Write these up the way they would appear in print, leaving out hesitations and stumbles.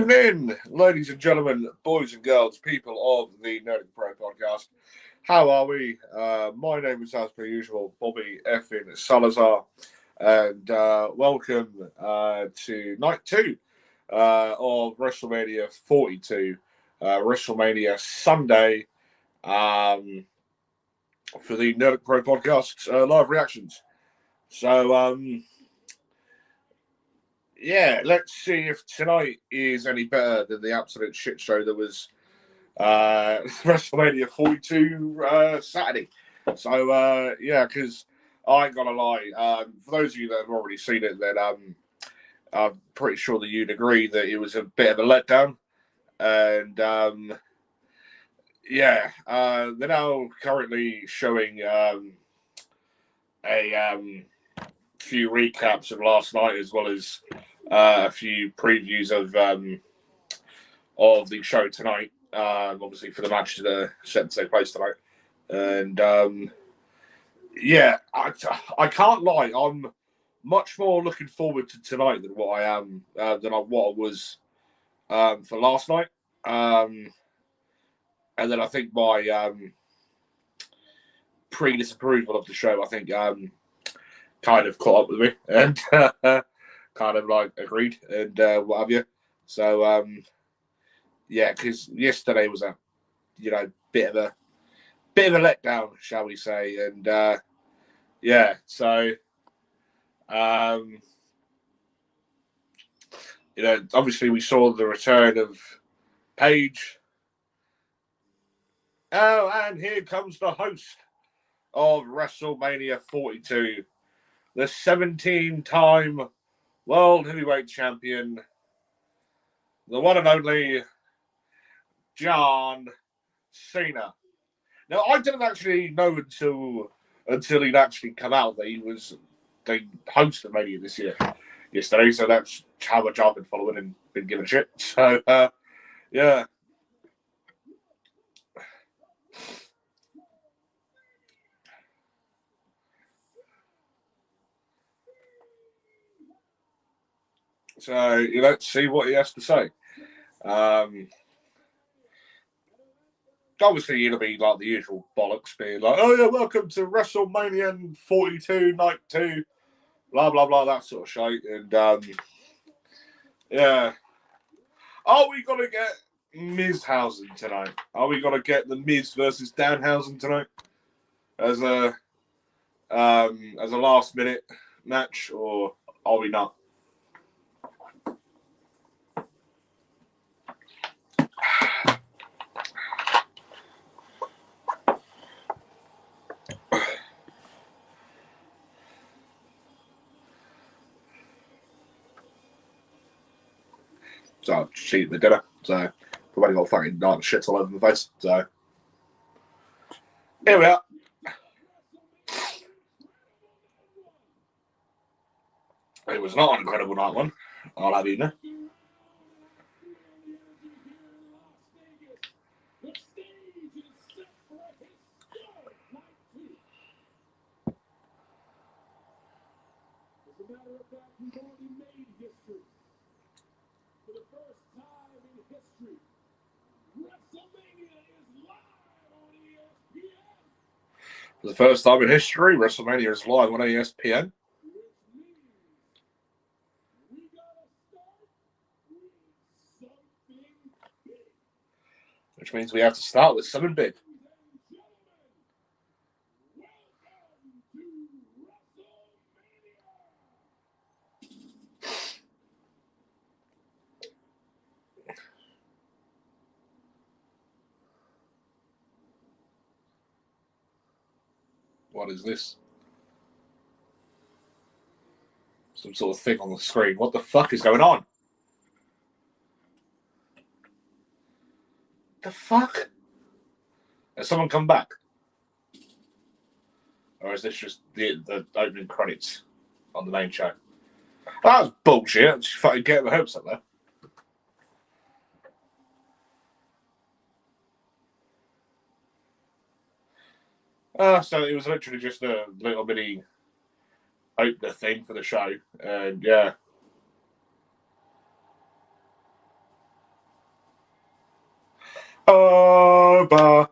evening, ladies and gentlemen, boys and girls, people of the Nerdic Pro Podcast. How are we? My name is, as per usual, Bobby effing Salazar, and welcome to night 2 of WrestleMania 42, WrestleMania Sunday, for the Nerdic Pro Podcast live reactions. So, yeah, let's see if tonight is any better than the absolute shit show that was WrestleMania 42 Saturday. So, yeah, because I ain't gonna lie, for those of you that have already seen it, then I'm pretty sure that you'd agree that it was a bit of a letdown. And yeah, they're now currently showing a few recaps of last night, as well as a few previews of the show tonight. Obviously, for the matches that are set to take place tonight, and yeah, I can't lie. I'm much more looking forward to tonight than what I am what I was for last night. And then I think my pre-disapproval of the show, I think, kind of caught up with me and kind of like agreed and what have you. So yeah, because yesterday was a bit of a letdown, shall we say, and yeah, so obviously we saw the return of Paige. Oh, and here comes the host of WrestleMania 42, the 17-time World Heavyweight Champion, the one and only John Cena. Now, I didn't actually know until he'd actually come out that they hosted Mania this yesterday, so that's how much I've been following and been giving a shit. So, yeah. So, let's see what he has to say. Obviously, it'll be like the usual bollocks, being like, "Oh yeah, welcome to WrestleMania 42, Night 2, blah blah blah," that sort of shit. And yeah, are we gonna get Mizhausen tonight? Are we gonna get the Miz versus Danhausen tonight as a last minute match, or are we not? So I've just eaten the dinner, so I've already got fucking night shit all over my face. So here we are. It was not an incredible night one, I'll have you know. For the first time in history, WrestleMania is live on ESPN. Which means we have to start with something big. What is this? Some sort of thing on the screen. What the fuck is going on? The fuck? Has someone come back? Or is this just the opening credits on the main show? That was bullshit. Just fucking get the hopes up there. So it was literally just a little bitty opener thing for the show. And yeah. over,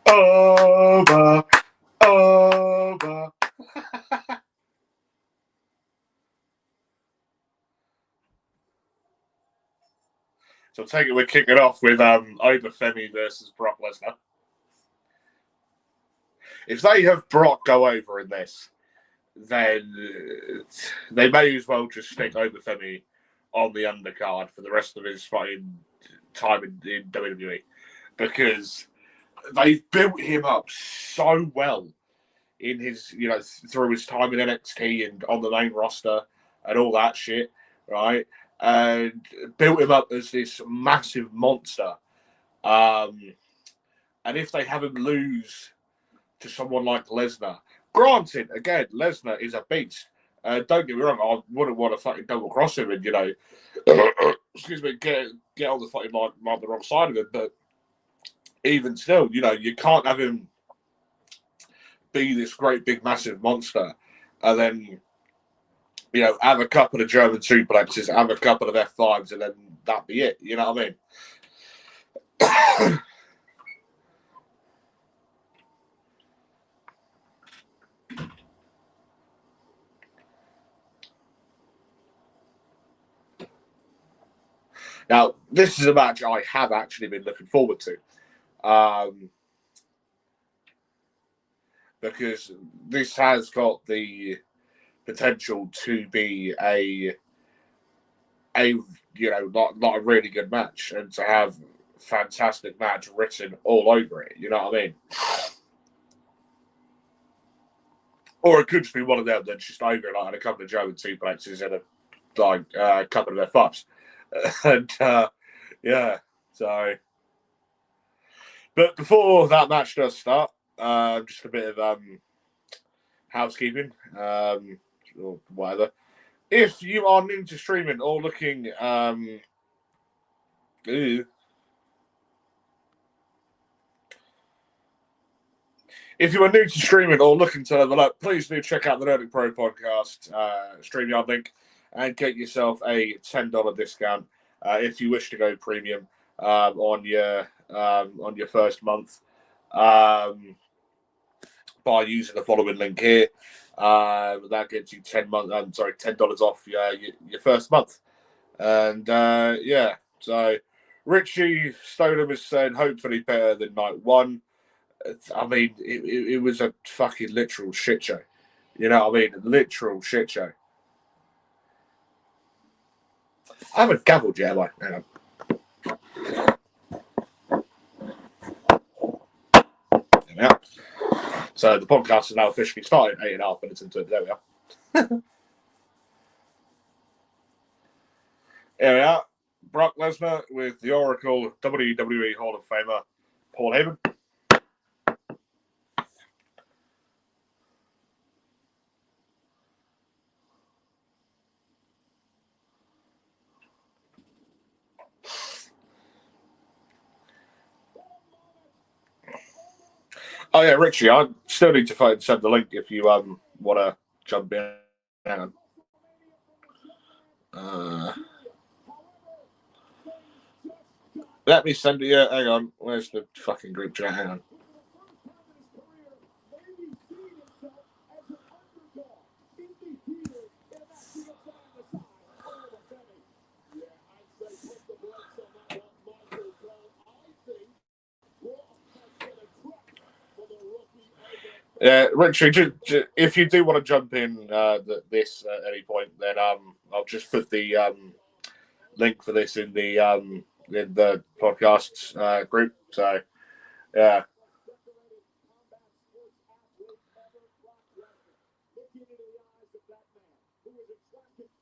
over, over. So I take it we're kicking off with Femi versus Brock Lesnar. If they have Brock go over in this, then they may as well just stick Femi on the undercard for the rest of his fighting time in WWE, because they've built him up so well in his, through his time in NXT and on the main roster and all that shit, right? And built him up as this massive monster. And if they have him lose to someone like Lesnar, granted, again, Lesnar is a beast. Don't get me wrong, I wouldn't want to fucking double cross him and, excuse me, get on the fucking like the wrong side of him. But even still, you can't have him be this great big massive monster and then have a couple of German suplexes, have a couple of F5s, and then that be it. You know what I mean? Now, this is a match I have actually been looking forward to. Because this has got the potential to be not a really good match, and to have fantastic match written all over it. You know what I mean? Or it could just be one of them that's just over like a couple of German suplexes and a couple of F5s. And yeah, so. But before that match does start, just a bit of housekeeping. Or whatever. If you are new to streaming or looking, if you are new to streaming or looking to level up, please do check out the Nerdic Pro Podcast StreamYard link and get yourself a $10 discount if you wish to go premium on your first month by using the following link here. That gets you $10 off your first month. And yeah, so Richie Stoneham has said hopefully better than night one. I mean, it was a fucking literal shit show. You know what I mean? Literal shit show. I haven't gavelled yet, have I? Hang on. There we are. So the podcast is now officially started 8.5 minutes into it. There we are. Here we are. Brock Lesnar with the Oracle WWE Hall of Famer, Paul Heyman. Oh yeah, Richie, I still need to send the link if you want to jump in. Hang on. Let me send it. Yeah, hang on. Where's the fucking group chat? Hang on. Yeah, Richard, if you do want to jump in this at any point, then I'll just put the link for this in the podcast group. So, yeah.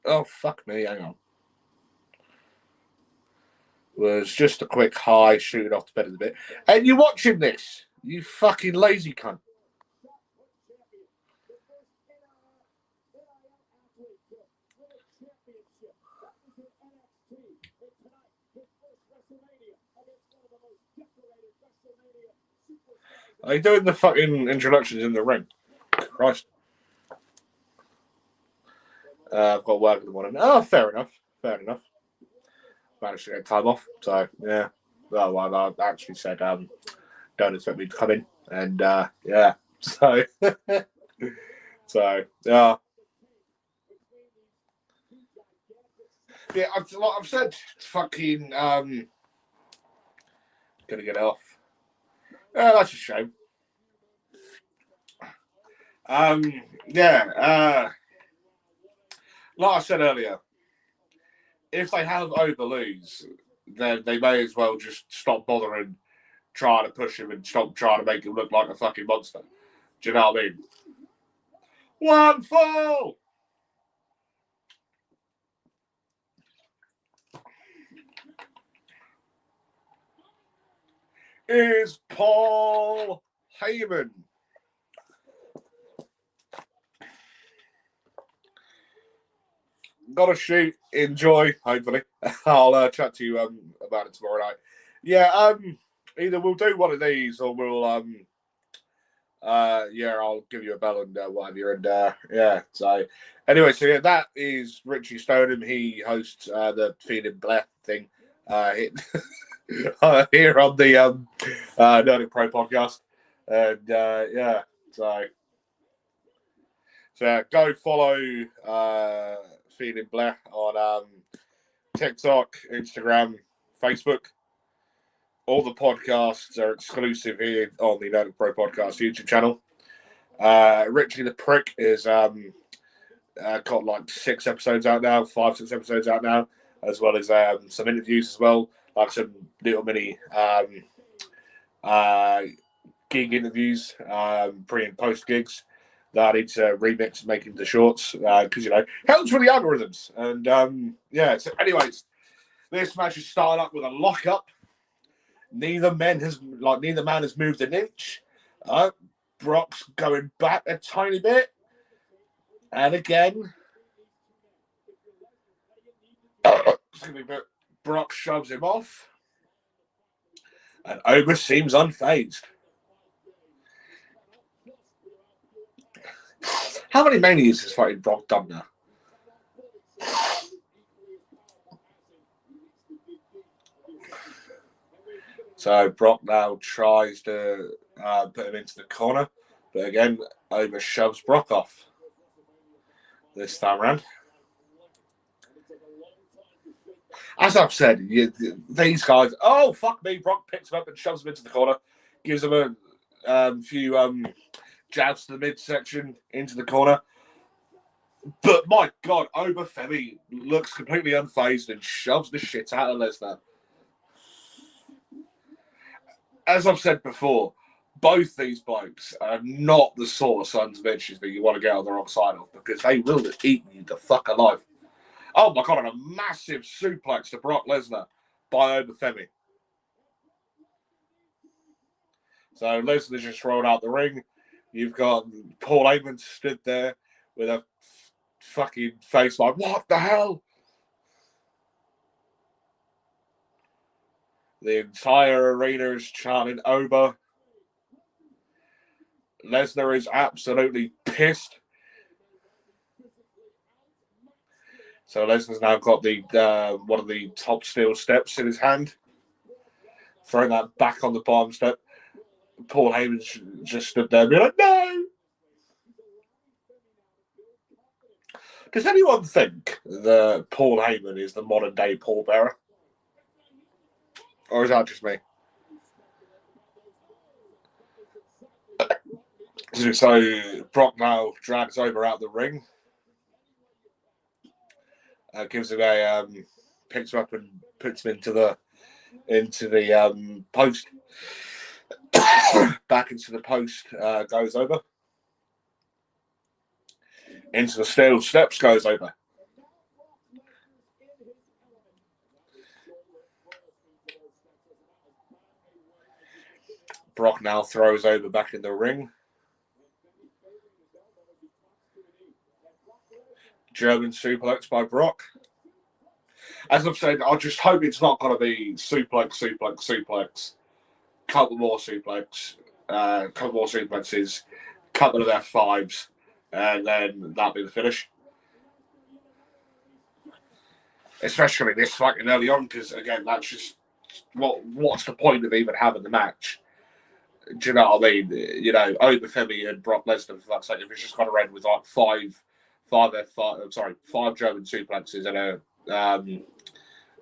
Oh, fuck me. Hang on. Was just a quick hi, shooting off to bed in a bit. And you watching this? You fucking lazy cunt. Are you doing the fucking introductions in the ring? Christ. I've got work in the morning. Oh, fair enough. Managed to get time off. So, yeah. well, I actually said, don't expect me to come in. And, yeah. So, yeah. Yeah, I've said, fucking, gonna get off. Yeah, that's a shame. Yeah, like I said earlier, if they have Oba lose, then they may as well just stop bothering trying to push him and stop trying to make him look like a fucking monster. Do you know what I mean? One fall! Is Paul Heyman. Gotta shoot. Enjoy, hopefully. I'll chat to you about it tomorrow night. Yeah, either we'll do one of these or we'll yeah, I'll give you a bell and whatever. And yeah, so anyway, so yeah, that is Richie Stoneham. He hosts the Feed Blegh thing here on the Nerdic Pro Podcast. And yeah, so go follow Feed Blegh on TikTok, Instagram, Facebook. All the podcasts are exclusive here on the Nerdic Pro Podcast YouTube channel. Richie the Prick is got like 6 episodes out now, 5-6 episodes out now, as well as some interviews as well, like some little mini gig interviews, pre and post gigs that I need to remix and make into shorts because helps with the algorithms. And yeah, so anyways, this match is starting up with a lockup. Neither man has moved an inch. Brock's going back a tiny bit, and again, Brock shoves him off, and Oba seems unfazed. How many manias has fighting Brock done now? So Brock now tries to put him into the corner, but again, Oba shoves Brock off this time around. As I've said, these guys, oh, fuck me, Brock picks him up and shoves him into the corner, gives him a few jabs to the midsection into the corner. But my God, Oba Femi looks completely unfazed and shoves the shit out of Lesnar. As I've said before, both these blokes are not the sort of sons of bitches that you want to get on the wrong side of because they will eat you the fuck alive. Oh my God, and a massive suplex to Brock Lesnar by Oba Femi. So Lesnar just rolled out the ring. You've got Paul Heyman stood there with a fucking face like, what the hell? The entire arena is chanting Oba. Lesnar is absolutely pissed. So Lesnar's now got the one of the top steel steps in his hand, throwing that back on the bottom step. Paul Heyman just stood there being like, no! Does anyone think that Paul Heyman is the modern day Paul Bearer? Or is that just me? So Brock now drags Oba out the ring. Gives him a picks him up and puts him into the post. Back into the post goes Oba. Into the steel steps goes Oba. Brock now throws Oba back in the ring. German suplex by Brock. As I've said, I just hope it's not going to be suplex. Couple more suplexes, couple of F5s, and then that'll be the finish. Especially this fucking early on, because again, that's just what's the point of even having the match? Do you know what I mean? You know, Obafemi and Brock Lesnar, for that sake, if it's just gone around with like five German suplexes and a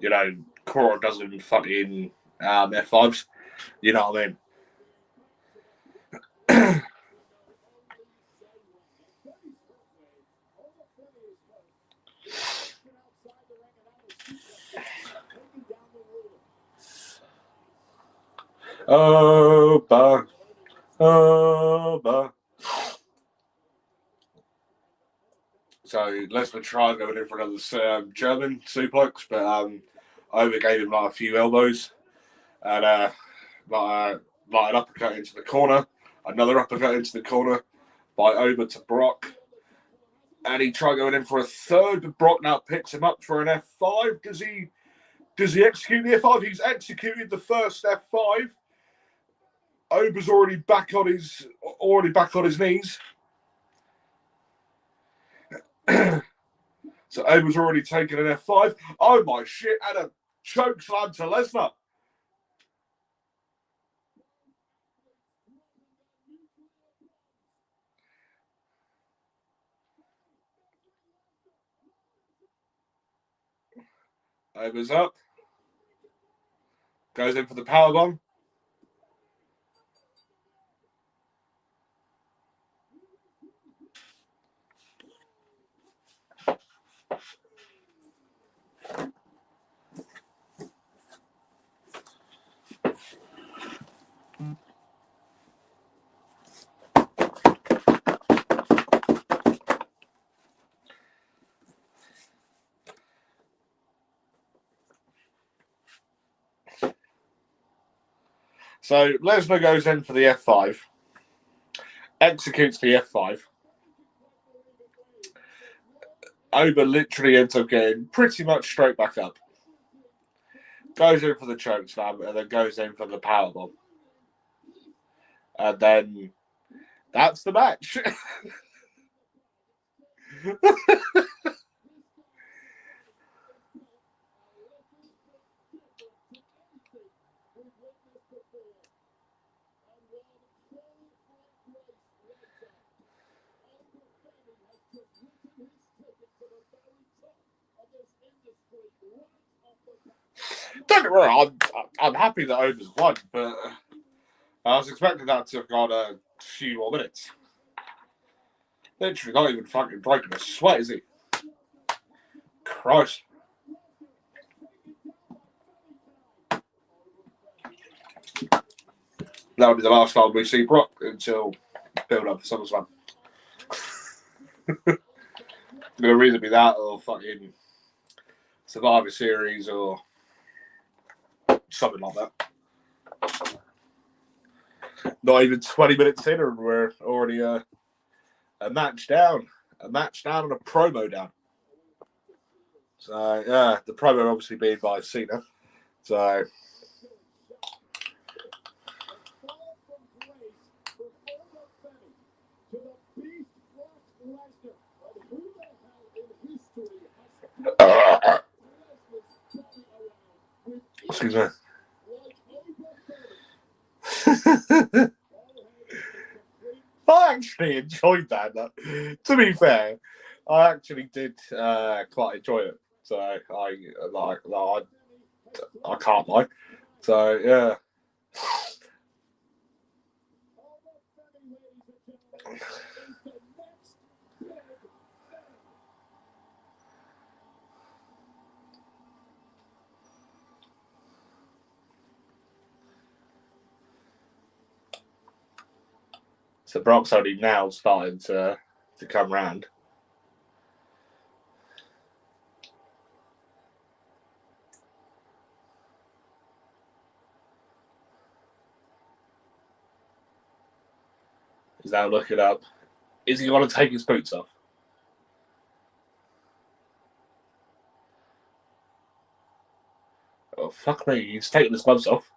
you know, quarter dozen fucking F5s. You know what I mean? Oba. So Lesnar tried going in for another German suplex, but Oba gave him like a few elbows and like an uppercut into the corner, another uppercut into the corner by Oba to Brock. And he tried going in for a third, but Brock now picks him up for an F5. Does he execute the F5? He's executed the first F5. Oba's already back on his knees. So Oba's already taken an F5. Oh my shit, and a choke slam to Lesnar. Oba's up. Goes in for the powerbomb. So Lesnar goes in for the F5, executes the F5. Oba literally ends up getting pretty much straight back up. Goes in for the choke slam and then goes in for the powerbomb. And then that's the match. Don't get me wrong, I'm happy that Oba's won, but I was expecting that to have gone a few more minutes. Literally not even fucking breaking a sweat, is he? Christ. That'll be the last time we see Brock until build up for SummerSlam. It'll either be that or fucking Survivor Series or something like that. Not even 20 minutes in and we're already a match down. A match down and a promo down. So, yeah, the promo obviously being by Cena. So, excuse me. I actually enjoyed that. To be fair, I actually did quite enjoy it. So I can't lie. So yeah. So Brock's only now starting to come round. He's now looking up. Is he going to take his boots off? Oh, fuck me. He's taking his gloves off.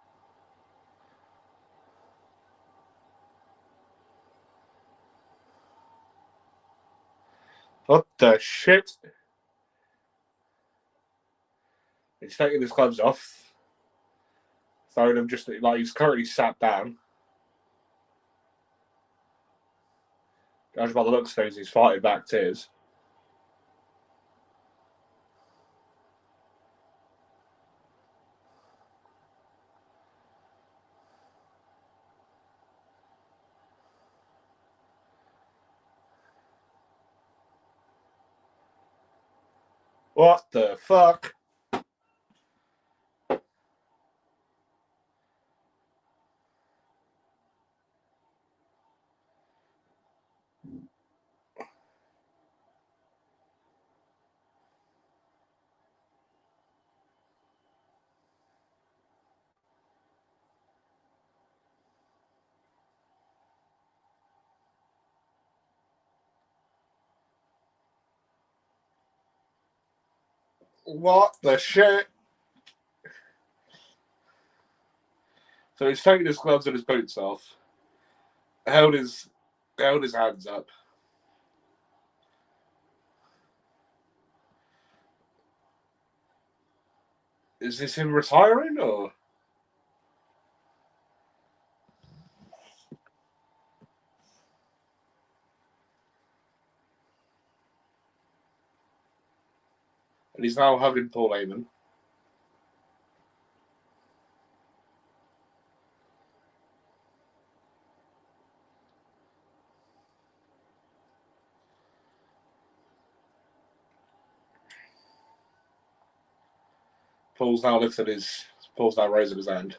What the shit? He's taking his gloves off. throwing him just like he's currently sat down. Judging by the looks of things, he's fighting back tears. What the fuck? What the shit? So he's taking his gloves and his boots off. Held his hands up. Is this him retiring or? And he's now hugging Paul Heyman. Paul's now raising his hand.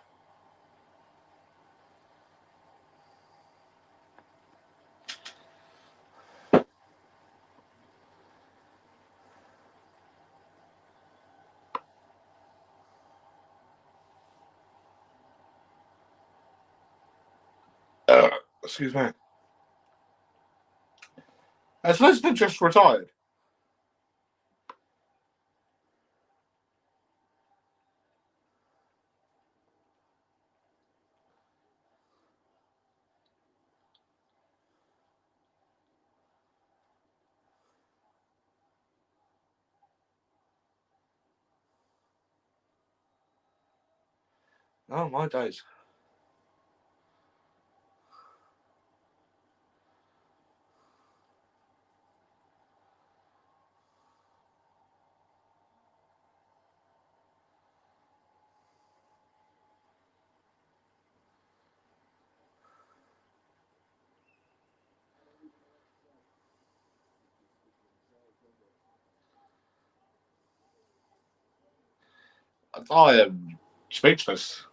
Excuse me. Has Lesnar just retired? Oh, my days. I am speechless.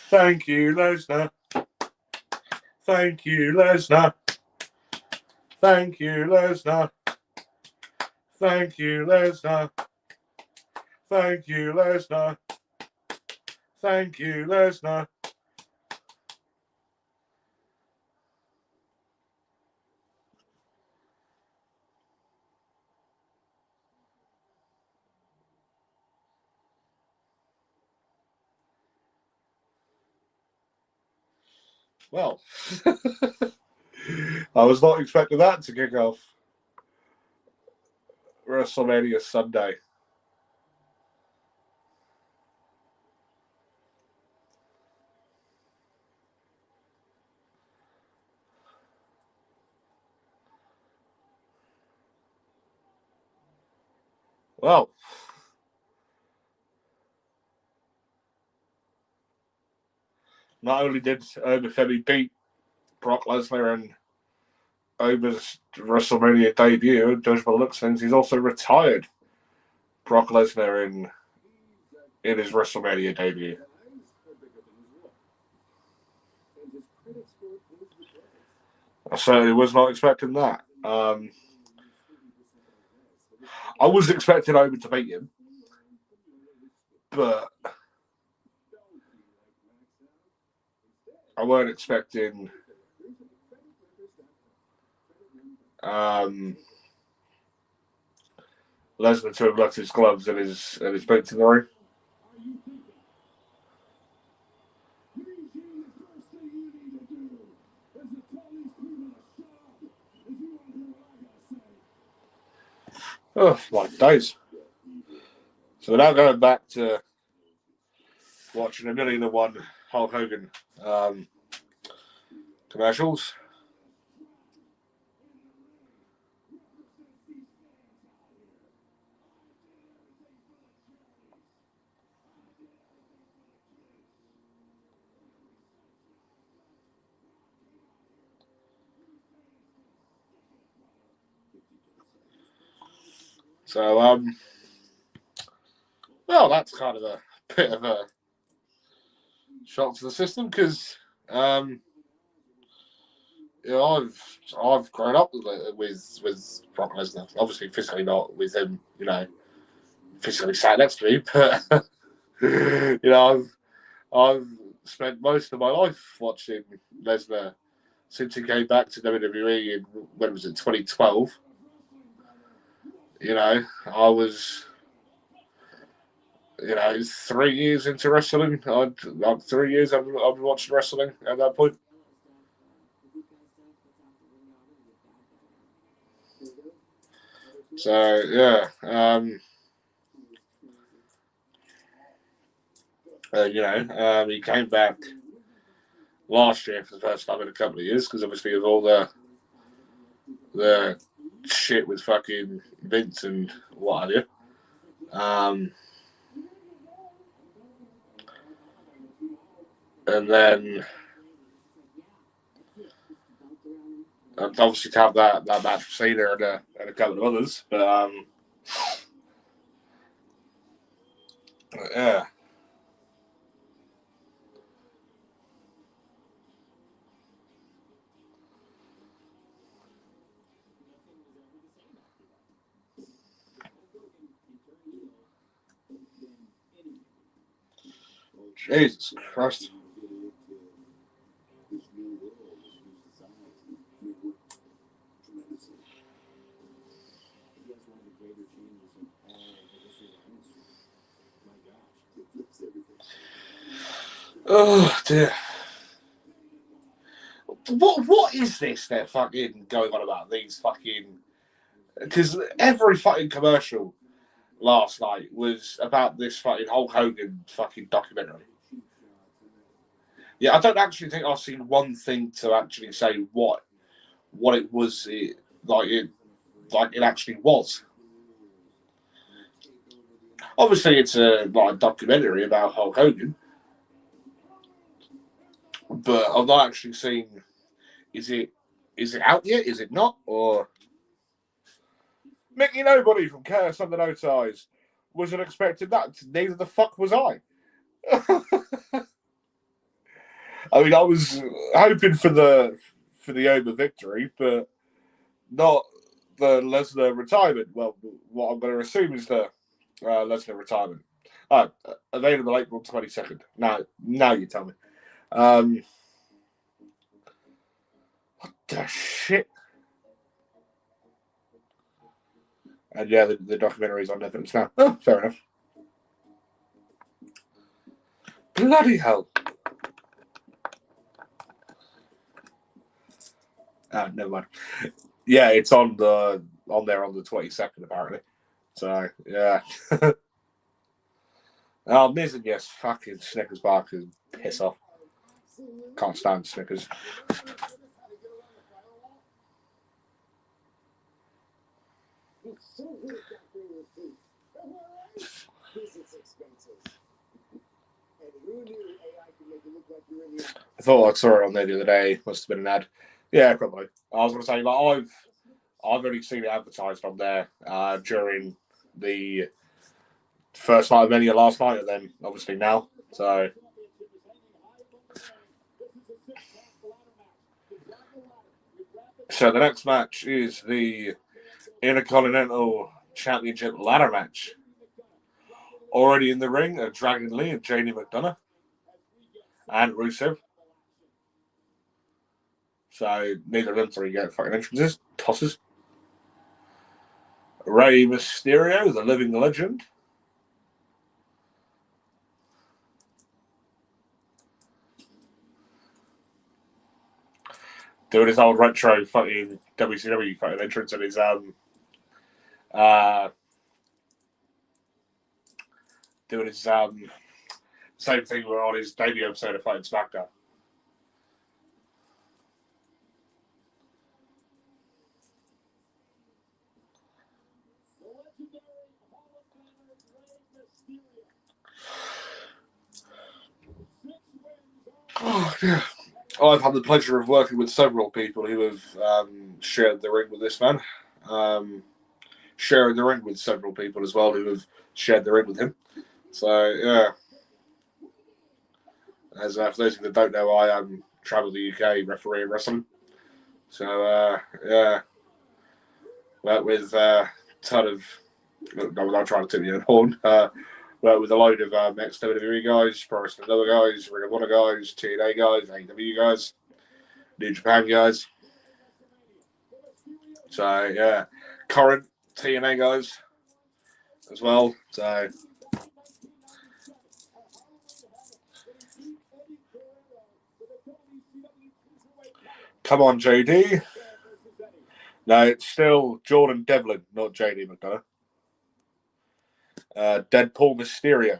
Thank you, Lesnar. Thank you, Lesnar. Thank you, Lesnar. Thank you, Lesnar. Thank you, Lesnar. Thank you, Lesnar. Well, I was not expecting that to kick off WrestleMania Sunday. Well, not only did Femi beat Brock Lesnar and Ober's WrestleMania debut, judged by the looks of things, he's also retired Brock Lesnar in his WrestleMania debut. I certainly was not expecting that. I was expecting Ober to beat him, but I weren't expecting Lesnar to have left his gloves and his boots in the ring. Oh, my days. So we're now going back to watching 1,000,001 Hulk Hogan commercials. So, well, that's kind of a bit of a shock to the system because, you know, I've grown up with Brock Lesnar. Obviously, physically not with him, you know, physically sat next to me, but you know, I've spent most of my life watching Lesnar since he came back to WWE in, when was it, 2012. You know, I was, you know, 3 years into wrestling. I'm 3 years I've been watching wrestling at that point. So yeah, you know, he came back last year for the first time in a couple of years because obviously of all the shit with fucking Vince and what have you. And then obviously to have that match with Cena and a couple of others, but yeah. Jesus Christ. Oh dear. What is this they're fucking going on about? These fucking, because every fucking commercial last night was about this fucking Hulk Hogan fucking documentary. Yeah, I don't actually think I've seen one thing to actually say what it was it actually was. Obviously, it's a documentary about Hulk Hogan, but I've not actually seen. Is it out yet? Is it not? Or Mickey Nobody from Chaos Under No Ties wasn't expecting that. Neither the fuck was I. I mean, I was hoping for the Oba victory, but not the Lesnar retirement. Well, what I'm going to assume is the Lesnar retirement. Available April 22nd. Now you tell me. What the shit? And yeah, the documentary is on Netflix now. Oh, fair enough. Bloody hell. Never mind. Yeah, it's on there on the 22nd apparently. So yeah. Oh, Miz and yes, fucking Snickers bar can piss off. Can't stand Snickers. I thought I saw it on there the other day. Must have been an ad. Yeah, probably. I was going to say, like, I've only seen it advertised on there during the first night of Mania last night, and then obviously now. So the next match is the Intercontinental Championship ladder match. Already in the ring are Dragon Lee and Janie McDonough and Rusev. So neither of them three get fucking entrances. Tosses. Rey Mysterio, the living legend. Doing his old retro fucking WCW fucking entrance and his doing his same thing on his debut episode of Fighting SmackDown. Oh, yeah. I've had the pleasure of working with several people who have shared the ring with this man. Sharing the ring with several people as well who have shared the ring with him. So, yeah. As for those of you that don't know, I travel the UK refereeing wrestling. So, yeah. Work with a ton of... No, I'm trying to tip you in the horn. Work with a load of ex-WWE guys, Pro Wrestling Other guys, Ring of Honor guys, TNA guys, AEW guys, New Japan guys. So, yeah. Current TNA guys as well. So, come on, JD. No, it's still Jordan Devlin, not JD McDonough. Deadpool Mysterio.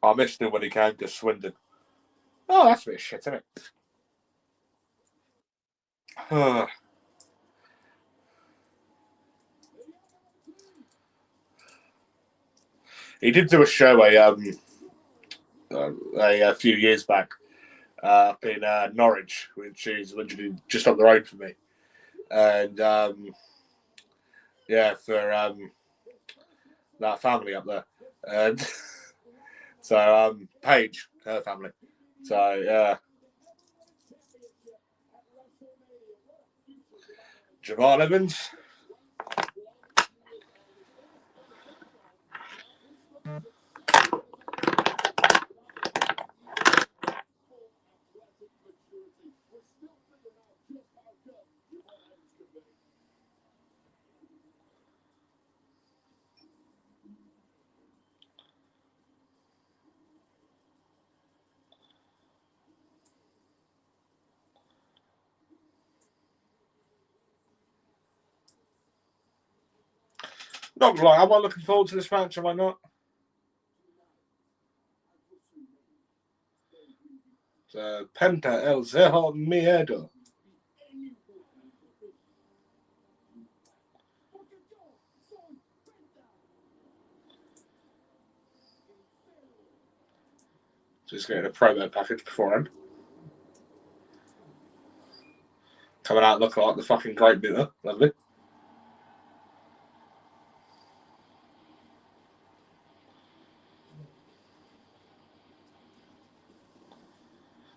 I missed him when he came to Swindon. Oh, that's a bit of shit, isn't it? He did do a show a few years back up in Norwich, which is literally just up the road from me. And yeah, for that family up there. And so Paige, her family. So yeah. Javon Evans. Not gonna lie, am I looking forward to this match? Am I not? Penta El Zero Miedo. Just getting a promo package beforehand. Coming out looking like the fucking Great Muta. Lovely.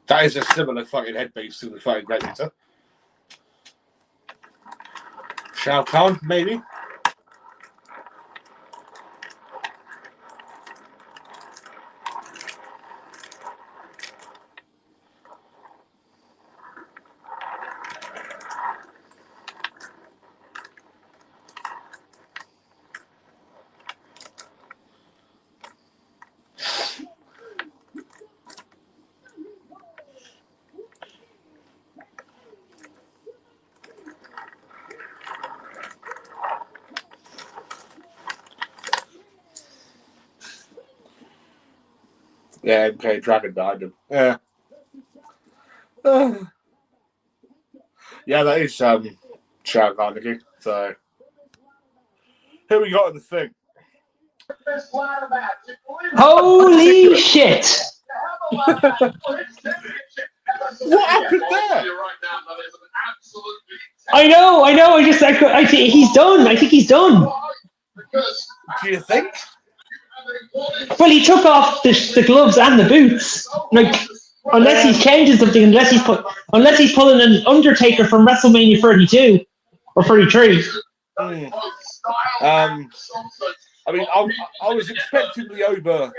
That is a similar fucking headpiece to the fucking Great Muta. Shao Kahn, maybe? Yeah, MK Dragon died him. Yeah. Yeah, that is Shao Kahn. So, who we got in the thing? Holy shit! What happened there? I know. I think he's done. I think he's done. Do you think? Well, he took off the gloves and the boots. Like, unless he's changing something, unless he's pulling an Undertaker from WrestleMania 32 or 33. I mean, I was expecting the Oba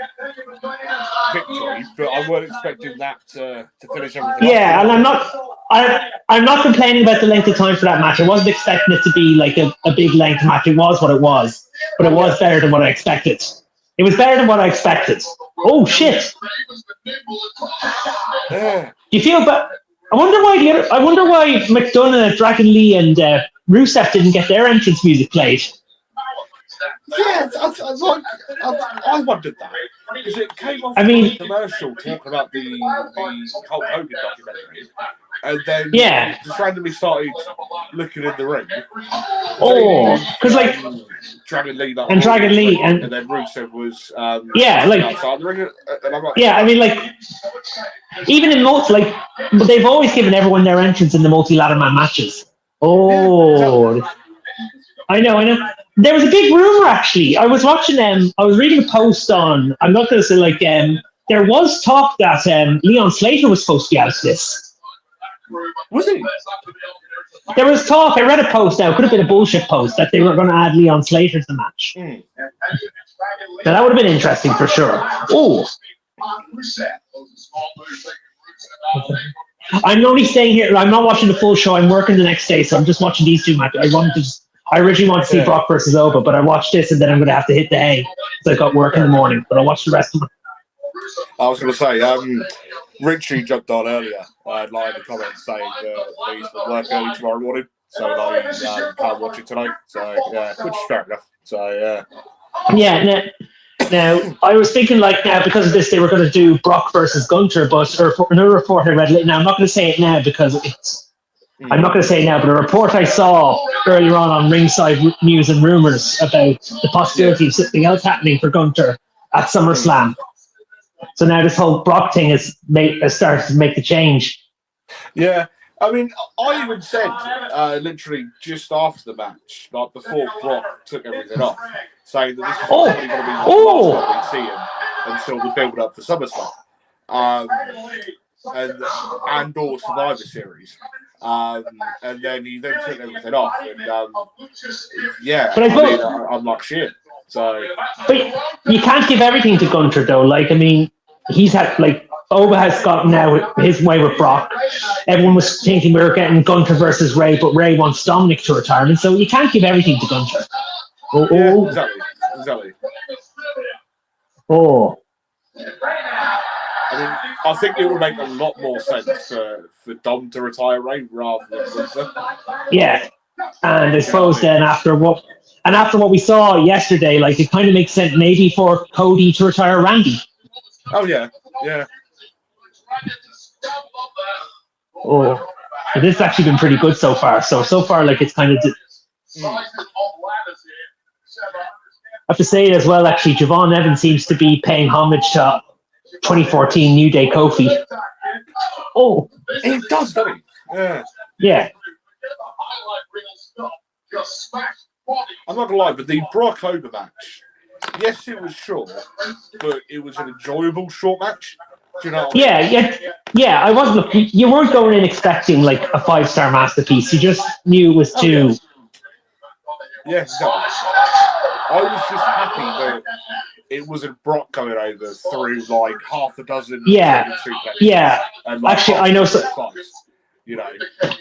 victory, but I weren't expecting that to finish everything. Yeah, and I'm not complaining about the length of time for that match. I wasn't expecting it to be like a big length match. It was what it was, but it was better than what I expected. It was better than what I expected. Oh shit! Yeah. Do you feel I wonder why McDonough, Dragon Lee, and Rusev didn't get their entrance music played. Yeah, I wondered that. Because it came off the commercial talking about the Hulk Hogan documentary, and then just randomly started looking in the ring. Oh, because like Dragon Lee, and Dragon Lee, and then Rusev was outside the ring, and I'm like, I mean, like even in they've always given everyone their entrance in the multi-ladder man matches. Oh, yeah, I know. There was a big rumor, actually. I was watching I was reading a post on, I'm not going to say, there was talk that Leon Slater was supposed to be out of this. Was he? There was talk, I read a post now, it could have been a bullshit post, that they were going to add Leon Slater to the match. Now, that would have been interesting for sure. Oh. I'm only staying here, I'm not watching the full show, I'm working the next day, so I'm just watching these two matches. I originally wanted to see Brock versus Oba, but I watched this and then I'm going to have to hit the hay. So I got work in the morning, but I'll watch the rest of it. I was going to say, Richie jumped on earlier, in the comments saying he's got work early tomorrow morning, so can't watch it tonight. So, yeah, which is fair enough. So, yeah. Yeah, now I was thinking now because of this they were going to do Brock versus Gunter, but another report I read. Now I'm not going to say it now because I'm not going to say it now, but a report I saw earlier on Ringside News and Rumors about the possibility of something else happening for Gunter at SummerSlam. So now this whole Brock thing has started to make the change. Yeah, I mean, I even said literally just after the match, like before Brock took everything off, saying that this is probably going to be the last time we see him until the build up for SummerSlam. And or Survivor Series. And then he took everything off. And I'm like shit. So, but you can't give everything to Gunter though. Like, I mean, he's had Oba has gotten now his way with Brock. Everyone was thinking we were getting Gunter versus Ray, but Ray wants Dominic to retirement, so you can't give everything to Gunter. Yeah, exactly. Oh. I mean, I think it would make a lot more sense for Dom to retire Ray rather than Gunter. Yeah, and I suppose then after what we saw yesterday, it kind of makes sense maybe for Cody to retire Randy. Oh yeah. Oh, this has actually been pretty good so far. So far, it's kind of. I have to say as well. Actually, Javon Evans seems to be paying homage to 2014 New Day Kofi. Oh, it does, doesn't it? Yeah. I'm not gonna lie, but the Brock Oba match, yes, it was short, but it was an enjoyable short match. Do you know what I mean? Yeah. I wasn't. You weren't going in expecting a 5-star masterpiece. You just knew it was too. Yeah, exactly. I was just happy that it wasn't Brock coming over through half a dozen. Yeah. And actually, I know. You know.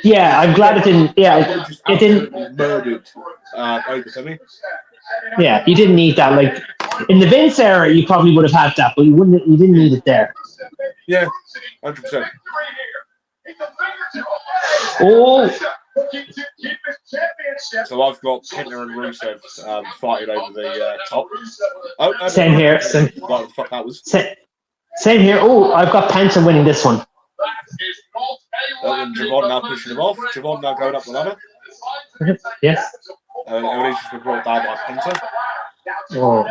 Yeah, I'm glad it didn't. Yeah, it didn't. Murdered over to me. Yeah, you didn't need that. In the Vince era, you probably would have had that, but you didn't need it there. Yeah, 100%. Oh. So I've got Penta and Rusev fighting over the top. Oh, same here. Same. What the fuck that was? Same here. Oh, I've got Penta winning this one. And Javon now pushing him off. Javon now going up the ladder. Yes. Everybody's just been brought down by Penta. Oh.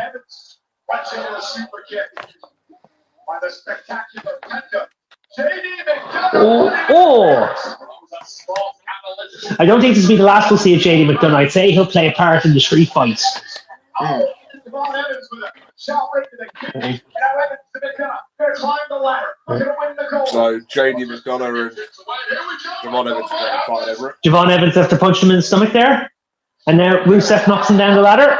Oh. I don't think this will be the last we'll see of JD McDonough. I'd say he'll play a part in the street fight. So JD McDonough and Javon Evans are fighting over it. Javon Evans after punching him in the stomach there. And now Rusev knocks him down the ladder.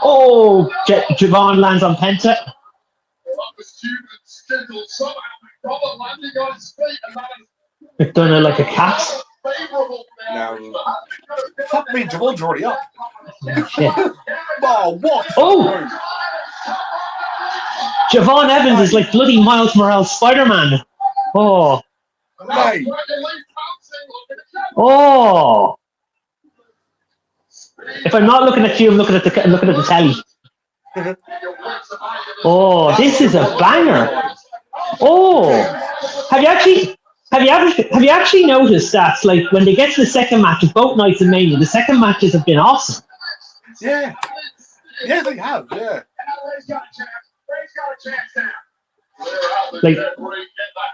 Oh, Javon lands on Penta. McDonough like a cat. Now, fuck me, Javon's already up. Yeah. Oh, what? Oh! Javon Evans is like bloody Miles Morales Spider-Man. Oh. Mate. Oh. If I'm not looking at you, I'm looking at the telly. Oh, this is a banger. Oh, have you actually noticed that, like, when they get to the second match of both nights of Mania, the second matches have been awesome. Yeah, they have. Yeah. Like,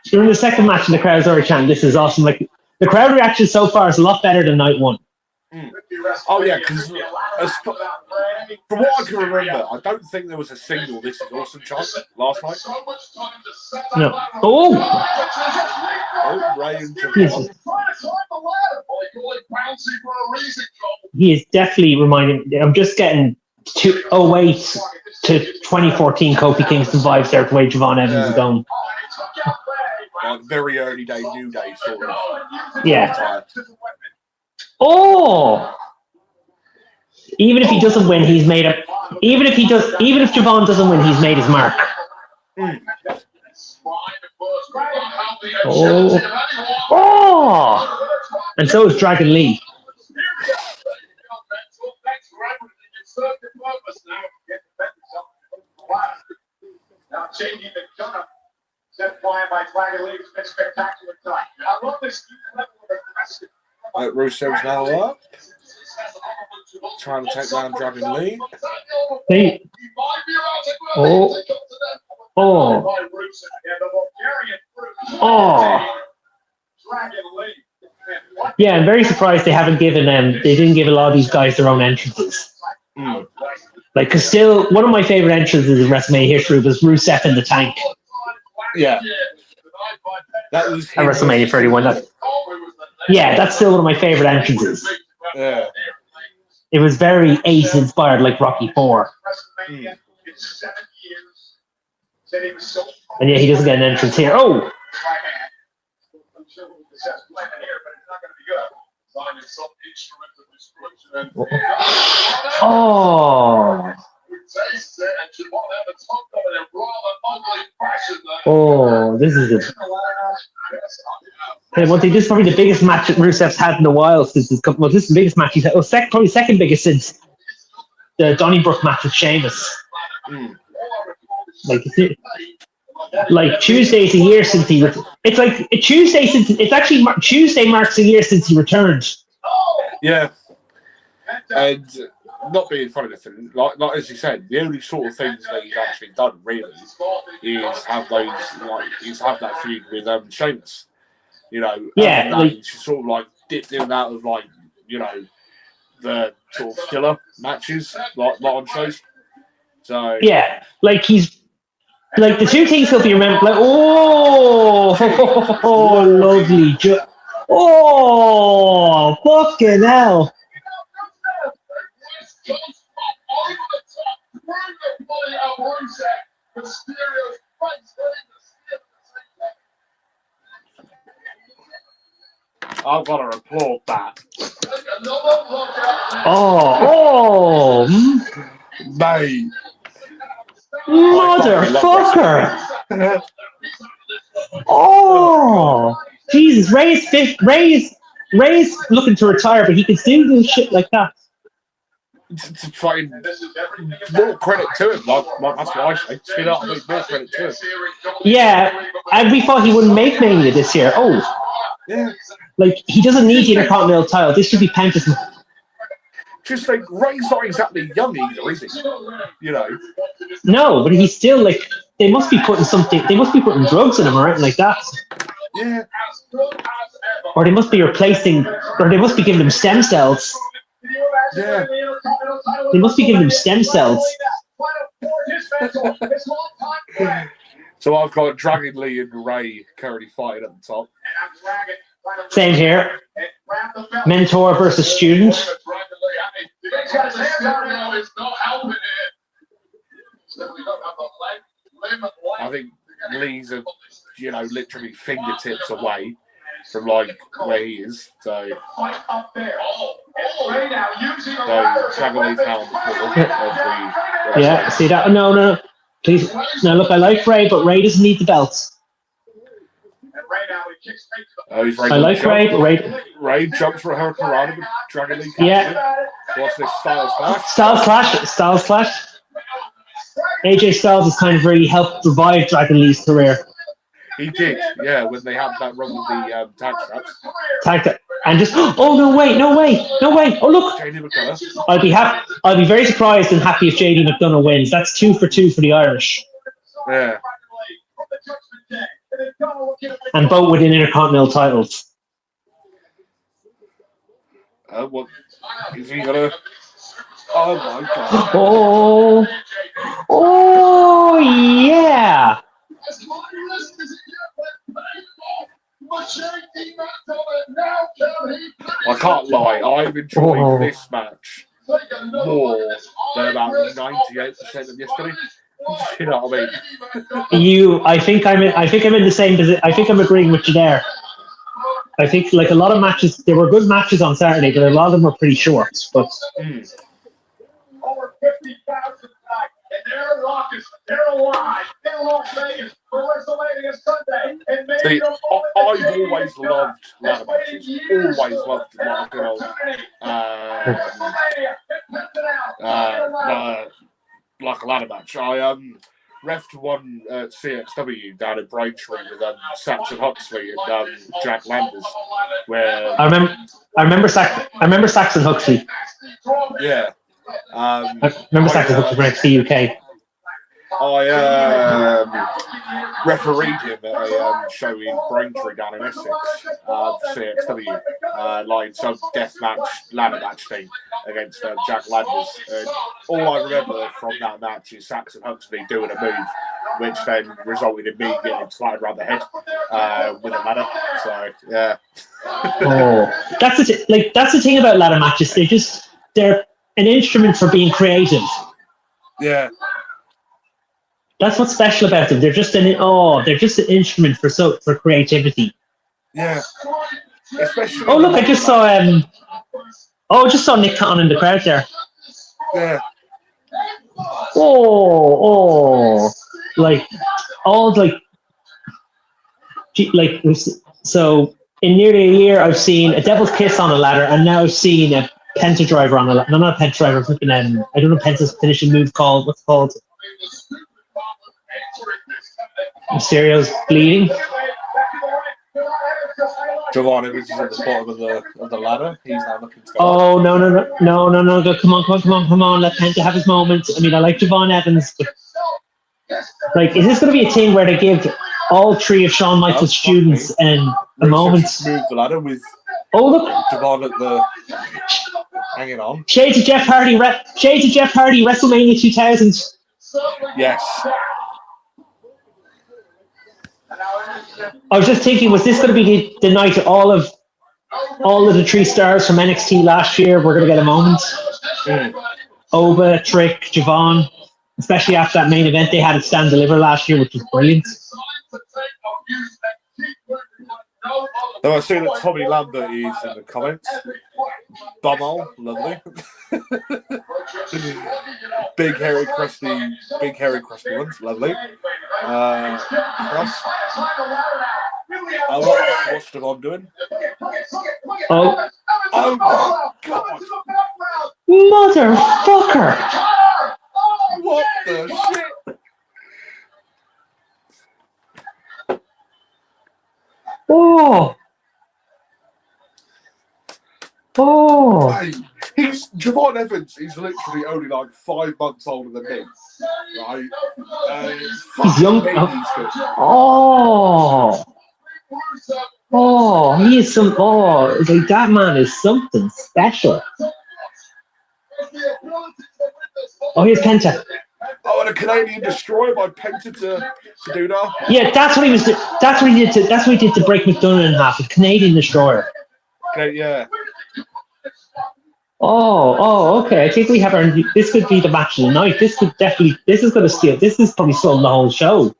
during the second match, and the crowd's already chanting, "This is awesome!" Like, the crowd reaction so far is a lot better than night one. Oh yeah, because from what I can remember, I don't think there was a single "This is awesome" chant last night. No. Oh, Ray and he is definitely reminding. I'm just getting 2008 to 2014 Kofi Kingston vibes there, the way Javon Evans is going. Very early day, New Day sort of. Yeah. Oh. Even if he doesn't win, he's made up. Even if Javon doesn't win, he's made his mark. Oh. And so is Dragon Lee. Rusev's now up. Trying to take down Dragon Lee. Hey. Oh. Oh. Oh. Yeah, I'm very surprised they haven't given they didn't give a lot of these guys their own entrances. Like, cause still one of my favorite entrances in WrestleMania history was Rusev in the Tank. Yeah. That was at WrestleMania 31. That's still one of my favorite entrances. Yeah. It was very Ace inspired, like Rocky 4. And yeah, he doesn't get an entrance here. Oh! Oh! Oh, this is it. Hey, this is probably the biggest match that Rusev's had in a while since his couple. Well, this is the biggest match he's had. Oh, probably second biggest since the Donnybrook match with Sheamus. Like Tuesday's a year since he. It's like Tuesday since it's actually Tuesday marks a year since he returned. Yeah, and not being funny, like as you said, the only sort of things that he's actually done really is have that feud with Sheamus. You know, yeah, like, he's sort of like dipped in and out of like, you know, the sort of filler matches like on shows. So yeah, like he's like the two things he'll be remembered. Like, oh, lovely, oh, fucking hell. I've got to applaud that. Oh, mate. Motherfucker. Oh, Jesus. Ray's looking to retire, but he can still do shit like that. To fucking more credit to him. Like that's what I say. More credit to him. Yeah, and we thought he wouldn't make Mania this year. Oh. Yeah. Like, he doesn't need the Intercontinental title. This should be Penta's. Just like, Ray's not exactly young either, is he? You know? No, but he's still like, they must be putting drugs in him or anything like that. Yeah. Or they must be giving him stem cells. Yeah. They must be giving him stem cells. So I've got Dragon Lee and Ray currently fighting at the top. Same here. Mentor versus student. I think Lee's literally fingertips away from like where he is. So Dragon Lee's now on the floor. Yeah, see that? No. Please. No, look, I like Ray, but Ray doesn't need the belts. He's I like Ray. Ray jumps for a Hurricane Rana with Dragon League. Yeah. What's this? Styles Clash? Styles Clash. AJ Styles has kind of really helped revive Dragon Lee's career. He did, yeah, when they had that run with the tag straps. And just, oh, no way. Oh, look. JD McDonough. I'll be very surprised and happy if JD McDonough wins. That's 2 for 2 for the Irish. Yeah. And both within Intercontinental titles. What is he gonna? Oh my god! Oh yeah! I can't lie. I've enjoyed this match more than about 98% of yesterday. You know what I mean? I think I'm in the same position. I think I'm agreeing with you there. I think like a lot of matches, there were good matches on Saturday, but a lot of them were pretty short. But over 50,000 tonight, and they're raucous, they're alive in Las Vegas for WrestleMania Sunday. See, I've always loved ladder matches. Always loved like good old like a ladder match. I refed one CXW down in Braintree with Saxon Huxley and Jack Landers, where I remember Saxon Huxley. Yeah. I remember Saxon Huxley from the UK. I refereed him at a show in Braintree down in Essex, CXW, like some deathmatch, ladder match thing against Jack Landers. And all I remember from that match is Saxon Huxley doing a move, which then resulted in me getting slatted around the head with a ladder. So yeah. That's the thing about ladder matches. They're an instrument for being creative. Yeah. That's what's special about them. They're just an instrument for creativity. Yeah. Especially. Oh look, I just saw Nick Cotton in the crowd there. Yeah. So in nearly a year, I've seen a Devil's Kiss on a ladder, and now I've seen a Penta Driver on a ladder. No, not a Penta Driver. Flipping, I don't know Penta's finishing move called. What's it called? Mysterio's bleeding. Javon Evans is at the bottom of the ladder. He's now looking to go. Oh no! Come on! Let Penta have his moment. I mean, I like Javon Evans, but like, is this going to be a thing where they give all three of Shawn Michaels' students a moment? Move the ladder with. Oh look! Javon at the hanging on. Shades of Jeff Hardy, WrestleMania 2000. Yes. I was just thinking, was this going to be the night all of the three stars from NXT last year were going to get a moment? Oba, Trick, Javon, especially after that main event they had at Stand Deliver last year, which was brilliant. Now I see that Tommy Lambert is in the comments. Bumhole, lovely. big hairy crusty ones, lovely. Cross. What's Devon doing? Oh my god! Motherfucker! What the shit? Hey, Javon Evans is literally only like 5 months older than me, right? He's young. He is some. Like that man is something special. Oh, here's Penta. Oh, and a Canadian Destroyer by Penta to do that. Yeah, that's what he was. That's what he did. That's what he did to break McDonough in half. A Canadian Destroyer. Okay, yeah. Okay. I think we have our. This could be the match of the night. This is going to steal. This is probably still the whole show.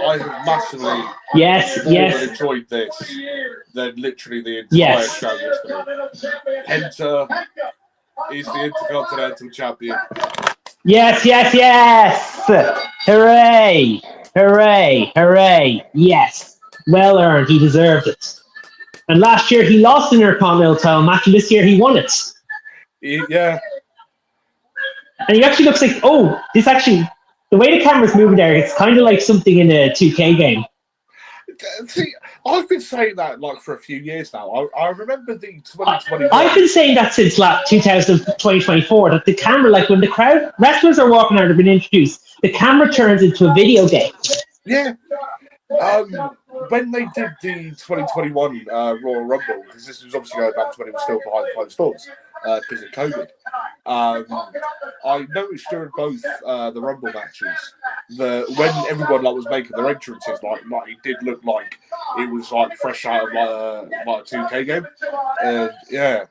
I have massively enjoyed this than literally the entire show yesterday. Penta is the Intercontinental Champion. Yes, yes, yes! Hooray! Hooray! Hooray! Yes. Well earned. He deserved it. And last year he lost in Intercontinental title match, and this year he won it. Yeah. And he actually looks like, this actually, the way the camera's moving there, it's kind of like something in a 2K game. See, I've been saying that like for a few years now. I remember the 2021. I've been saying that since 2024, that the camera, like when the crowd, wrestlers are walking out, have been introduced, the camera turns into a video game. Yeah. When they did the 2021 Royal Rumble, because this was obviously going back to when it was still behind closed doors because of COVID, I noticed during both the Rumble matches that when everyone was making their entrances, like it did look like it was like fresh out of like a 2K game, and yeah.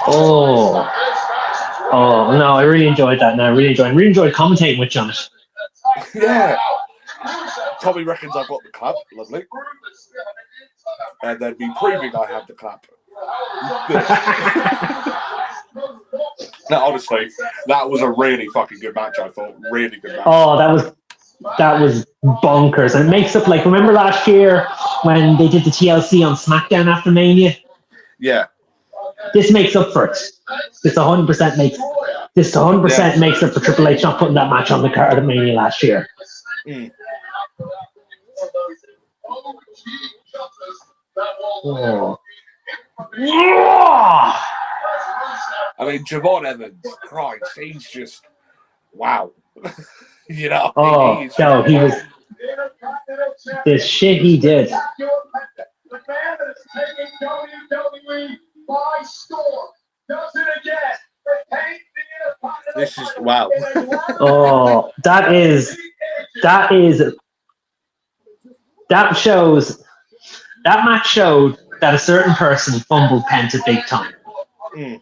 Oh no, I really enjoyed that. No, I really enjoyed commentating with John. Yeah. Tommy reckons I've got the clap. Lovely. And then me proving I have the clap. No, honestly, that was a really fucking good match, I thought. Really good match. Oh, that was bonkers. And it makes up, like, remember last year when they did the TLC on SmackDown after Mania? Yeah. This makes up for it. This 100% makes up for Triple H not putting that match on the card at Mania last year. Mm. Oh. Yeah! I mean, Javon Evans, Christ, he's just wow. You know. Oh no, he was the shit he did. The man that is taking WWE by storm does it again. This is wow. Oh, that match showed that a certain person fumbled Penta big time. Mm.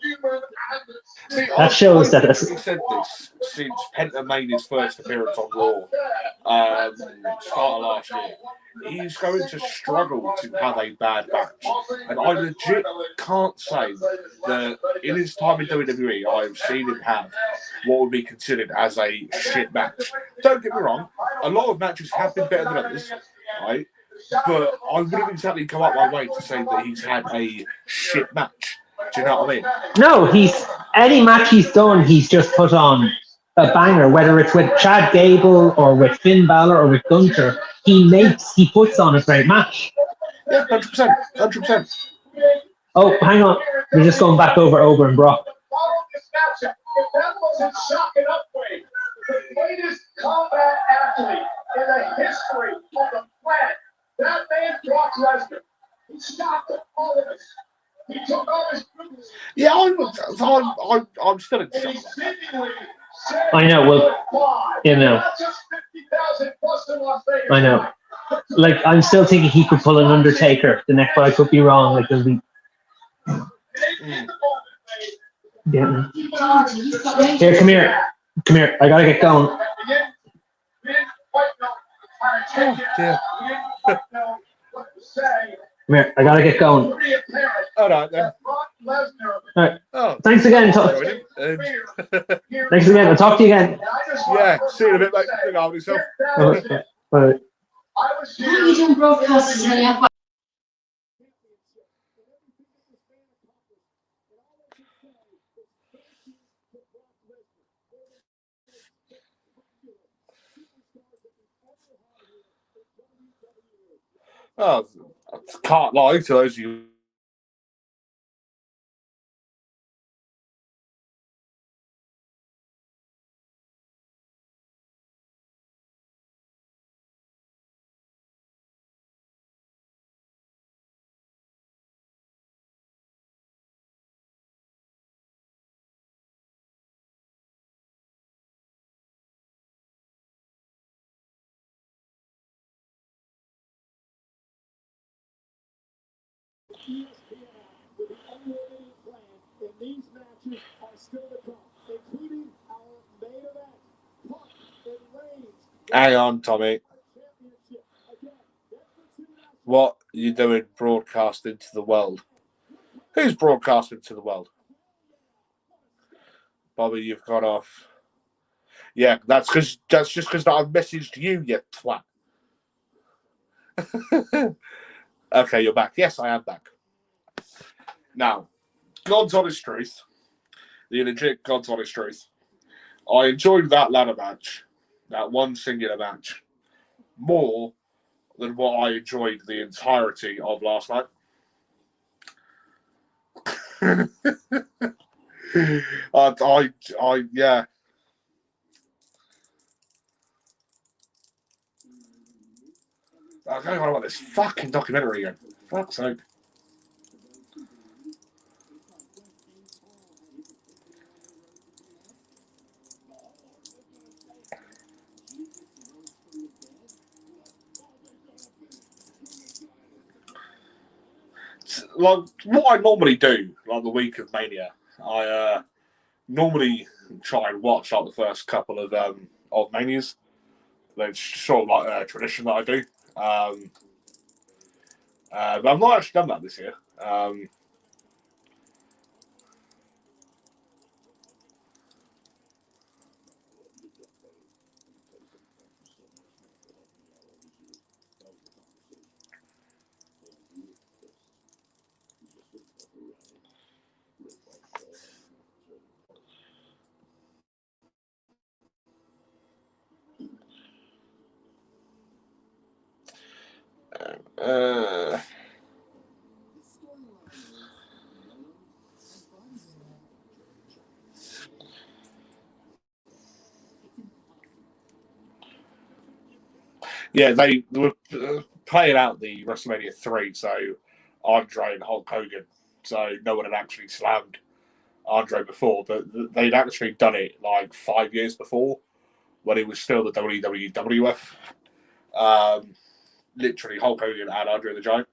See, That shows that. He said this since Penta made his first appearance on Raw, start of last year. He's going to struggle to have a bad match, and I legit can't say that in his time in WWE, I've seen him have what would be considered as a shit match. Don't get me wrong, a lot of matches have been better than others, right? But I wouldn't exactly go out my way to say that he's had a shit match. Do you know what I mean? No, any match he's done, he's just put on a banger, whether it's with Chad Gable or with Finn Balor or with Gunther. He puts on a great match. Yeah, 100%. Oh, hang on. We're just going back over and Brock. If that wasn't shocking upgrade, the greatest combat athlete in the history of the planet, that man Brock Lesnar, he shocked all of us. He took off his boots. Yeah, I'm still in shock. I know. Well, you know. I know. Like, I'm still thinking he could pull an Undertaker the next, but I could be wrong. Like, there'll be. Yeah. Here, come here. I gotta get going. Oh, dear. Come here. I gotta get going. All right then. All right. Oh, thanks again. Thanks again. I'll talk to you again. Yeah. See you in a bit, mate. Look after yourself. Bye. Why are you doing broadcasts when you have Oh, I can't lie to those of you. Hang on, Tommy. What are you doing broadcasting to the world? Who's broadcasting to the world? Bobby, you've gone off. Yeah, that's just because I've messaged you, you twat. Okay, you're back. Yes, I am back. Now, God's honest truth, the legit God's honest truth. I enjoyed that ladder match, that one singular match, more than what I enjoyed the entirety of last night. Yeah. I don't know about this fucking documentary again. Fuck's sake. Like what I normally do, like the week of Mania, I normally try and watch like the first couple of Manias. That's sort of like a tradition that I do. But I've not actually done that this year. Yeah, they were playing out the WrestleMania 3, so Andre and Hulk Hogan. So no one had actually slammed Andre before, but they'd actually done it like 5 years before when it was still the WWF. Literally, Hulk Hogan and Andre the Giant.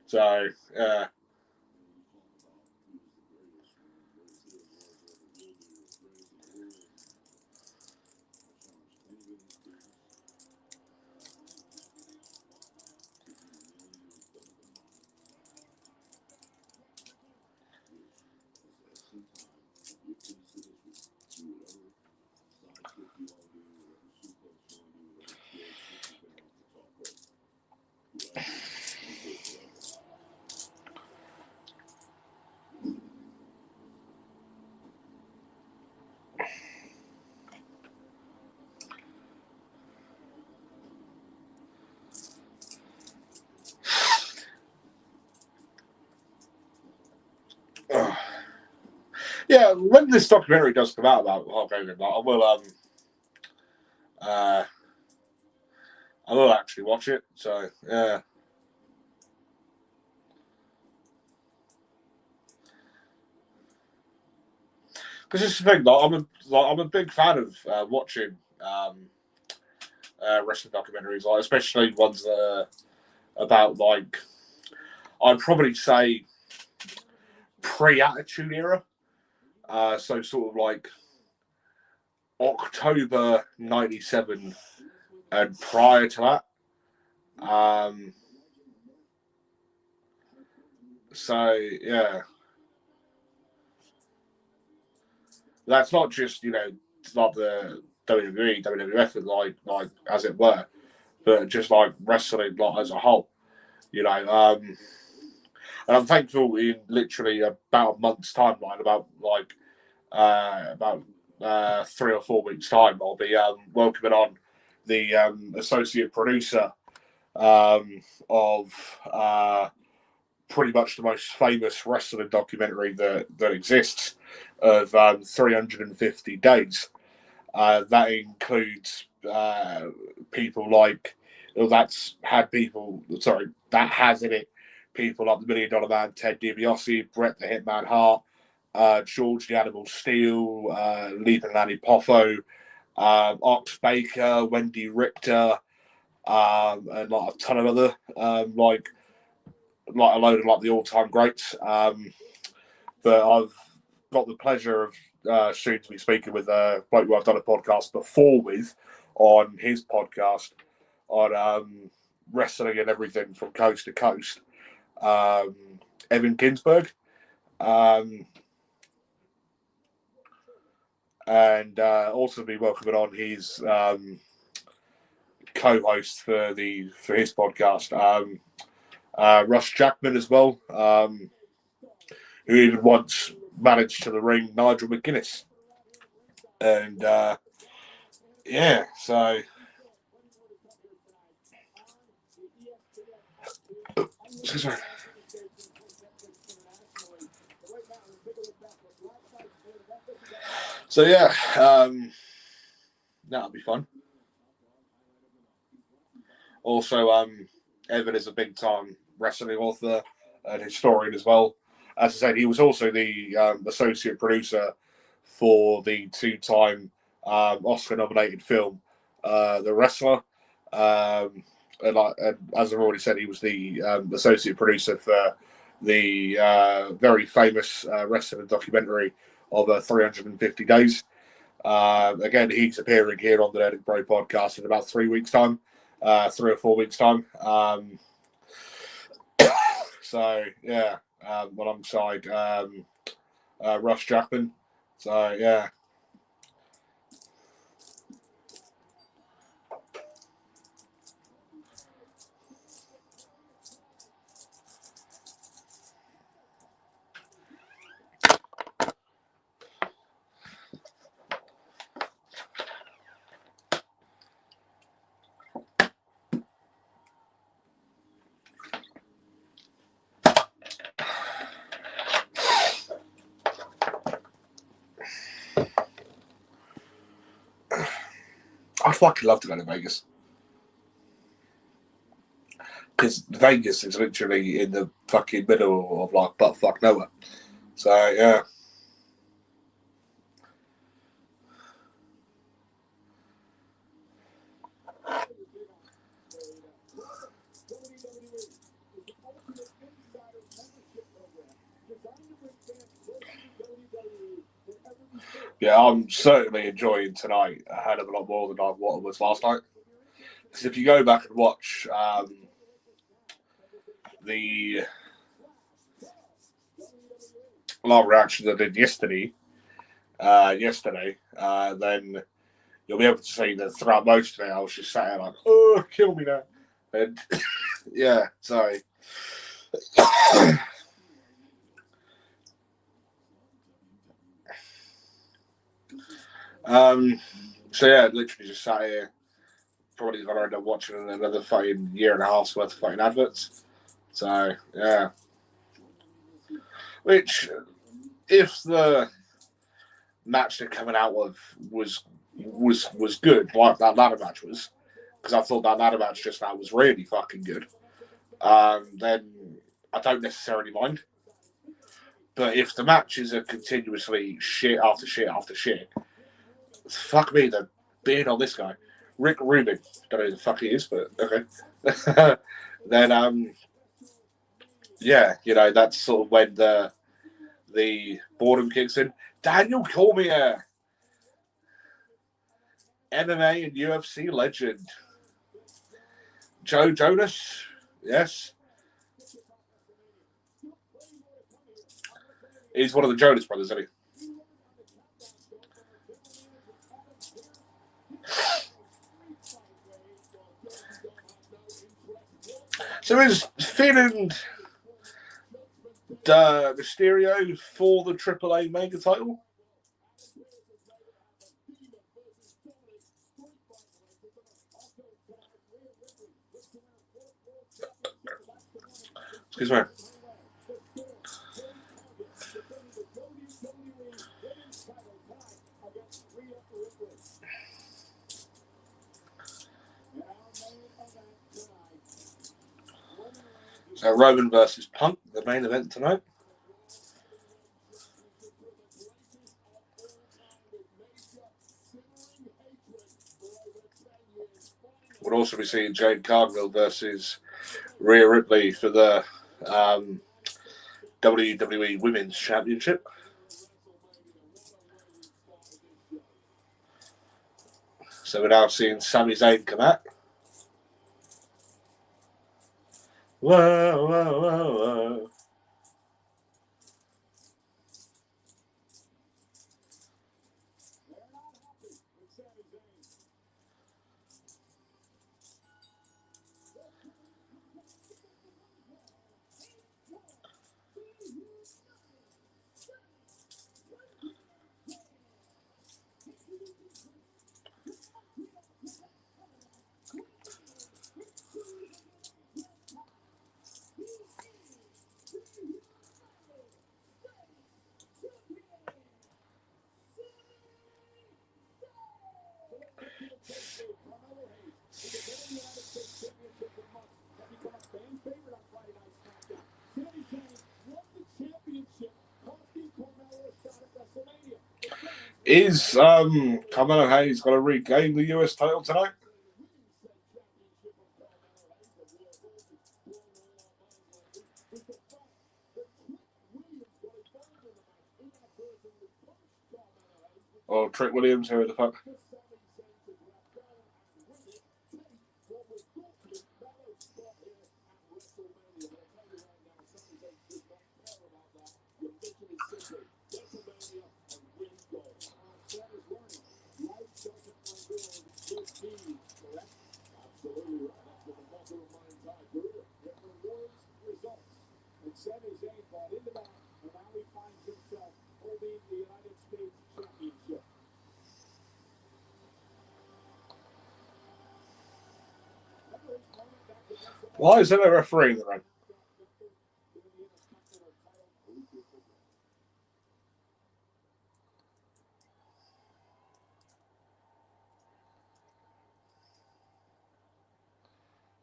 So, yeah, when this documentary does come out about Hulk Hogan, I will actually watch it. So, yeah. Because it's the thing, I'm a big fan of watching wrestling documentaries, like especially ones that are about like I'd probably say pre-Attitude Era. So sort of like October '97 and prior to that. So yeah, that's not just not the WWE, WWF, and like as it were, but just like wrestling like as a whole. And I'm thankful in literally about a month's timeline, about 3 or 4 weeks time, I'll be welcoming on the associate producer of pretty much the most famous wrestling documentary that exists of 350 days. That includes people like that has in it people like the $1 Million Man, Ted DiBiase, Bret the Hitman Hart, George the Animal Steel, Leaping Lanny Poffo, Ox Baker, Wendy Richter, and like a ton of other like a load of like the all-time greats. But I've got the pleasure of soon to be speaking with a bloke who I've done a podcast before with on his podcast on wrestling and everything from coast to coast. Evan Ginsberg. and also be welcoming on his co-host for his podcast, Russ Jackman as well, who even once managed to the ring Nigel McGuinness, and yeah, so. Excuse me. So yeah, that'll be fun. Also, Evan is a big time wrestling author and historian as well. As I said, he was also the associate producer for the two-time Oscar-nominated film, The Wrestler. And as I've already said, he was the associate producer for the very famous wrestling documentary of 350 Days. Again, he's appearing here on the Nerdic Pro Podcast in about 3 weeks' time, 3 or 4 weeks' time. So, yeah, alongside Russ Jackman. So, yeah. I'd fucking love to go to Vegas. Because Vegas is literally in the fucking middle of like butt fuck nowhere. So, yeah. Yeah, I'm certainly enjoying tonight a hell of a lot more than what it was last night. Because if you go back and watch the live reactions I did yesterday, then you'll be able to see that throughout most of it, I was just sat there like, oh, kill me now. And yeah, sorry. So yeah, literally just sat here. Probably going to end up watching another fucking year and a half's worth of fucking adverts. So yeah. Which, if the match they're coming out with was good, like that ladder match was, because I thought that ladder match just now was really fucking good, then I don't necessarily mind. But if the matches are continuously shit after shit after shit, fuck me, the beard on this guy, Rick Rubin, don't know who the fuck he is, but okay. Then yeah, you know, that's sort of when the boredom kicks in. Daniel Cormier, MMA and UFC legend. Joe Jonas, yes. He's one of the Jonas brothers, isn't he? So is Finn and Mysterio for the AAA Mega title? Excuse me. So Roman versus Punk, the main event tonight. We'll also be seeing Jade Cargill versus Rhea Ripley for the WWE Women's Championship. So we're now seeing Sami Zayn come out. Whoa, whoa, whoa, whoa. Is Carmelo Hayes going to regain the US title tonight? Or Trick Williams, who the fuck? Why is there a referee in the ring?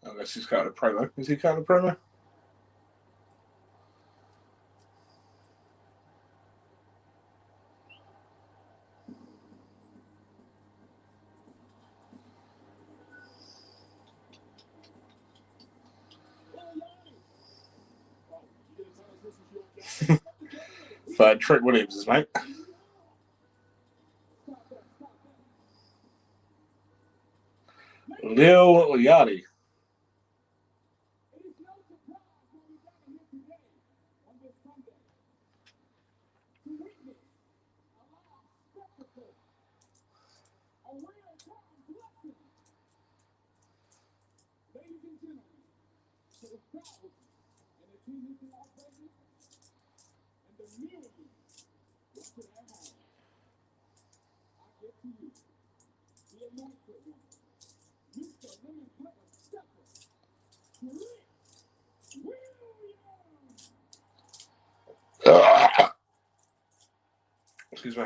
I guess he's cutting a promo. Is he cutting a promo? For Trick Williams, mate. Lil Yachty. Excuse me.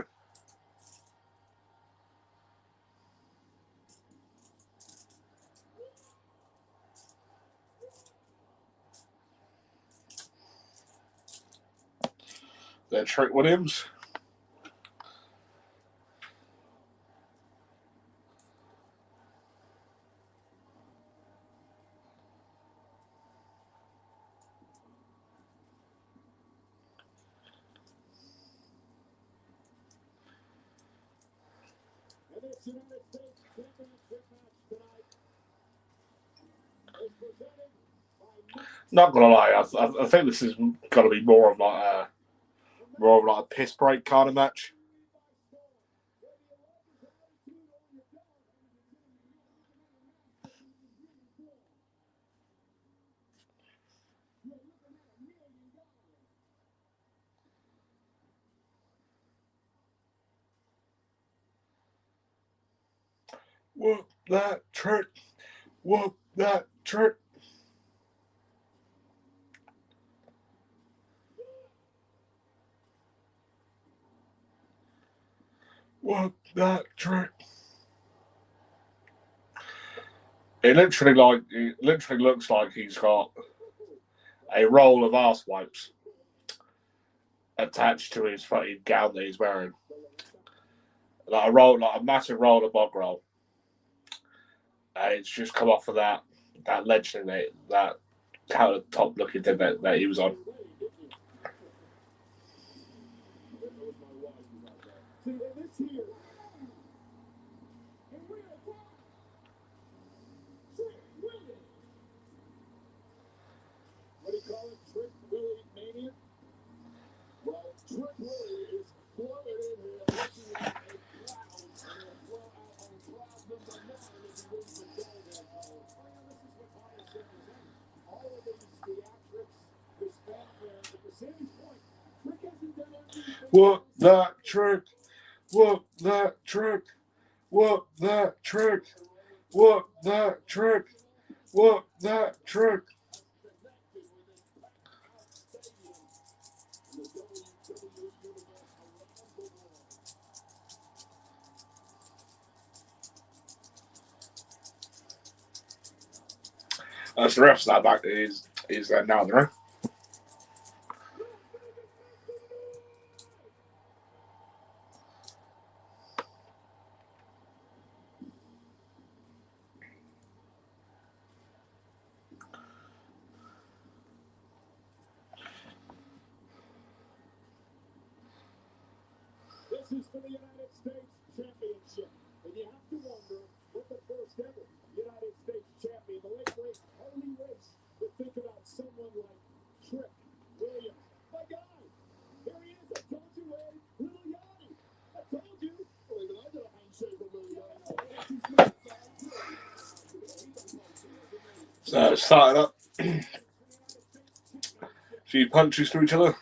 Then Trick Williams. Not gonna lie, I think this is gonna be more of like a piss break kind of match. Whoop that trick! Whoop that trick! Whoop that trick! It literally looks like he's got a roll of arse wipes attached to his fucking gown that he's wearing. Like a massive roll of bog roll. It's just come off of that legend that countertop looking thing that he was on. What do you call it? Trick Willie Mania? Well, Trick Willie is floating in here looking like a cloud, and he'll throw out on cloud number 9 if he wins the gold. This is what Thomas said was in. All of these theatrics, this fanfare, at the same point, Trick hasn't done anything. Whoop that trick! Whoop that trick! Whoop that trick! Whoop that trick! Whoop that trick! So the rest of that back is now in the ring. is for the United States Championship. And you have to wonder what the first ever United States champion, the late great Harley Race, would think about someone like Trick Williams. My guy, here he is. I told you, Ed. Little Yachty. I told you. Well, even I did a handshake with Little Yachty. So started up. A few punches to each other.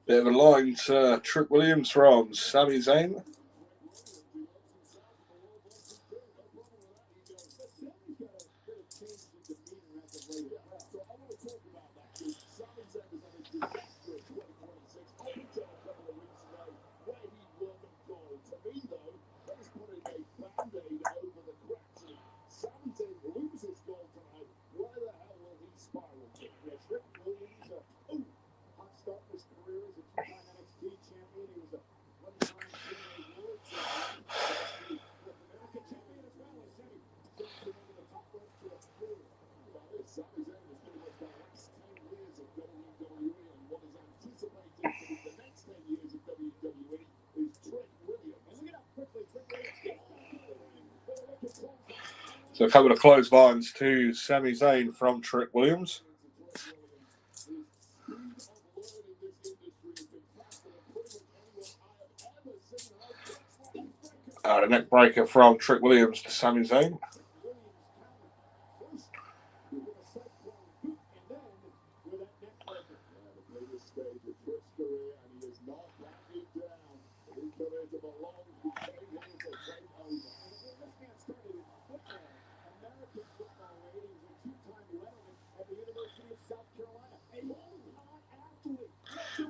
Bit of a line to Trick Williams from Sami Zayn. So a couple of clotheslines to Sami Zayn from Trick Williams. The neck breaker from Trick Williams to Sami Zayn.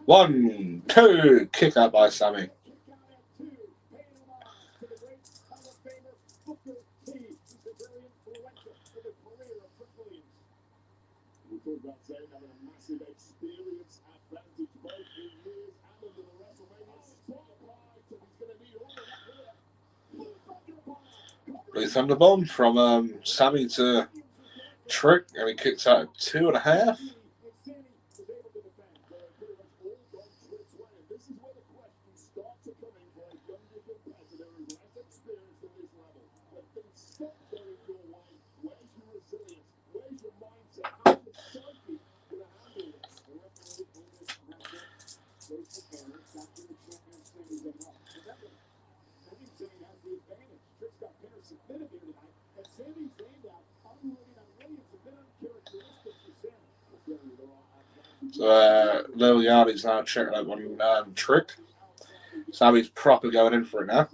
One, two, kick out by Sami. It's on the bomb from Sami to Trick, and he kicks out at 2.5. So Lil Yachty's now checking out one Trick. Sami's proper going in for it now.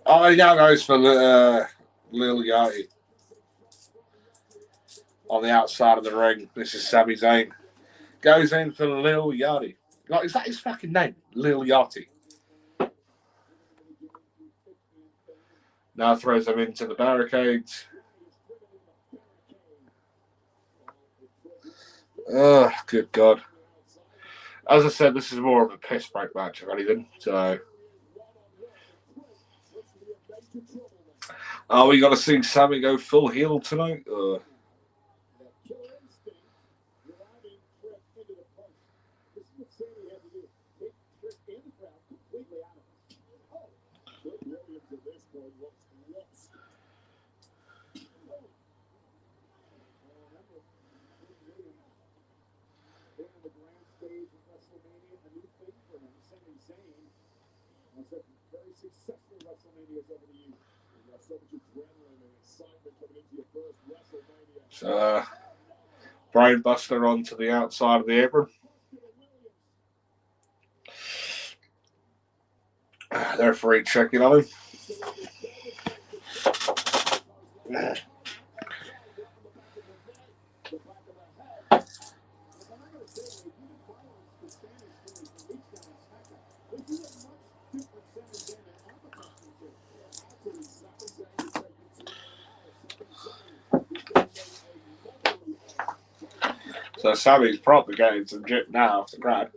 Oh, he now goes for Lil Yachty on the outside of the ring. This is Sami Zayn. Goes in for Lil Yachty. Like, is that his fucking name? Lil Yachty. Now throws him into the barricades. Oh, good God. As I said, this is more of a piss break match, if anything. So, we got to see Sami go full heel tonight. Very successful WrestleManias over the years. You got so much adrenaline and excitement coming into your first WrestleMania. So, Brain Buster onto the outside of the apron. They're free checking on him. So Sami's probably getting some jip now off the crowd.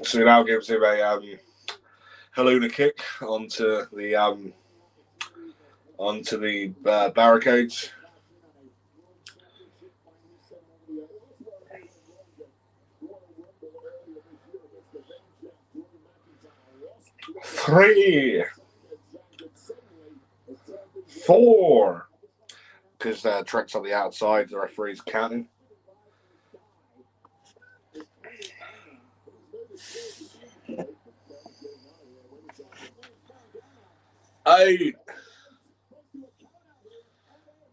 So he now gives him a Haluna kick onto the barricades. Three, 4, because Trick's on the outside, the referee's counting. 8,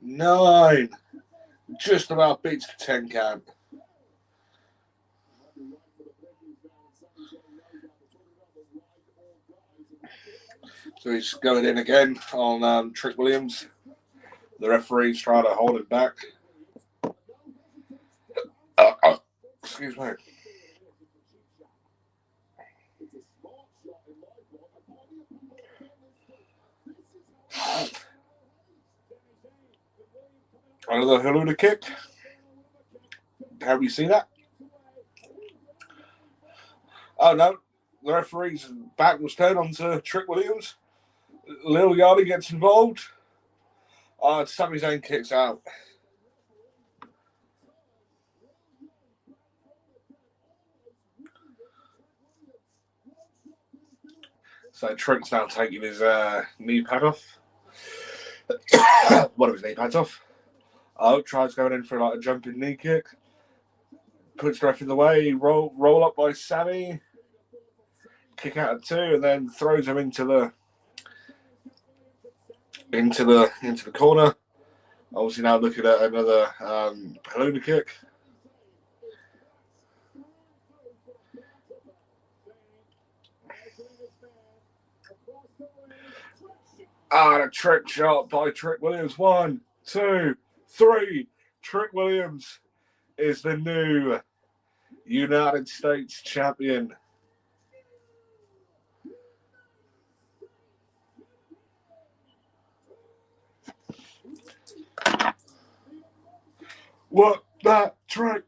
9, just about beats the 10 count. So he's going in again on Trick Williams. The referee's trying to hold him back. Excuse me. Another Haluna kick. Have you seen that? Oh no, the referee's back was turned onto Trick Williams. Lil Yachty gets involved. Sami Zayn kicks out. So Trick's now taking his knee pad off. One of his knee pads off. Tries going in for like a jumping knee kick. Puts the ref in the way. Roll up by Sami. Kick out of 2, and then throws him into the corner. Obviously now looking at another Haluna kick. A trick shot by Trick Williams. 1, 2, 3. Trick Williams is the new United States champion. What that trick?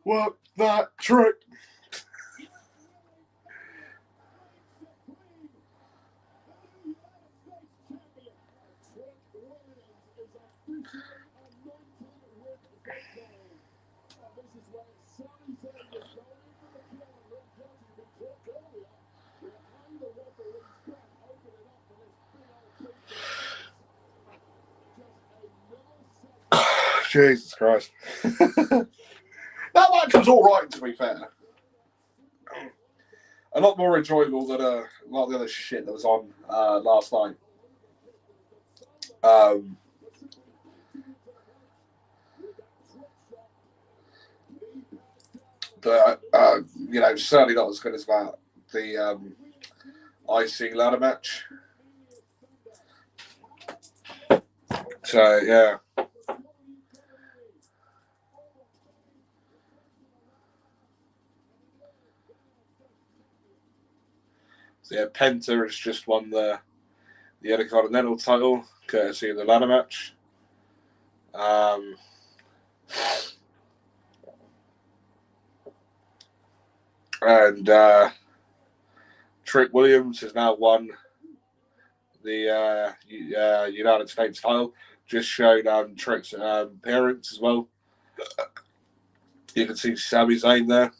What that trick? Jesus Christ. That match was all right, to be fair. A lot more enjoyable than a lot of the other shit that was on last night. But, certainly not as good as the IC ladder match. So, yeah. So yeah, Penta has just won the Intercontinental title, courtesy of the ladder match. And Trick Williams has now won the United States title. Just showed Trick's parents as well. You can see Sami Zayn there.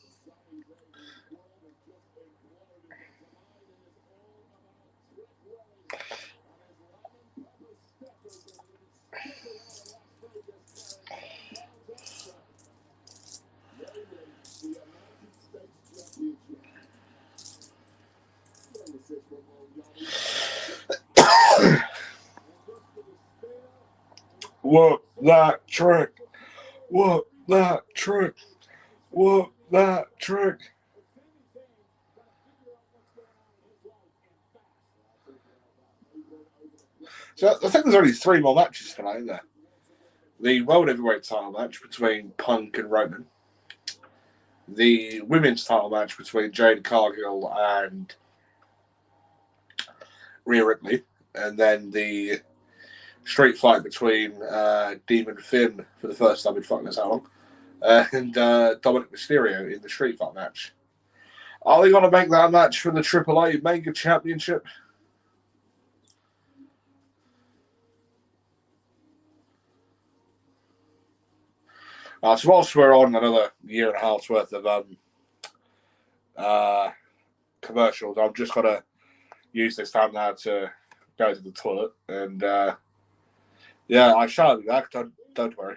What that trick? What that trick? What that trick? So I think there's only 3 more matches tonight, isn't there? The World Heavyweight title match between Punk and Roman. The women's title match between Jade Cargill and Rhea Ripley. And then the street fight between Demon Finn for the first time in fucking knows how long, and Dominic Mysterio in the street fight match. Are they going to make that match for the AAA Mega Championship? So whilst we're on another year and a half's worth of commercials, I'm just going to use this time now to go to the toilet. And yeah, I shall be back. Don't worry.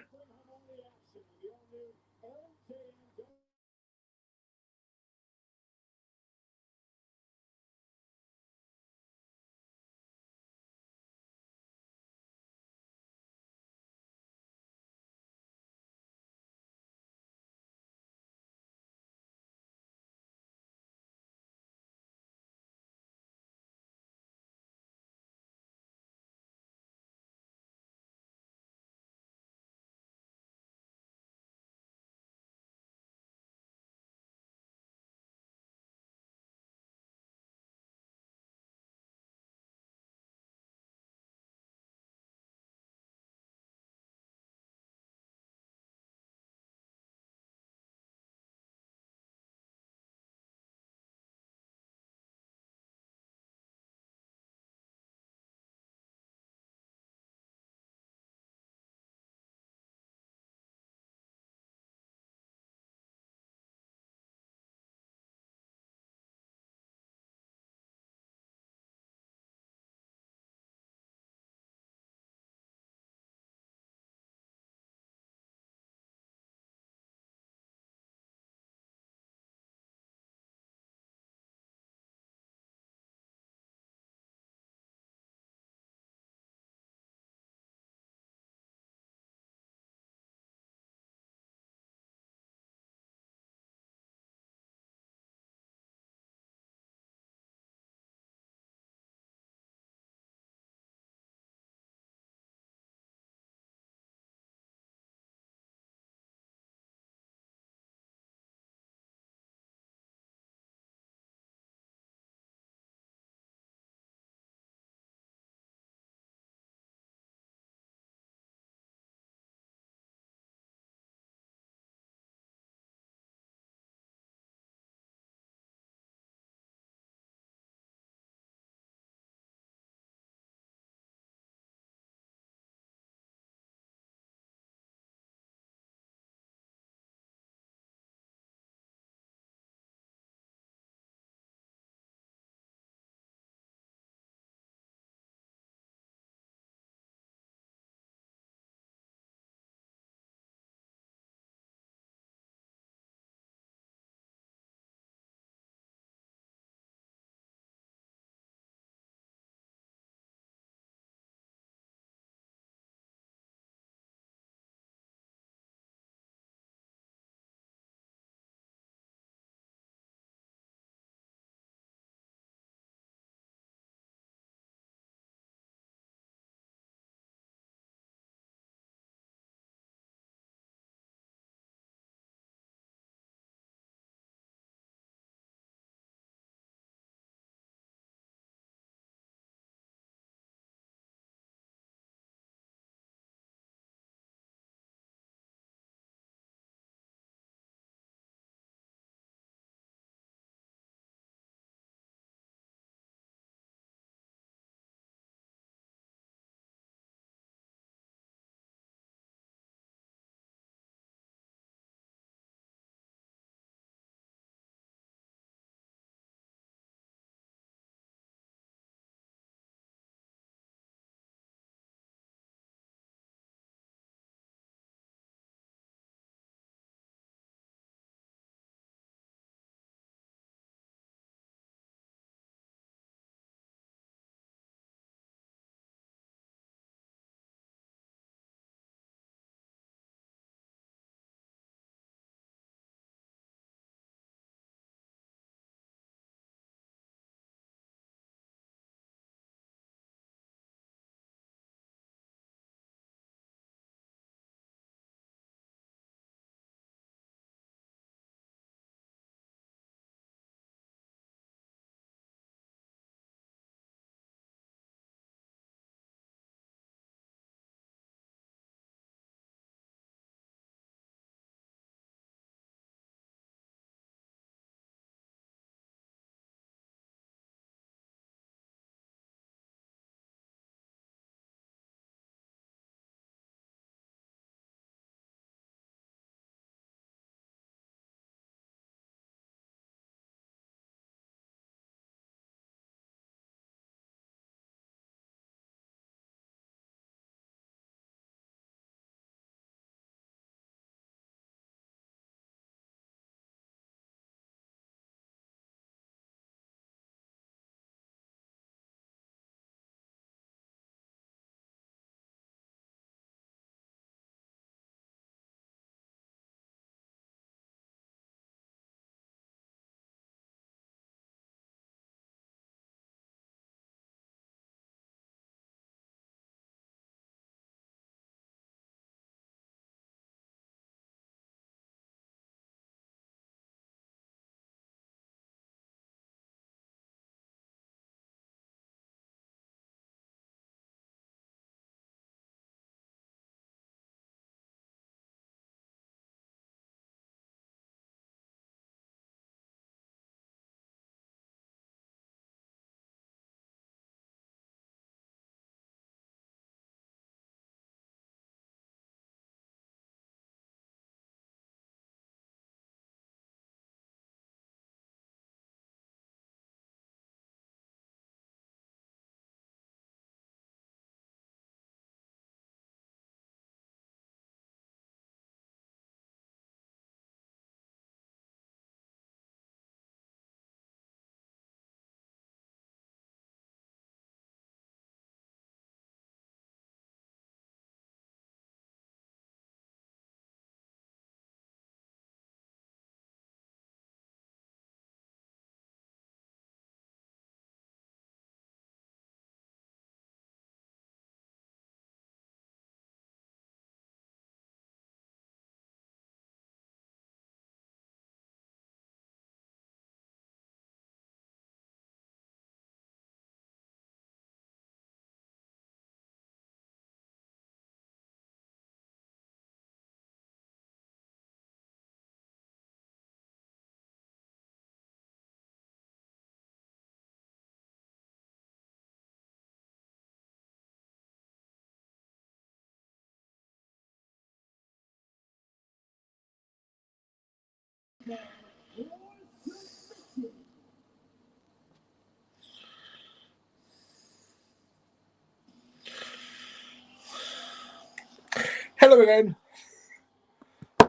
Hello again.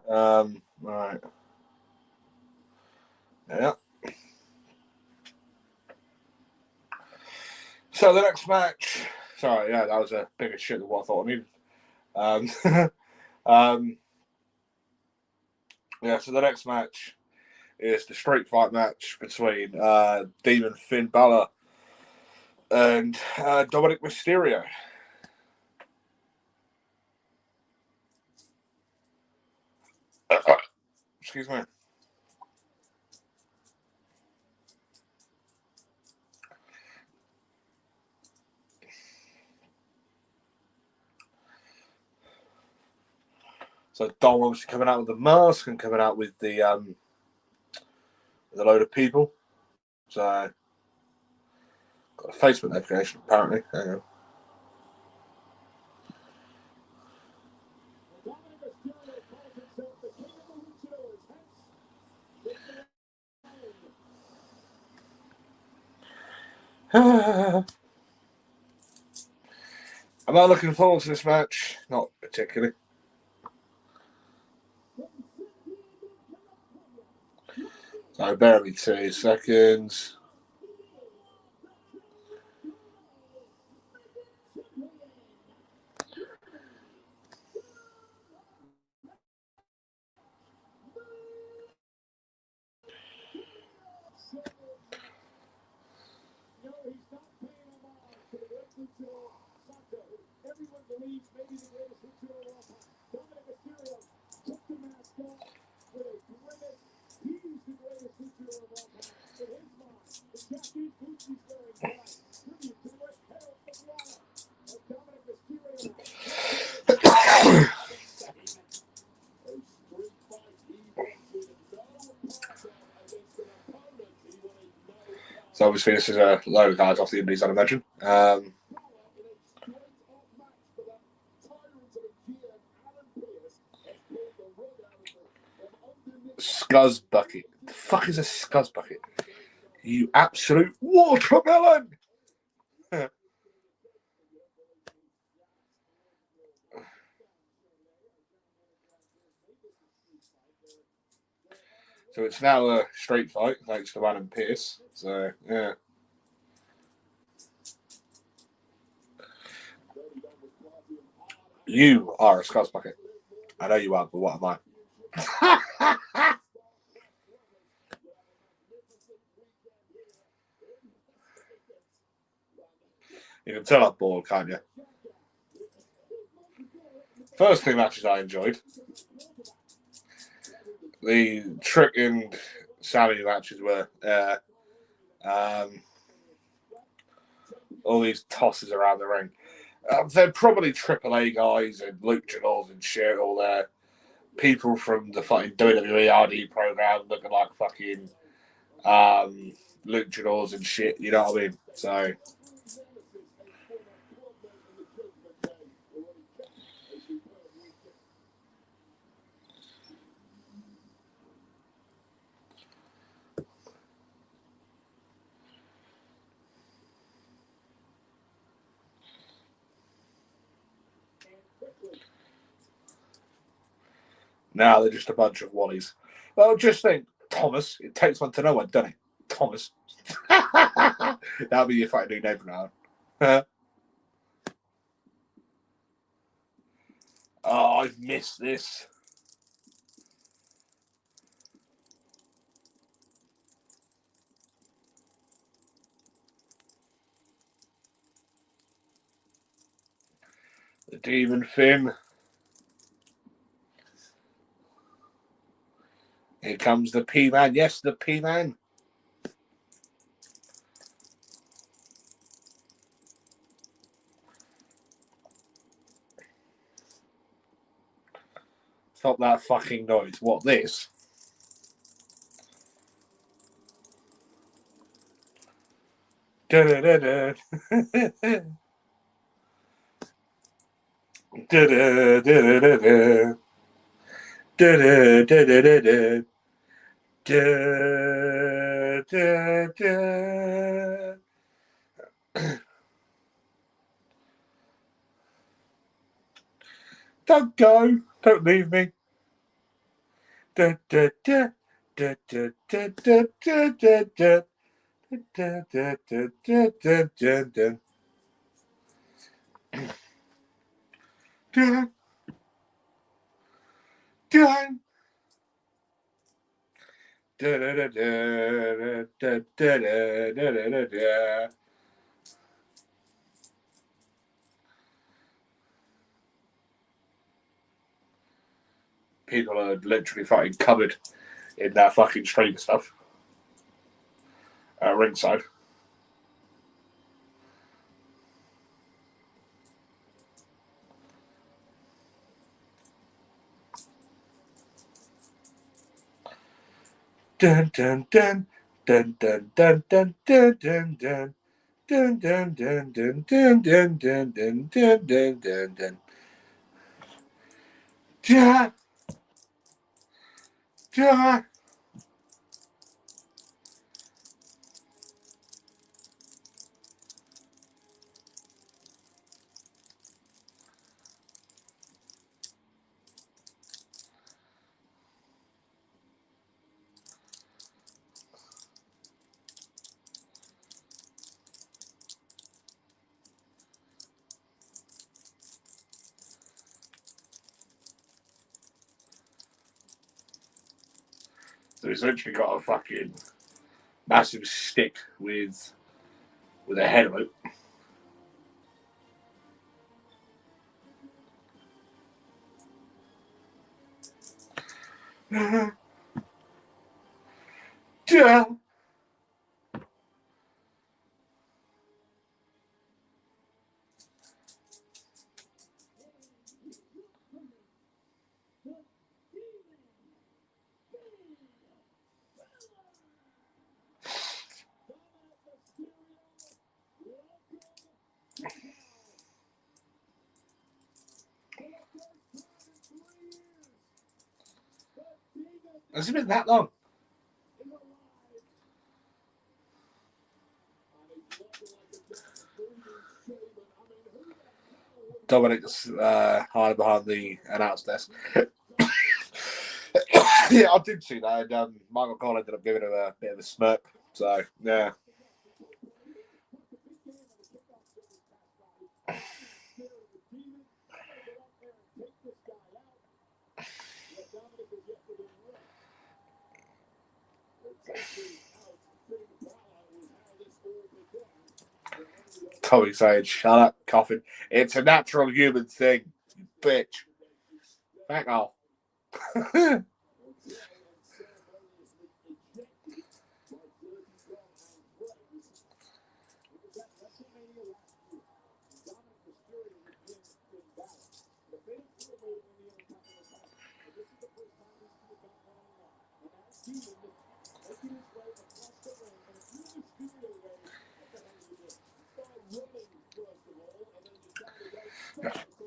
Right. Yeah. So the next match. Sorry, yeah, that was a bigger shit than what I thought I needed. Yeah, so the next match is the street fight match between Demon Finn Balor and Dominic Mysterio. Excuse me. So Dom obviously coming out with the mask and coming out with the load of people. So got a Facebook notification apparently. Hang on. Am I looking forward to this match? Not particularly. So bear with me 2 seconds. So obviously this is a load of guys off the Indies, I'd imagine. Scuzz bucket. The fuck is a scuzz bucket? You absolute watermelon! So it's now a straight fight thanks to Adam Pearce. So yeah. You are a scuzz bucket. I know you are, but what am I? You can tell I'm bored, can't you? First 2 matches I enjoyed. The Trick and Sammy matches were all these tosses around the ring. They're probably AAA guys and luchadors and shit, all there. People from the fucking WWE RD program looking like fucking luchadors and shit, you know what I mean? So now they're just a bunch of wallies. Well, just think, Thomas. It takes one to know one, doesn't it? Thomas. That'll be your fucking new name from now. Oh, I've missed this. The Demon Finn. Here comes the P-Man. Yes, the P-Man. Stop that fucking noise. What, this? Da-da-da-da. Da-da-da-da-da. Da-da-da-da-da. Da, da, da. Don't go. Don't leave me. Da, da, da, da, da, da, da, da, da, da. Da, da, da, da, da, da, da. Da, da. Da, da, da, da, da, da, da, da, da, da. People are literally fucking covered in that fucking stream stuff. Ringside. Dun dun dun dun dun dun dun dun dun dun. Dun dun dun dun dun dun dun dun dun dun dun dun. Da, da. So he's literally got a fucking massive stick with a head on it. Da. Has it been that long? Dominic's hiding behind the announce desk. Yeah, I did see that. And, Michael Cole ended up giving him a bit of a smirk. So, yeah. Chloe saying, shut up, coughing. It's a natural human thing, you bitch. Back off.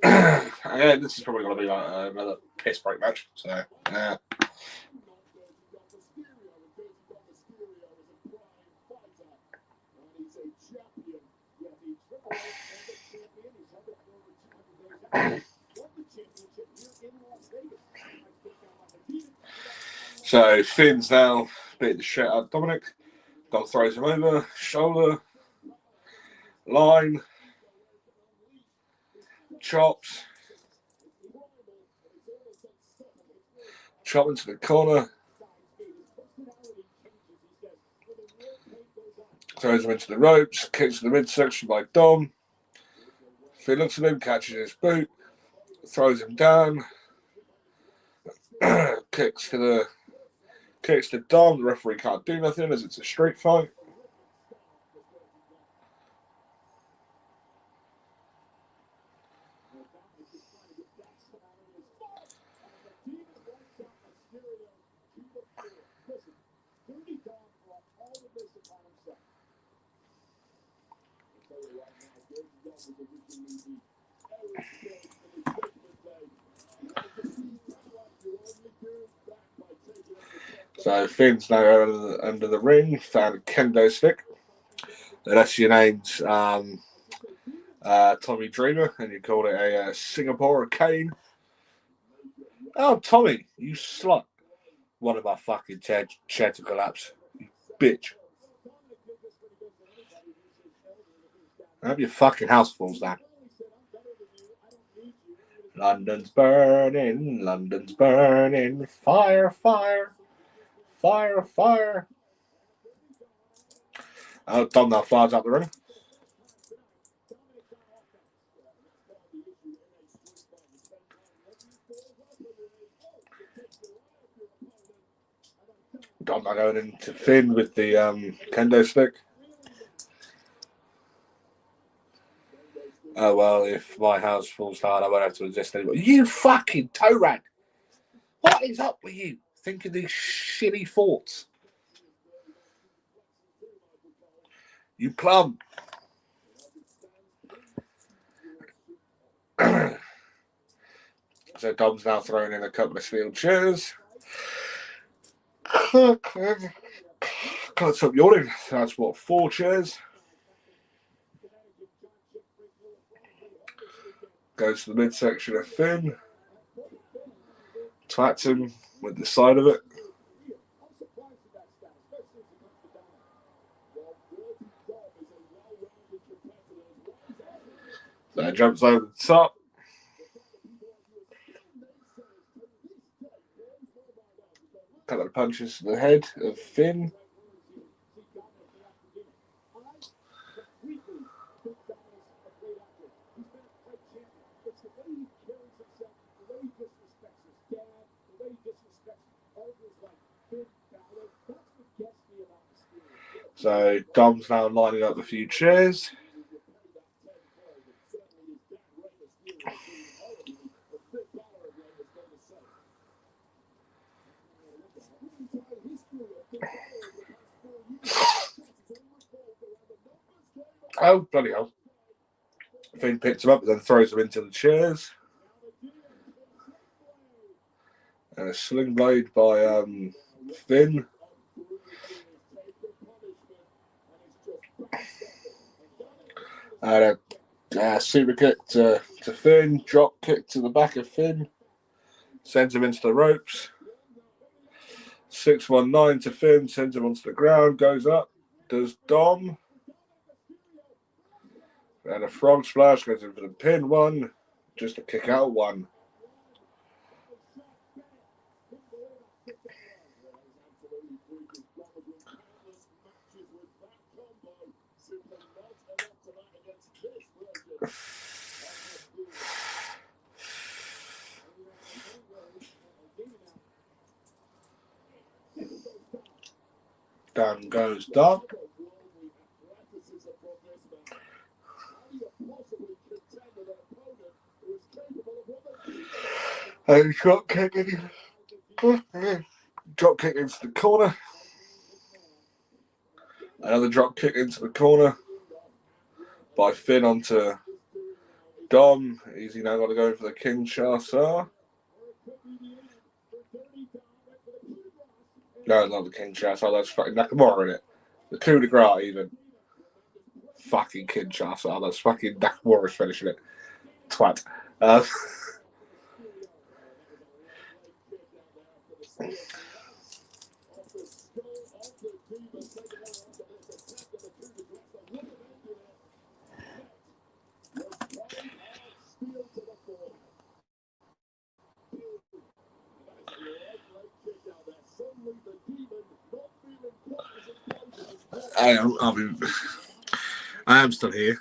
Yeah, this is probably going to be like another piss break match. So, yeah. So Finn's now beating the shit out of Dominic. Dom throws him over, shoulder, line, chops, chop into the corner, throws him into the ropes, kicks to the midsection by Dom. Finn looks at him, catches his boot, throws him down, kicks to Dom. The referee can't do nothing as it's a street fight. So Finn's now under the ring, found a kendo stick. Unless your name's Tommy Dreamer and you call it a Singapore cane. Oh, Tommy, you slut. One of my fucking chair to collapse. You bitch. I hope your fucking house falls down. London's burning, London's burning. Fire, fire, fire, fire. Oh, Dom now flies out the ring. Dom now going into Finn with the kendo stick. Oh, well, if my house falls down, I won't have to resist anymore. You fucking toe rag. What is up with you? Thinking these shitty thoughts. You plum. So Dom's now throwing in a couple of steel chairs. Can't stop yawning. That's what, 4 chairs. Goes to the midsection of Finn. Twats him with the side of it. So jumps over the top. Couple of punches to the head of Finn. So Dom's now lining up a few chairs. Oh, bloody hell. Finn picks him up and then throws him into the chairs. And a sling blade by Finn. And a super kick to Finn. Drop kick to the back of Finn. Sends him into the ropes. 619 to Finn. Sends him onto the ground. Goes up. Does Dom. And a frog splash goes in for the pin 1. Just a kick out 1. Down goes Dom. And drop kick into the corner. Another drop kick into the corner by Finn onto Dom. Easy now got to go for the Kinshasa. No, not the Kinshasa. That's fucking Nakamura in it. The coup de grace, even. Fucking Kinshasa. That's fucking Nakamura's finishing it. Twat. I am still here.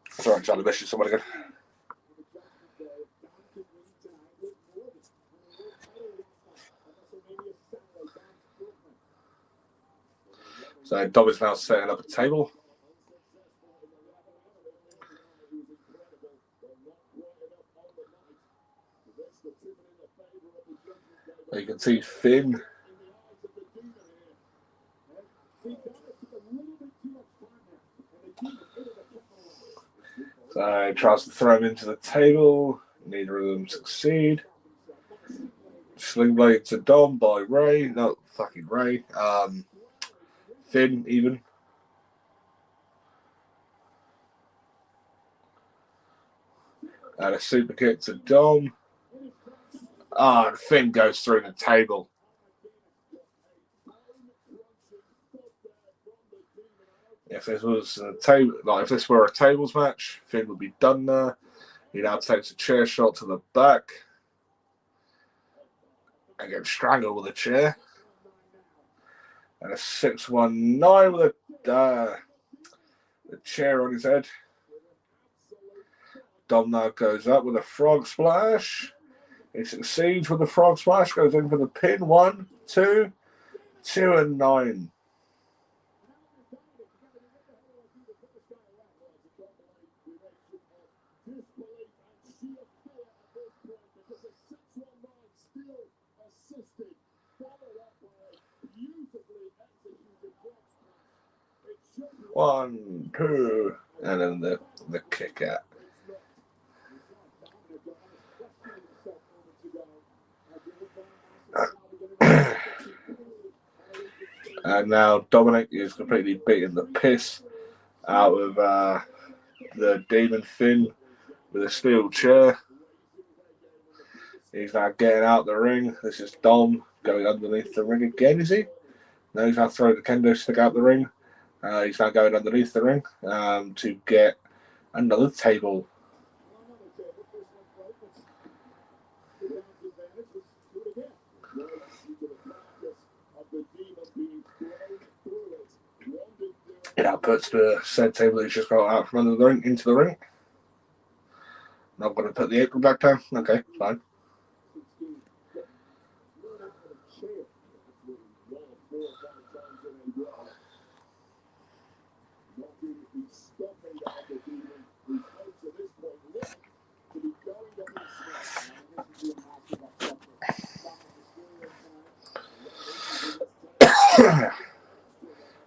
Sorry, I'm trying to message someone again. So Dom is now setting up a table. He can see Finn. So he tries to throw him into the table. Neither of them succeed. Sling blade to Dom by Ray. No, fucking Ray. Finn, even. And a super kick to Dom. And Finn goes through the table. If this was a table, like if this were a tables match, Finn would be done there. He now takes a chair shot to the back and gets strangled with a chair. And a 619 with the chair on his head. Dom now goes up with a frog splash. He succeeds with the frog splash, goes in for the pin. 1, 2, 2 and 9. One, two, and then the kick out. And now Dominic is completely beating the piss out of the Demon Finn with a steel chair. He's now getting out the ring. This is Dom going underneath the ring again, is he? No, he's now throwing the kendo stick out the ring. He's now going underneath the ring to get another table. It now puts the said table he's just got out from under the ring into the ring. Not going to put the apron back down. Okay, fine.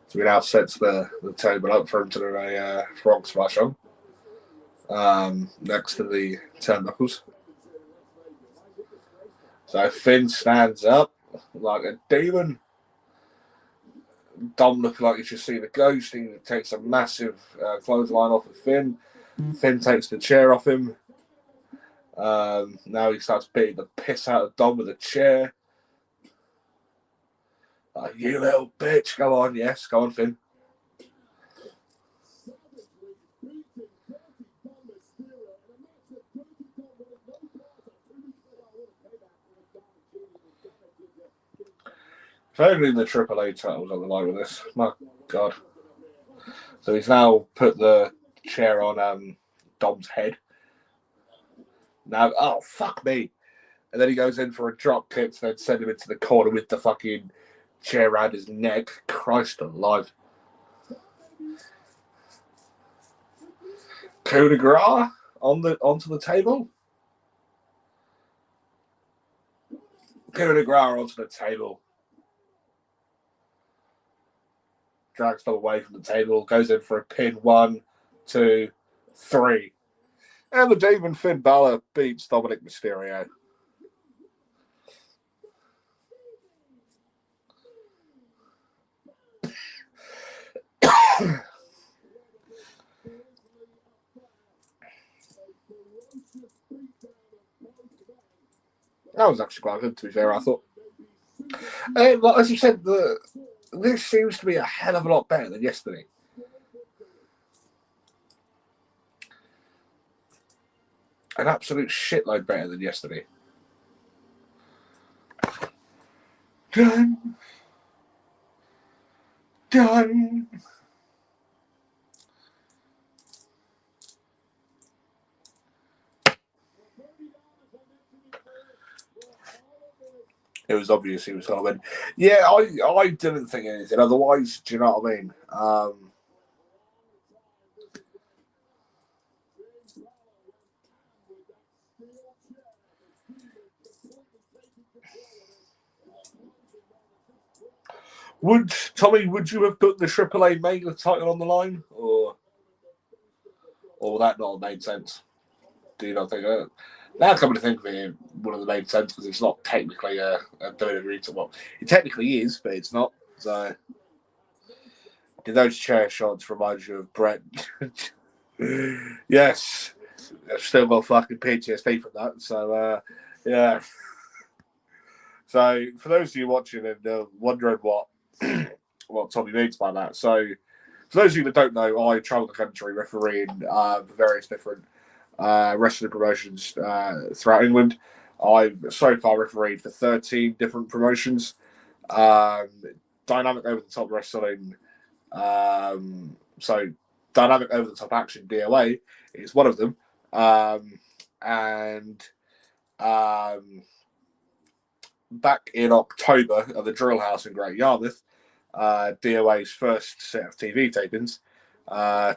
So we now sets the table up for him to do a frog splash on next to the turnbuckles. So Finn stands up like a demon. Dom looking like you should see the ghost. He takes a massive clothesline off of Finn. Finn takes the chair off him. Now he starts beating the piss out of Dom with a chair. You little bitch. Go on, yes. Go on, Finn. If only the AAA title was on the line with this. My God. So he's now put the chair on Dom's head. Now, oh, fuck me. And then he goes in for a drop kick to then send him into the corner with the fucking chair around his neck. Christ alive. Coup de grace onto the table. Coup de grace onto the table. Drags Dom away from the table. Goes in for a pin. 1, 2, 3. And the Demon Finn Balor beats Dominic Mysterio. That was actually quite good, to be fair, I thought. As you said, this seems to be a hell of a lot better than yesterday. An absolute shitload better than yesterday. Done. It was obvious he was going to win. Yeah, I didn't think anything otherwise. Do you know what I mean? Tommy, would you have put the AAA Mega title on the line, or would that not have made sense? Do you not think that? Now coming to think of it, one of the made sense because it's not technically a WWE title. Well, it technically is, but it's not. So, did those chair shots remind you of Brett? Yes, I've still got fucking PTSD from that. So, yeah. So, for those of you watching and wondering what Tommy means by that, so for those of you that don't know, I travel the country refereeing various different wrestling promotions throughout England. I've so far refereed for 13 different promotions. Dynamic over the top wrestling. So dynamic over the top action DOA is one of them. Back in October at the Drill House in Great Yarmouth, DOA's first set of TV tapings.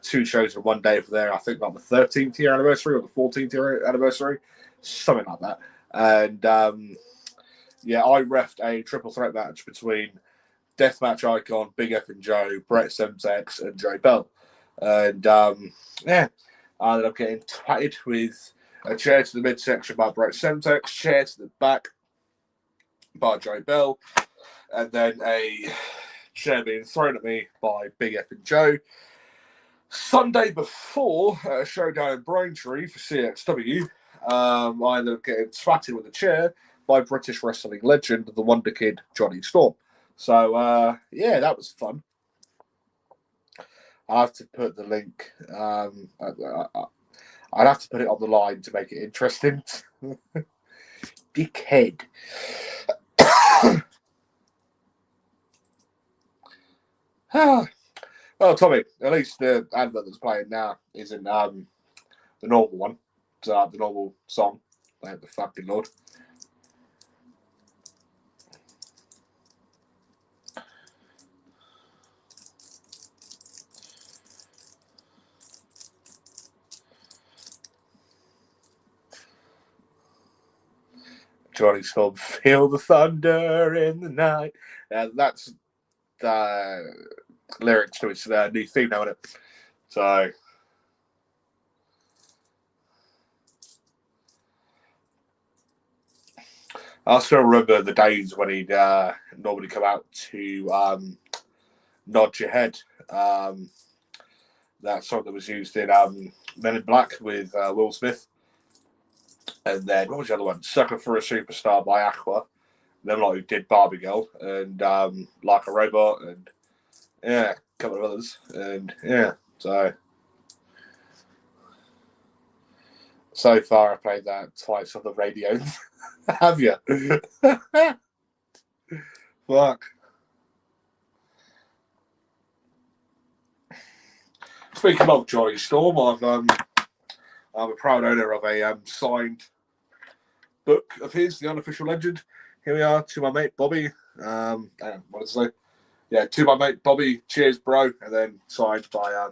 2 shows in one day for their, I think, like the 13th year anniversary or the 14th year anniversary, something like that. And I reffed a triple threat match between deathmatch icon Big F and Joe, Brett Semtex, and Joe Bell. And I ended up getting twatted with a chair to the midsection by Brett Semtex, chair to the back by Joe Bell, and then a chair being thrown at me by Big F and Joe. Sunday before a showdown in Braintree for CXW, I ended up getting swatted with a chair by British wrestling legend, the Wonder Kid, Johnny Storm. So, that was fun. I'll have to put the link. I'd have to put it on the line to make it interesting. Dickhead. Well, Tommy, at least the advert that's playing now isn't the normal one. It's the normal song. Thank the fucking Lord. Johnny Storm, feel the thunder in the night. That's lyrics to its new theme now, isn't it? So, I still remember the days when he'd normally come out to Nod Your Head. That song that was used in Men in Black with Will Smith. And then, what was the other one? Sucker for a Superstar by Aqua. And then, like, who did Barbie Girl and Like a Robot and, a couple of others. And, so far I played that twice on the radio. Have you? Fuck. Speaking of Johnny Storm, I'm a proud owner of a signed book of his, The Unofficial Legend. Here we are, to my mate Bobby. What did I say? Yeah, to my mate Bobby, cheers, bro. And then signed by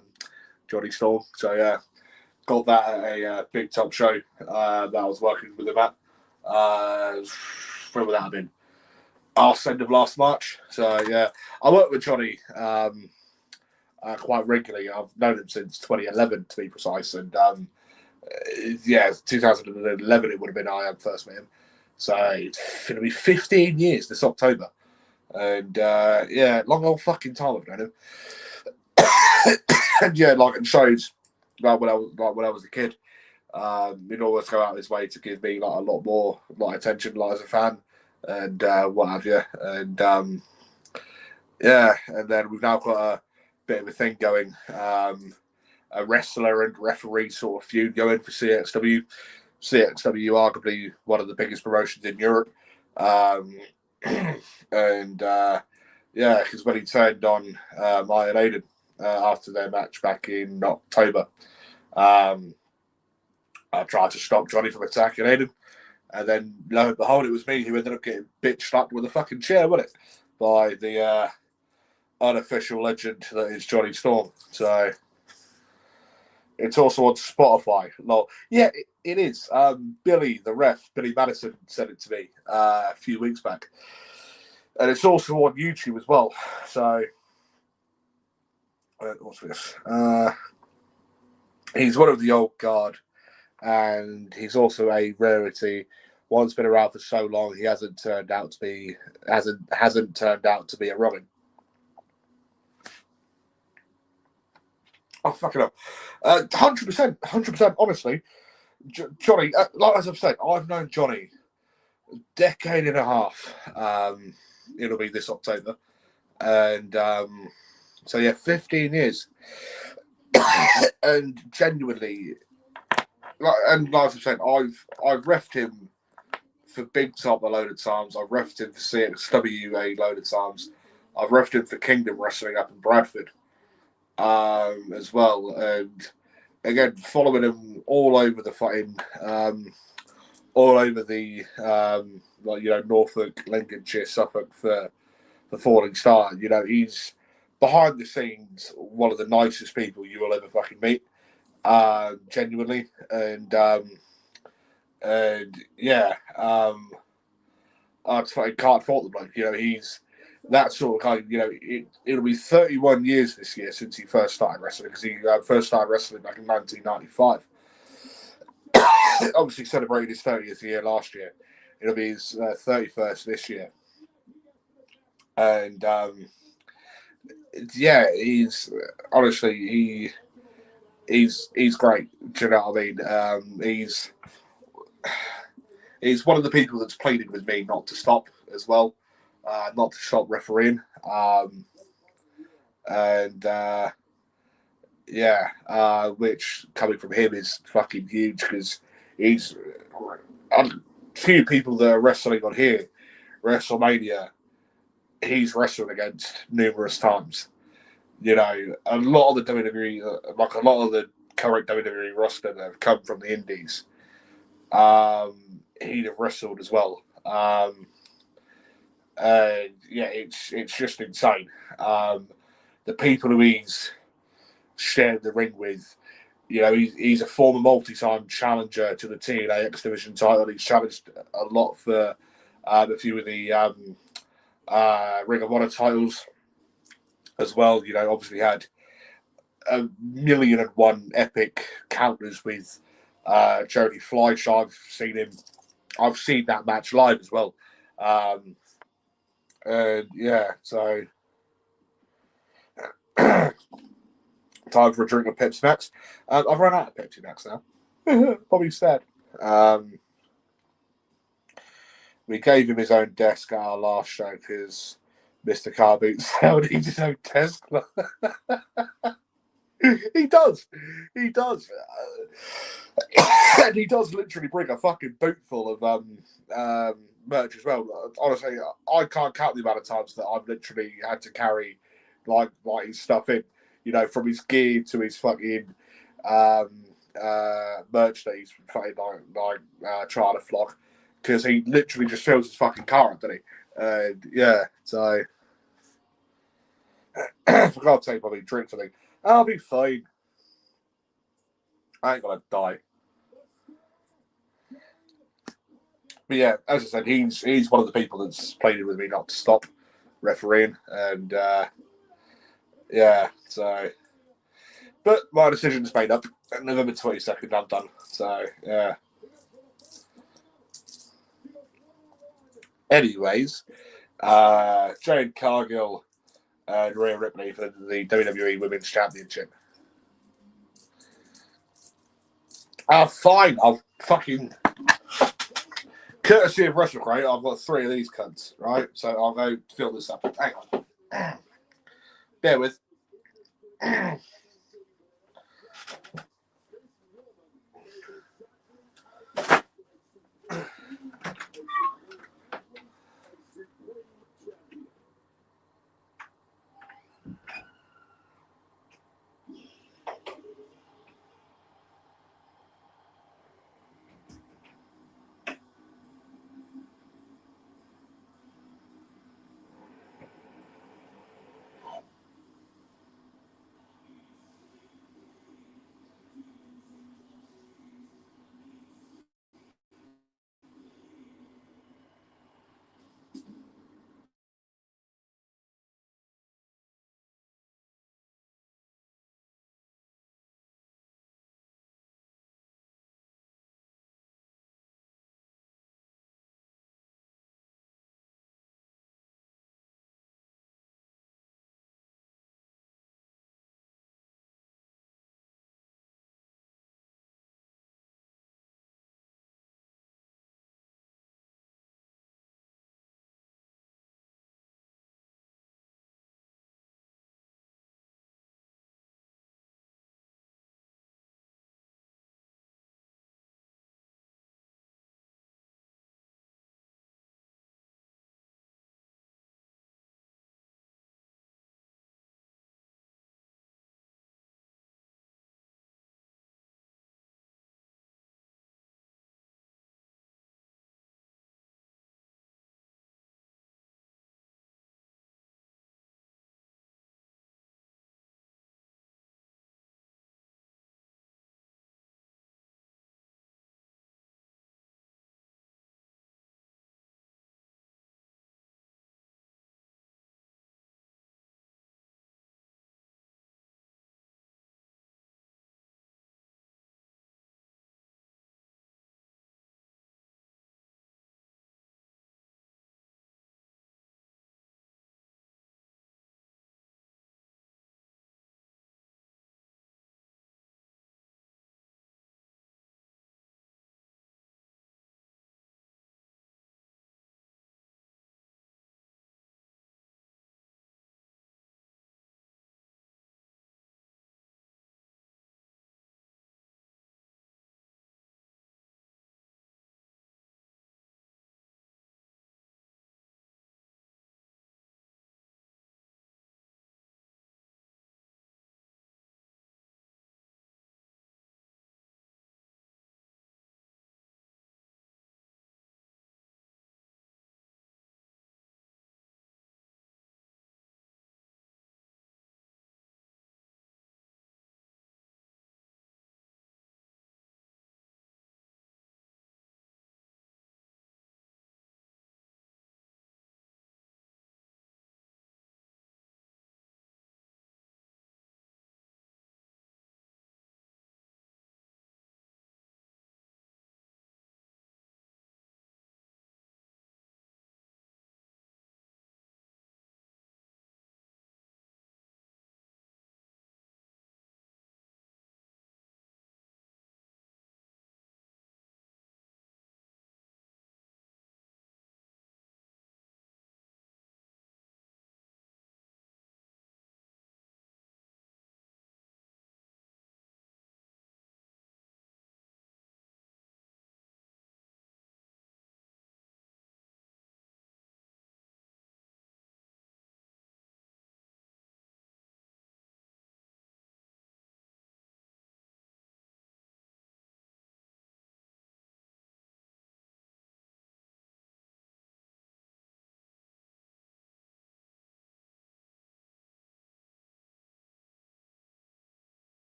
Johnny Storm. So, yeah, got that at a big top show that I was working with him at. When would that have been? End of last March. So, yeah, I work with Johnny quite regularly. I've known him since 2011, to be precise. And, 2011 it would have been I first met him. So it's going to be 15 years this October. And long old fucking time I've known him. And in shows when I was a kid, he'd always go out his way to give me like a lot more attention, like as a fan and what have you. And and then we've now got a bit of a thing going. A wrestler and referee sort of feud going for CXW. CXW, arguably one of the biggest promotions in Europe. Because when he turned on Iron Aiden after their match back in October, I tried to stop Johnny from attacking Aiden. And then, lo and behold, it was me who ended up getting bitch slapped with a fucking chair, wasn't it? By the unofficial legend that is Johnny Storm. So, it's also on Spotify. Lol. Yeah, it is. Billy, the ref, Billy Madison, sent it to me a few weeks back. And it's also on YouTube as well. So, what's this? He's one of the old guard, and he's also a rarity. One's been around for so long, he hasn't turned out to be a Robin. Oh, fuck it up. 100%, honestly. Johnny, like as I've said, I've known Johnny a decade and a half. It'll be this October. And so, yeah, 15 years. And genuinely, like I've said, I've reffed him for Big Top a load of times. I've reffed him for CXW a load of times. I've reffed him for Kingdom Wrestling up in Bradford as well. And again, following him all over the fighting, all over the Norfolk, Lincolnshire, Suffolk for Falling Star. You know, he's behind the scenes one of the nicest people you will ever fucking meet. Genuinely, and yeah, I can't fault the bloke. You know, he's that sort of guy. You know, it'll be 31 years this year since he first started wrestling, because he first started wrestling back in 1995. Obviously celebrated his 30th year last year. It'll be his 31st this year. And yeah, he's honestly he's great. Do you know what I mean? He's one of the people that's pleaded with me not to stop as well, not to stop refereeing. Which coming from him is fucking huge, because he's few people that are wrestling on here, WrestleMania, he's wrestled against numerous times. You know, a lot of the WWE, like a lot of the current WWE roster that have come from the indies, he'd have wrestled as well. And yeah, it's just insane. The people who he's shared the ring with, you know, he's a former multi-time challenger to the TNA X Division title. He's challenged a lot for a few of the Ring of Honor titles as well. You know, obviously had 1,000,001 epic counters with Jody Fleisch. I've seen that match live as well. And yeah, so time for a drink of Pepsi Max. I've run out of Pepsi Max now. Probably sad. We gave him his own desk at our last show because Mr. Car Boots now needs his own desk. He does. And he does literally bring a fucking boot full of merch as well. Honestly, I can't count the amount of times that I've literally had to carry like his stuff in. You know, from his gear to his fucking merch that he's fucking trying to flock, because he literally just fills his fucking car up, doesn't he? Yeah, so for God's sake, probably drink something. I'll be fine. I ain't gonna die. But yeah, as I said, he's one of the people that's pleaded with me not to stop refereeing, and yeah, so. But my decision's made up. November 22nd, I'm done. So yeah. Anyways, Jade Cargill and Rhea Ripley for the WWE Women's Championship. Fine. I'll fucking, courtesy of WrestleCrate, I've got 3 of these cunts, right? So I'll go fill this up. Hang on. Bear with.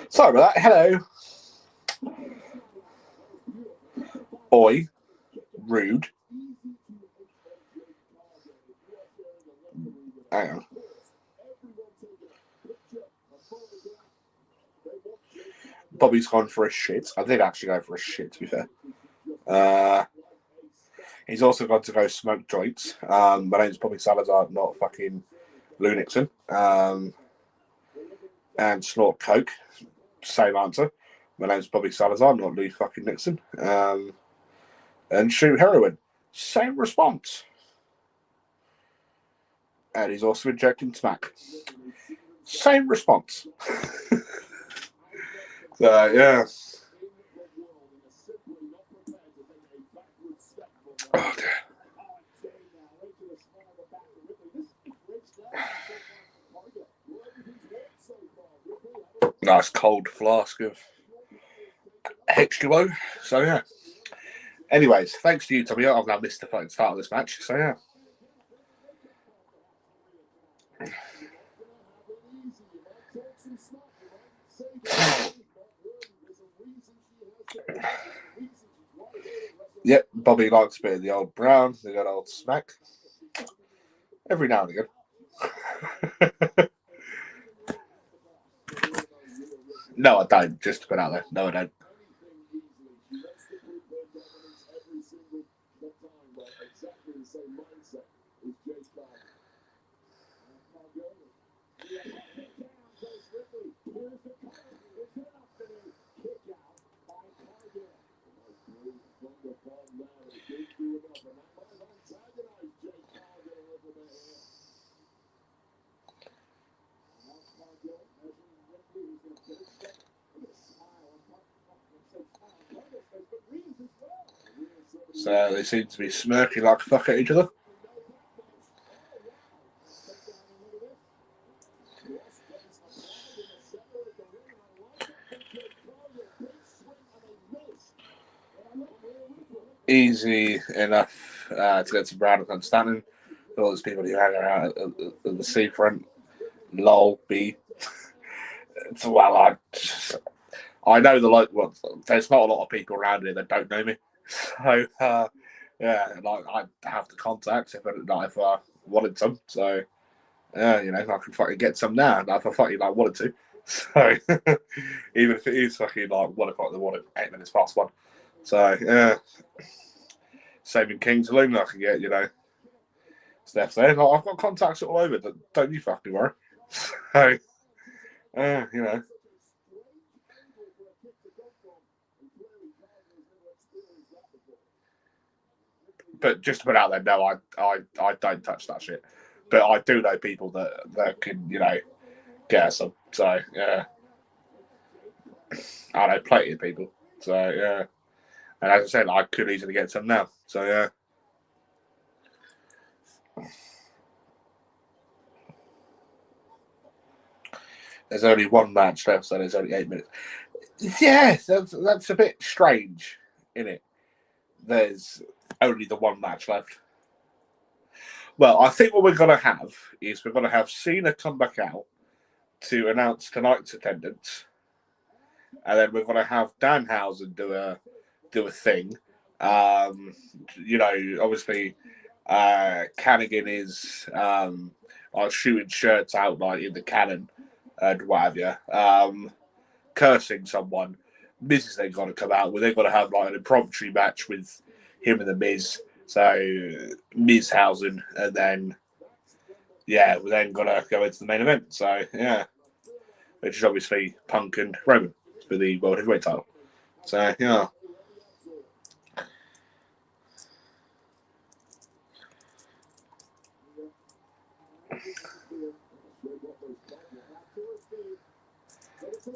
Sorry about that. Hello. Oi. Rude. Hang on. Bobby's gone for a shit. I did actually go for a shit, to be fair. He's also got to go smoke joints. My name's Bobby Salazar, not fucking Lou Nixon. And snort coke. Same answer. My name's Bobby Salazar, not Lou fucking Nixon. And shoot heroin. Same response. And he's also injecting smack. Same response. So, yeah. Oh, dear. Nice cold flask of H2O. So, yeah. Anyways, thanks to you, Tommy. I've now missed the fucking start of this match. So, yeah. Yep, Bobby likes a bit of the old brown, the good old smack. Every now and again. No, I don't. Just to put out there. No, I don't. So they seem to be smirking like fuck at each other. Easy enough to get to Brown and standing. All those people who hang around at the seafront. Lol, B. So, well, I know there's not a lot of people around here that don't know me. So, yeah, like I have the contacts if I wanted some. So, yeah, you know, I can fucking get some now if I fucking wanted to. So, even if it is fucking 1 o'clock in the morning, 8 minutes past 1. So, yeah. Same in King's Lynn, I can get, Steph's there. I've got contacts all over. Don't you fucking worry. So, But just to put out there, no, I don't touch that shit. But I do know people that can, get some. So, yeah. I know plenty of people. So, yeah. And as I said, I could easily get some now. So, yeah. There's only one match left, so there's only 8 minutes. Yeah, that's a bit strange, isn't it? There's only the one match left. Well, I think what we're going to have is we're going to have Cena come back out to announce tonight's attendance. And then we're going to have Danhausen do a thing. Obviously, Cannigan is shooting shirts out in the cannon and what have you, cursing someone. Miz is then going to come out. They're going to have an impromptu match with him and the Miz. So Mizhausen, and then we're then going to go into the main event. So which is obviously Punk and Roman for the World Heavyweight title. So yeah.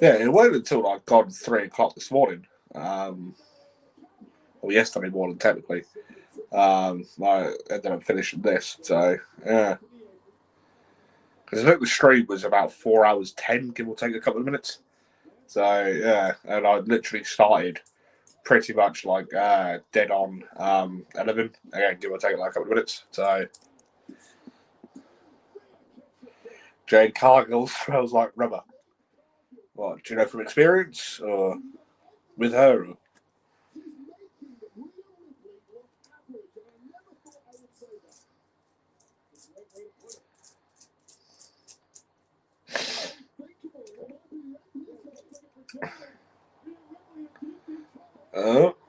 Yeah, it wasn't until gone 3 o'clock this morning, or yesterday morning technically. I ended up finishing this, so yeah. Because I think the stream was about 4 hours 10, give or take a couple of minutes. So yeah, and I literally started pretty much like dead on 11. Again, give or take like a couple of minutes. So Jade Cargill smells like rubber. What, do you know from experience or with her? Or?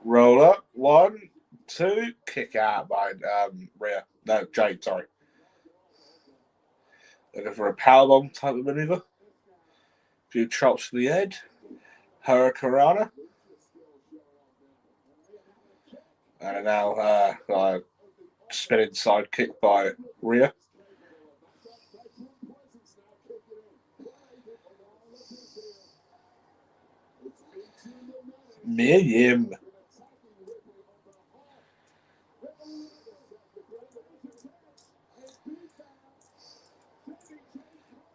Roll up. 1, 2. Kick out by Rhea. No, Jade, sorry. Looking for a powerbomb type of maneuver. A few chops to the head. Hurricanrana. And now spinning side kick by Rhea. Mia Yim.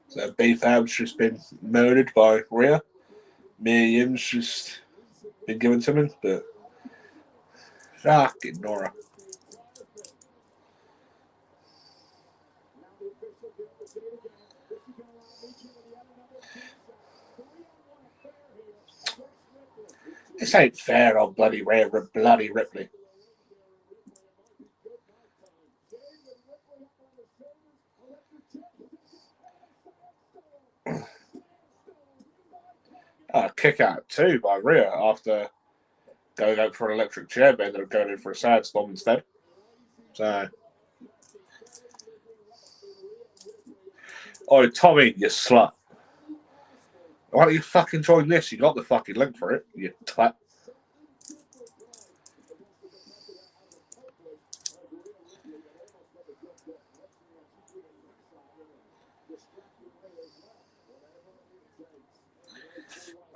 So B-Fab's just been murdered by Rhea. Mia Yim's just been given to him, but fucking Nora. This ain't fair on bloody Rhea, bloody Ripley. Kick out too by Rhea after going out for an electric chair, but ended up going in for a sad storm instead. So, oh Tommy, you slut! Why don't you fucking join this? You got the fucking link for it, you twat.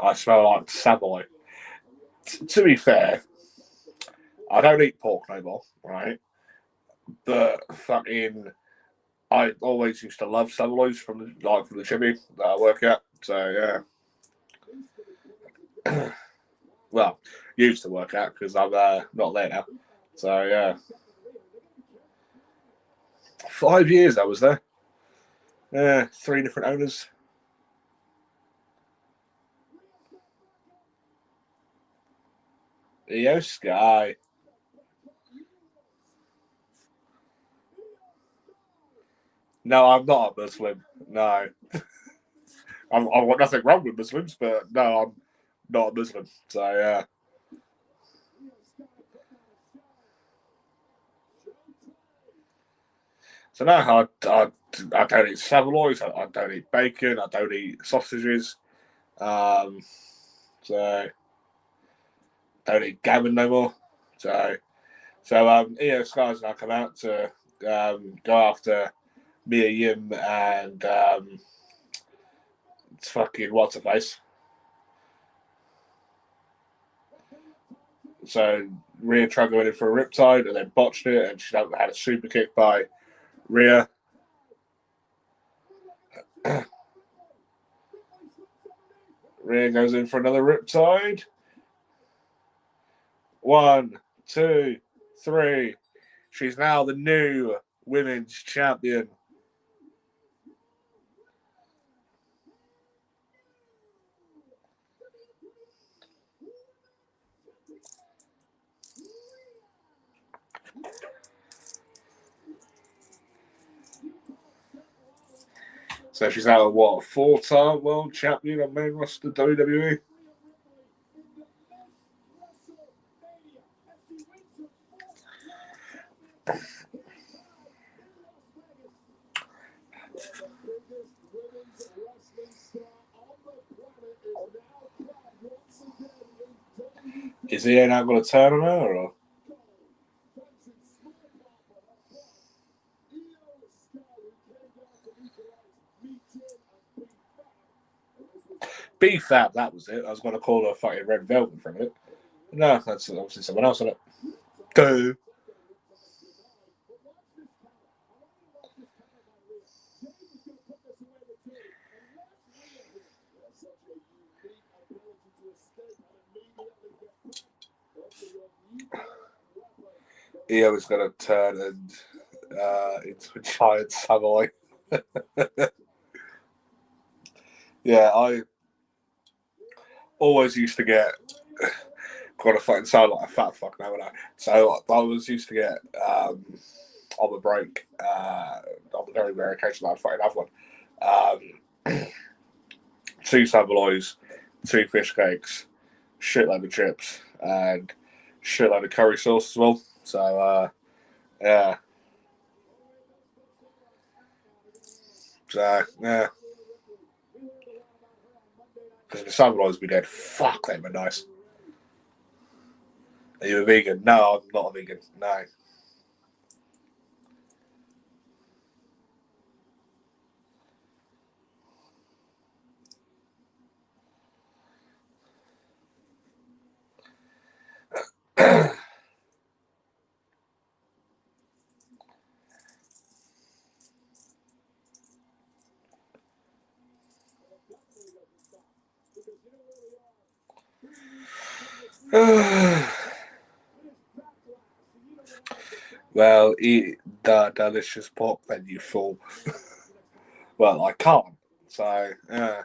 I smell like Savoy. To be fair, I don't eat pork no more, right? But fucking, I always used to love Savoys from the chimney that I work at. So yeah, well, used to work at because I'm not there now. So yeah, 5 years I was there. Yeah, 3 different owners. Io Sky. No, I'm not a Muslim. No. I've got nothing wrong with Muslims, but no, I'm not a Muslim. So, yeah. So, no, I don't eat saveloys. I don't eat bacon. I don't eat sausages. So, don't eat gammon no more. So Io Sky's now come out to go after Mia Yim and it's fucking what's her face. So Rhea tried going in for a riptide and then botched it, and she had a super kick by Rhea. Rhea goes in for another riptide. 1, 2, 3. She's now the new women's champion. So she's now a 4-time world champion on main roster WWE. Is he not going to turn on her or? B-Fab, that was it. I was going to call her fucking Red Velvet from it. No, that's obviously someone else on it. Go. Io is going to turn and into a giant samurai. Yeah, I always used to get. Got to fucking sound like a fat fuck now, and so I was used to get on the break on the very rare occasion I'd fucking have one. 2 samurais, 2 fish cakes, shitload of chips, and shitload of curry sauce as well. So yeah. So yeah. Because the samurais be dead. Fuck, they were nice. Are you a vegan? No, I'm not a vegan. No. Well, eat the delicious pork, then you fool. Well, I can't. So, yeah.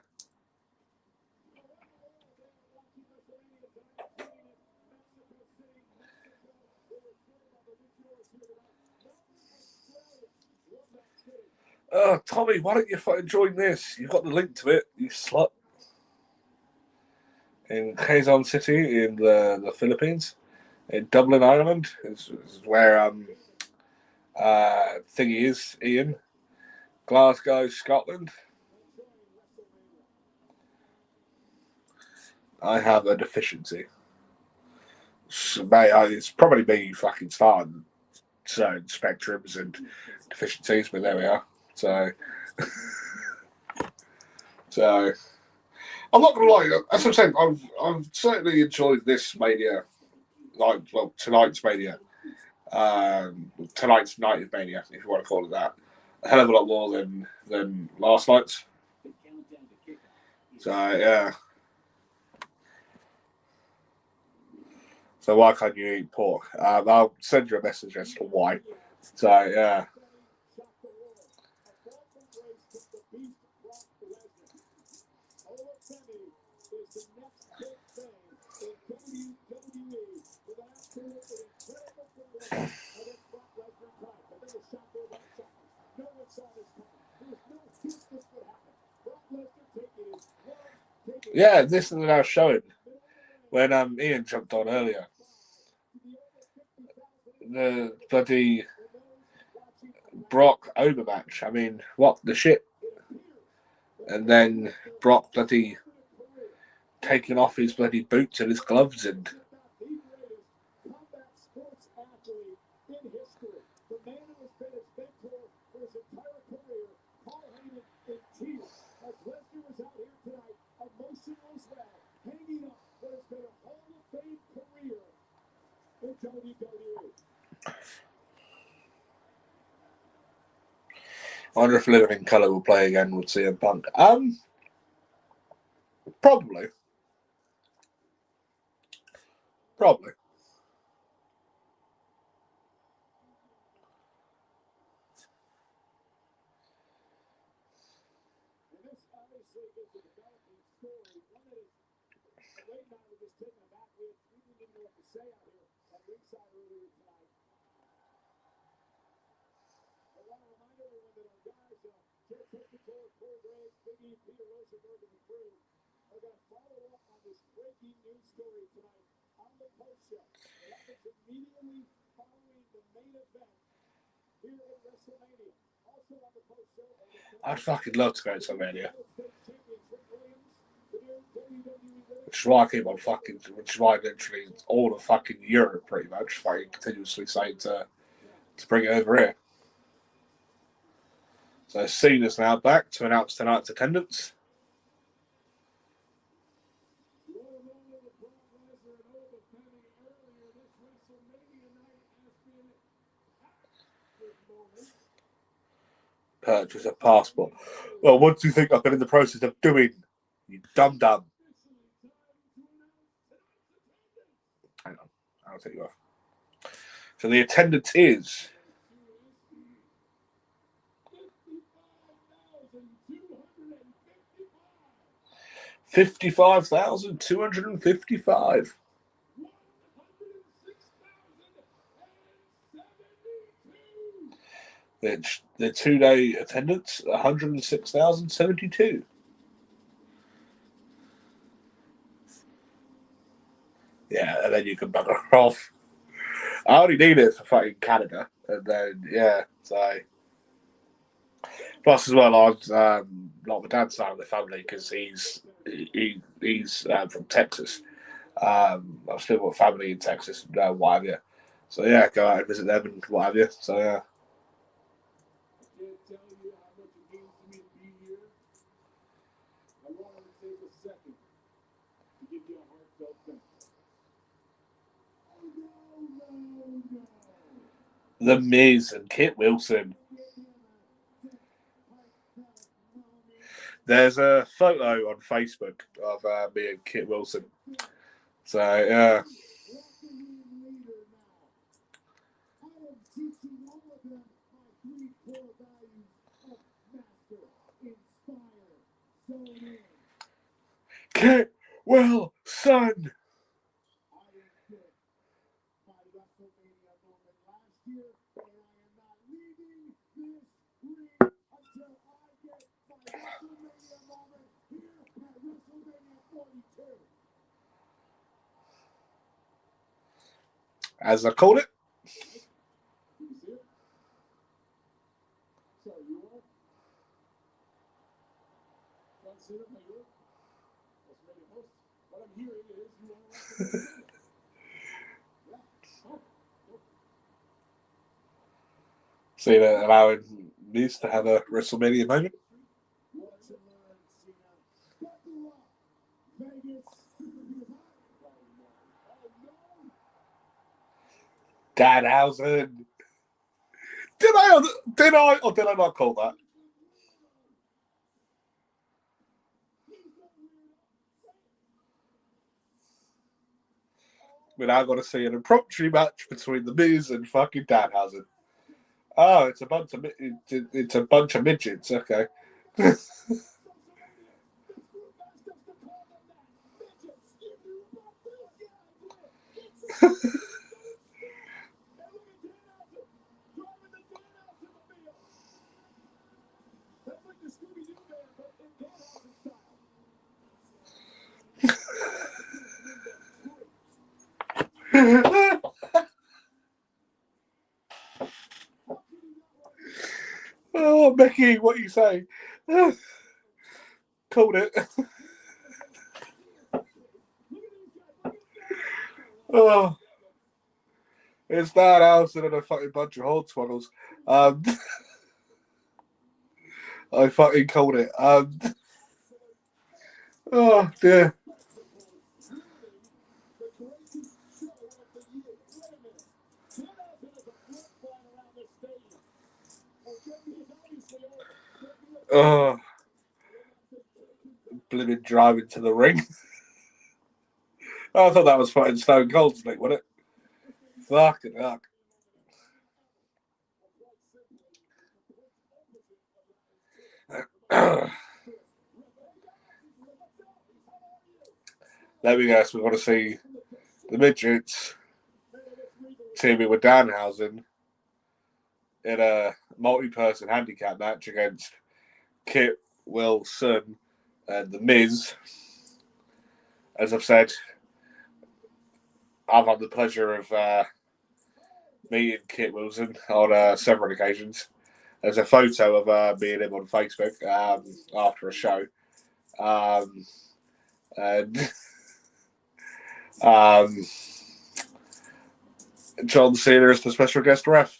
Oh, Tommy, why don't you fucking join this? You've got the link to it, you slut. In Quezon City, in the Philippines, in Dublin, Ireland, is where thingy is, Ian. Glasgow, Scotland. I have a deficiency. So, mate, it's probably me fucking starting certain spectrums and deficiencies, but there we are. So, I'm not gonna lie. As I'm saying, I've certainly enjoyed this Mania, tonight's Mania, tonight's night of Mania, if you want to call it that, a hell of a lot more than last night's. So yeah. So why can't you eat pork? I'll send you a message as to why. So yeah. Yeah, this is now showing when Ian jumped on earlier. The bloody Brock Ober match. I mean, what the shit? And then Brock bloody taking off his bloody boots and his gloves and. I wonder if Living in Colour will play again with CM Punk. Probably. I'd fucking love to go to WrestleMania. Which is why I keep on which is why literally all of fucking Europe pretty much fucking continuously saying to bring it over here. So Cena's now back to announce tonight's attendance. Purchase a passport. Well, what do you think I've been in the process of doing? You dumb. Hang on, I'll take you off. So the attendance is 55,255. The 2-day attendance 106,072. Yeah, and then you can bugger off. I only need it for fucking Canada, and then so. Plus, as well, I've like my dad's side of the family because he's from Texas. I've still got family in Texas, what have you. So yeah, go out and visit them and what have you. So yeah. The Miz and Kit Wilson. There's a photo on Facebook of me and Kit Wilson. So yeah. Kit Wilson. As I called it. See that allowing Miz to have a WrestleMania moment. Danhausen. Did I or did I not call that? We're now going to see an impromptu match between the Miz and fucking Danhausen. Oh, it's a bunch of midgets. Okay. Oh, Becky, what you say? Called it. Oh, it's that house and a fucking bunch of hornswoggles. I fucking called it. Oh dear. Oh, blimmin' driving to the ring. I thought that was fighting Stone Cold, wasn't it? Fucking heck. There we go. So we want to see the midgets teaming with Danhausen in a multi-person handicap match against Kit Wilson and The Miz. As I've said, I've had the pleasure of meeting Kit Wilson on several occasions. There's a photo of me and him on Facebook after a show. And John Cena is the special guest ref.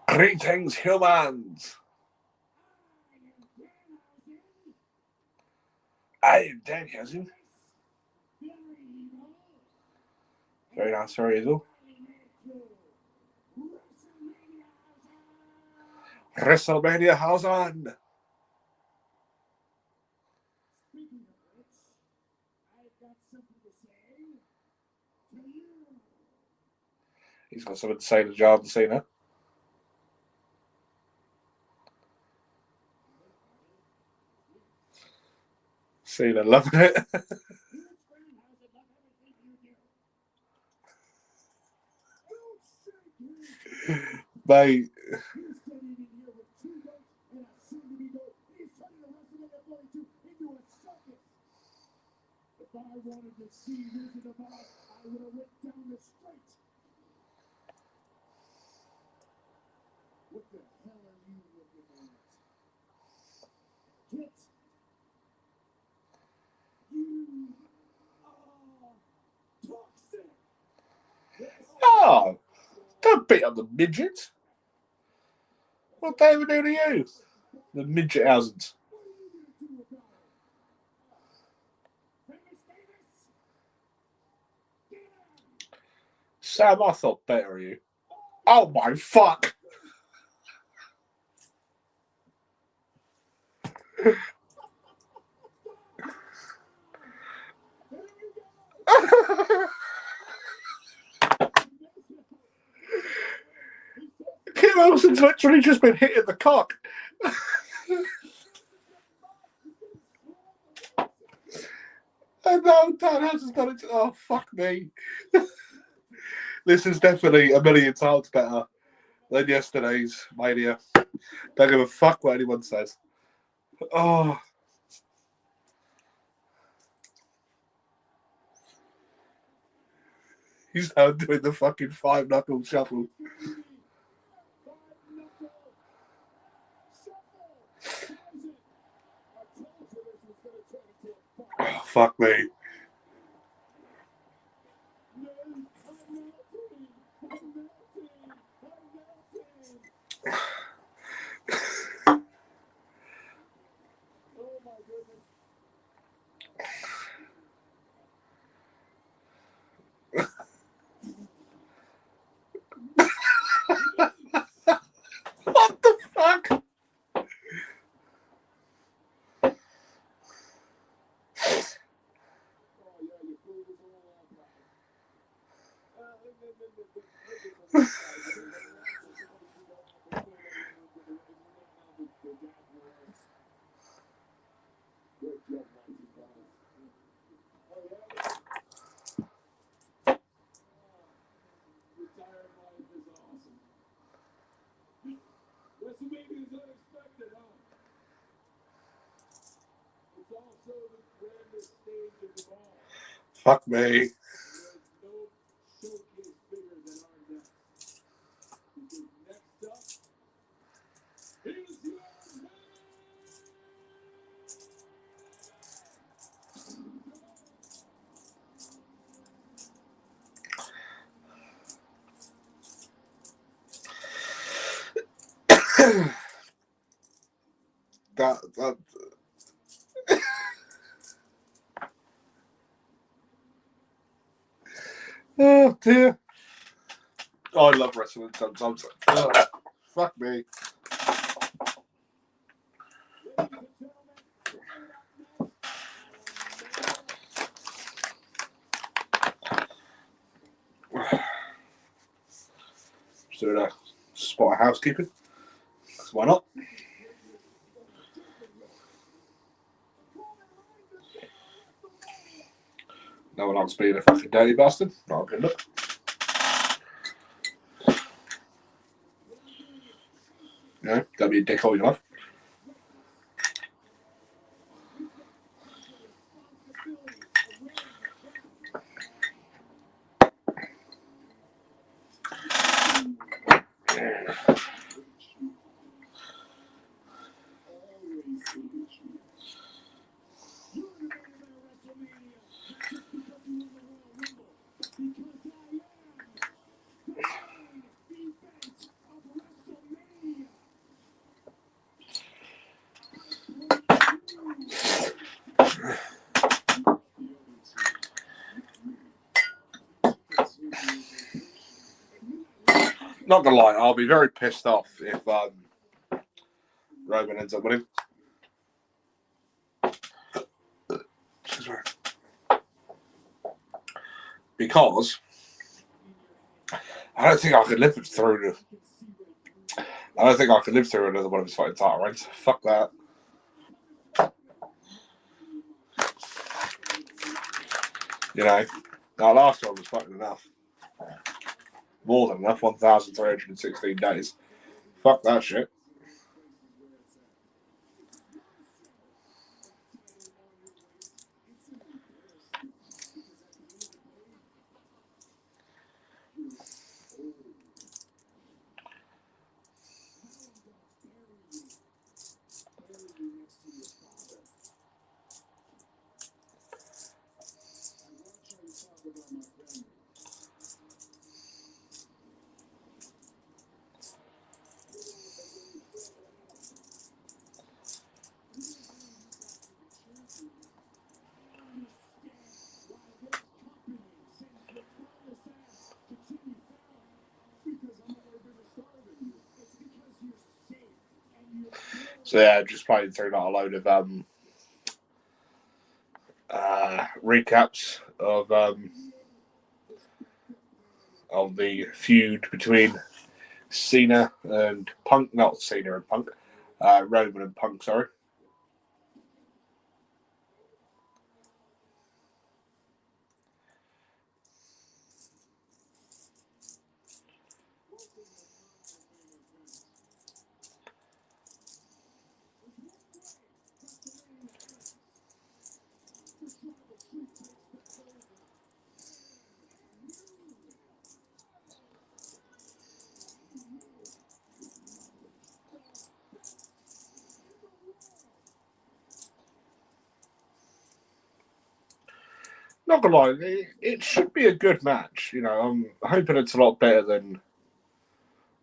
Greetings, humans. I am Danhausen. Very nice, very evil. WrestleMania has on. He's got something to say to John Cena. Cena loving it. Mate. If I wanted to see who's in the box, I would have went down the street. What the hell are you looking at? Kit, you are toxic. Oh, don't beat up the midget. What they would do to you? The midget hasn't. Sam, I thought better of you. Oh my fuck! Kim Wilson's literally just been hitting the cock. And now Dan has done it. Oh, fuck me. This is definitely a million times better than yesterday's Mania. Don't give a fuck what anyone says. Oh. He's now doing the fucking 5-knuckle shuffle. Oh, fuck me. What the fuck? WrestleMania is unexpected, huh? It's also the grandest stage of them all. Fuck me. There's no showcase bigger than our next. Because next up is your man! that Oh dear. Oh, I love wrestling sometimes. Fuck me. Just doing a spot of housekeeping. Why not? No one likes being a fucking dirty bastard. Not a good look. No, don't be a dick all your life. Not gonna lie, I'll be very pissed off if Roman ends up winning. Because I don't think I could live through another one of his fighting title reigns. Fuck that. You know, that last one was fucking enough. More than enough, 1,316 days. Fuck that shit. So yeah, just playing through not a load of recaps of the feud between Cena and Punk, not Cena and Punk, Roman and Punk, sorry. Not gonna lie, it should be a good match. You know, I'm hoping it's a lot better than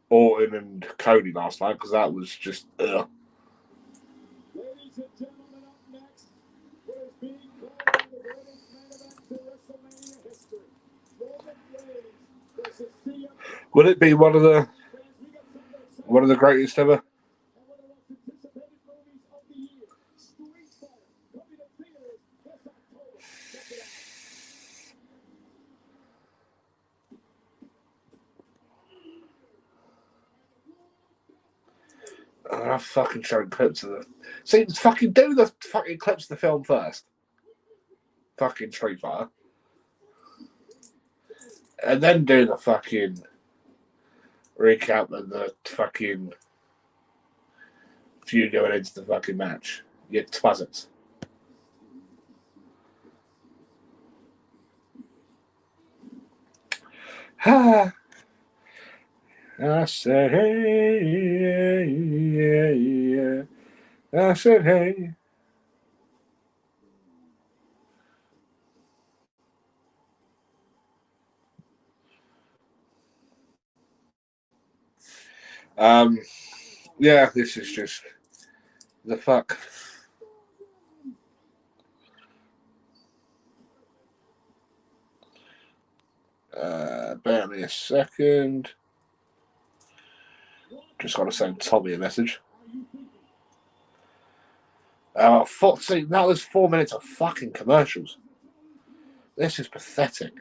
Orton and Cody last night, because that was just ugh. Ladies and gentlemen, up next, what is being called the greatest main event to WrestleMania history. Roman Reigns versus CM. Will it be one of the greatest ever? And one of the most anticipated movies of the year, Street Fighter, coming to theaters this October. Check it out. I'm fucking showing clips of the. See, fucking do the fucking clips of the film first. Fucking Street Fighter. And then do the fucking recap of the fucking feud going into the fucking match. You twazzits. Ha! I said, hey, yeah, yeah. I said, hey. Yeah, this is just the fuck. Bear me a second. Just got to send Tommy a message. See, that was 4 minutes of fucking commercials. This is pathetic.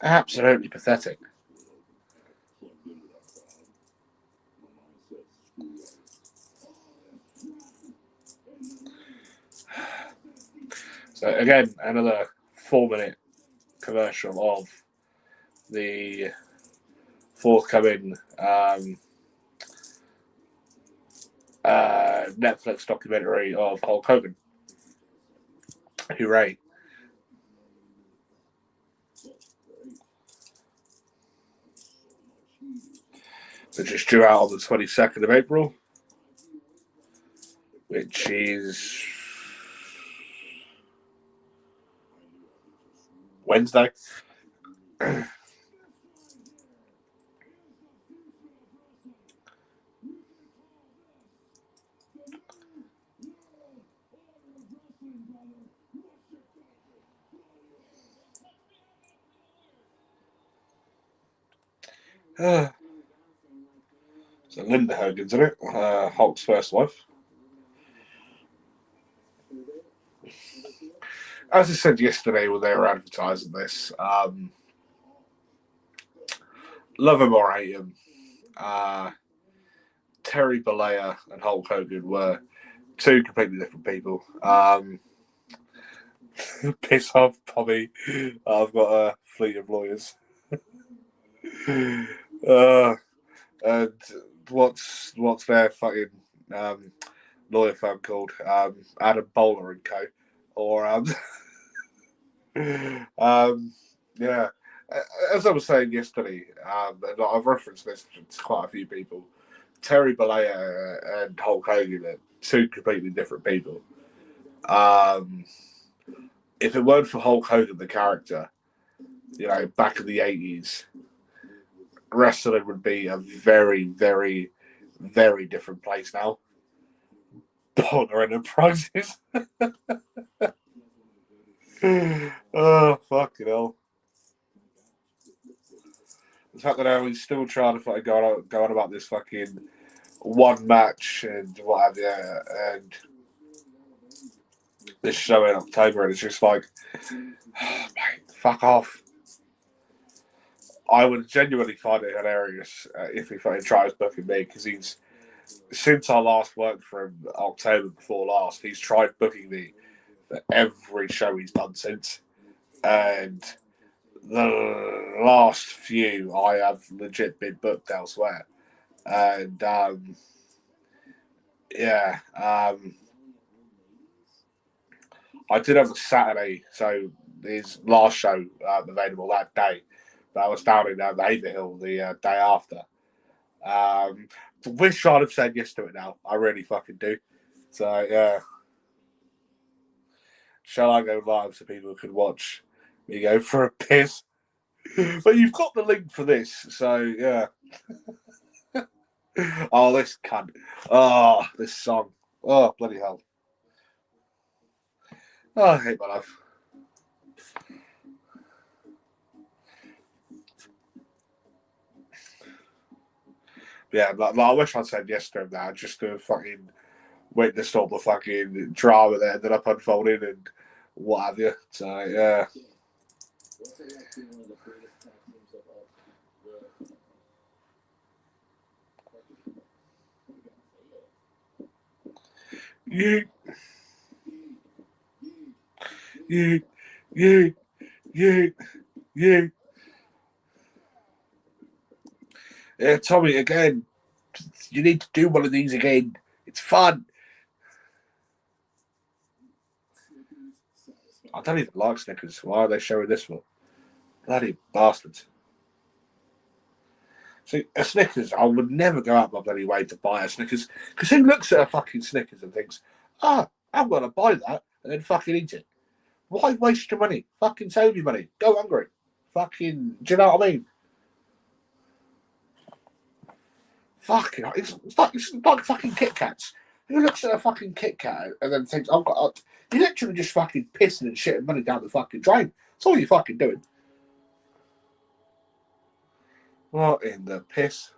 Absolutely pathetic. So again, another 4 minute commercial of the forthcoming Netflix documentary of Hulk Hogan. Hooray. Which is due out on the 22nd of April, which is Wednesday. So Linda Hogan's in it, Hulk's first wife. As I said yesterday when they were advertising this, love him or hate him, Terry Bollea and Hulk Hogan were two completely different people. Piss off, Bobby. I've got a fleet of lawyers. And what's their fucking lawyer firm called? Adam Bowler and Co. Or yeah. As I was saying yesterday, and I've referenced this to quite a few people. Terry Bollea and Hulk Hogan are two completely different people. If it weren't for Hulk Hogan, the character, back in the 80s, wrestling would be a very, very, very different place now. Bonner Enterprises. Oh, fucking hell. The fact that he's still trying to fucking go on about this fucking one match and what have you, and this show in October, and it's just like, mate, fuck off. I would genuinely find it hilarious if he fucking tries booking me, because since I last worked for him October before last, he's tried booking me for every show he's done since. And the last few, I have legit been booked elsewhere. And, I did have a Saturday, so his last show available that day. But I was down in Haverhill the day after. Wish I'd have said yes to it now. I really fucking do. So, yeah. Shall I go live so people can watch me go for a piss? But you've got the link for this, so, yeah. Oh, this cunt. Oh, this song. Oh, bloody hell. Oh, I hate my life. Yeah, I wish I'd said yes to him now, just to fucking witness all the fucking drama that ended up unfolding and what have you. So, yeah. You. Yeah, Tommy, again, you need to do one of these again. It's fun. I don't even like Snickers. Why are they showing this for? Bloody bastards. See, a Snickers, I would never go out my bloody way to buy a Snickers, because who looks at a fucking Snickers and thinks, I'm going to buy that and then fucking eat it? Why waste your money? Fucking save your money. Go hungry. Fucking, do you know what I mean? Fucking, it's like fucking Kit Kats. Who looks at a fucking Kit Kat and then thinks, you're literally just fucking pissing and shitting money down the fucking drain. That's all you're fucking doing. What in the piss?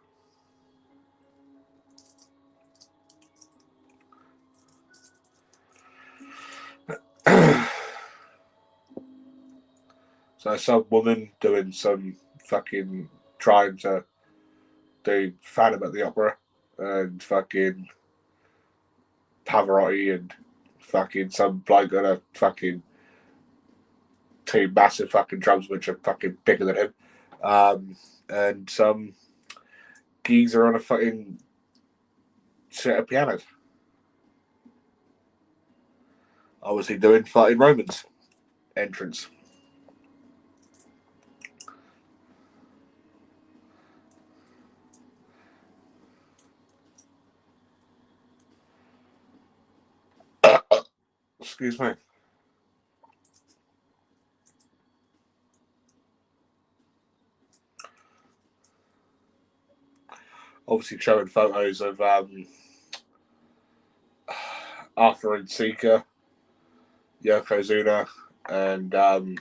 So some woman doing some fucking trying to do Phantom at the Opera and fucking Pavarotti and fucking some bloke on a fucking two massive fucking drums which are fucking bigger than him. And some geezer on a fucking set of pianos. Obviously doing fucking Roman's entrance. Excuse me. Obviously showing photos of Arthur and Sika, Yokozuna, and this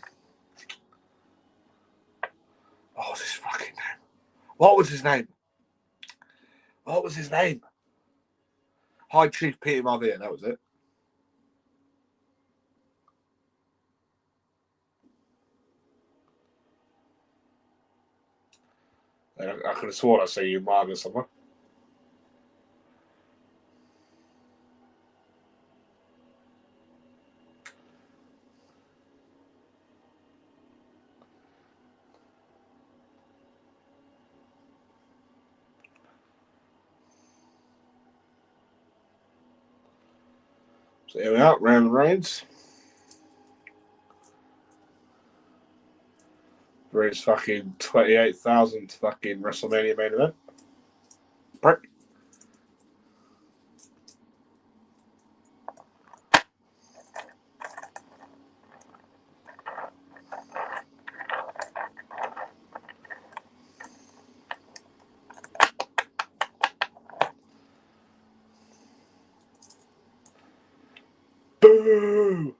fucking name. What was his name? What was his name? High Chief Peter Marvia, that was it. I could have sworn I see you Marvia somewhere. So here we are, Roman Reigns. For his fucking 28,000th fucking WrestleMania main event. Prick. Boo!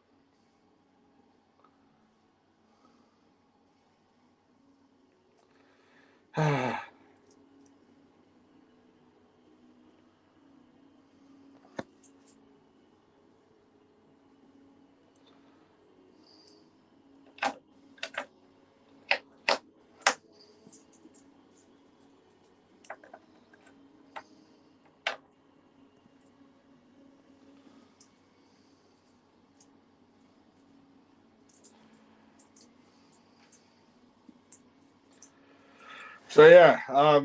So yeah, I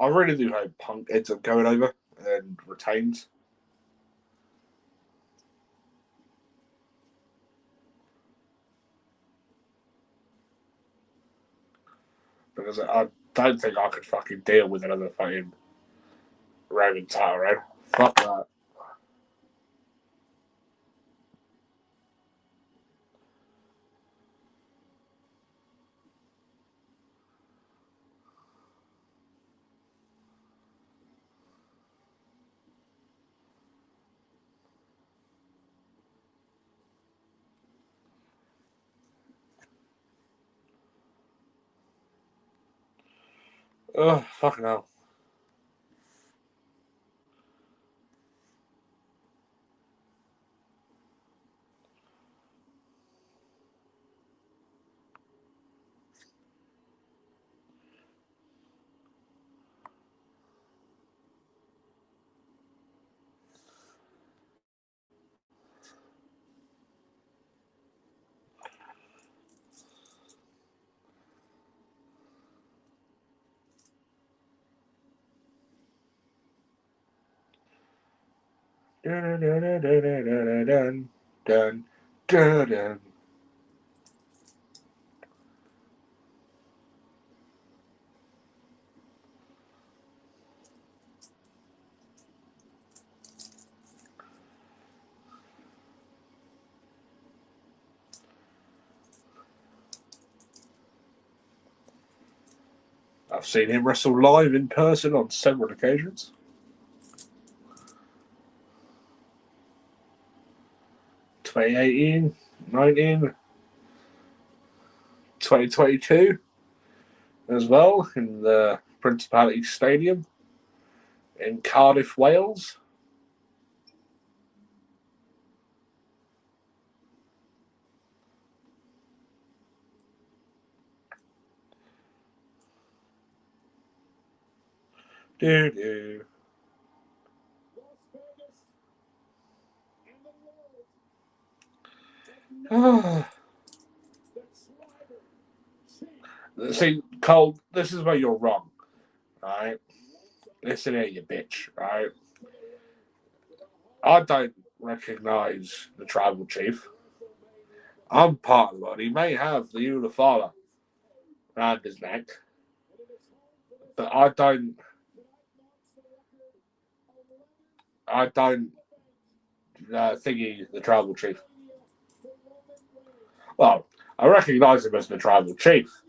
really do hope Punk ends up going over and retains. Because I don't think I could fucking deal with another fucking Roman title reign. Fuck that. Oh, fucking hell. Dun, dun, dun, dun, dun, dun, dun, dun, dun. I've seen him wrestle live in person on several occasions. (2018, 19, 2022 as well in the Principality Stadium in Cardiff, Wales. Do. See, Cole, this is where you're wrong, right? Listen here, you bitch, right? I don't recognise the tribal chief. I'm part of one. He may have the Unifala around his neck, but I don't think he's the tribal chief. Well, I recognise him as the tribal chief,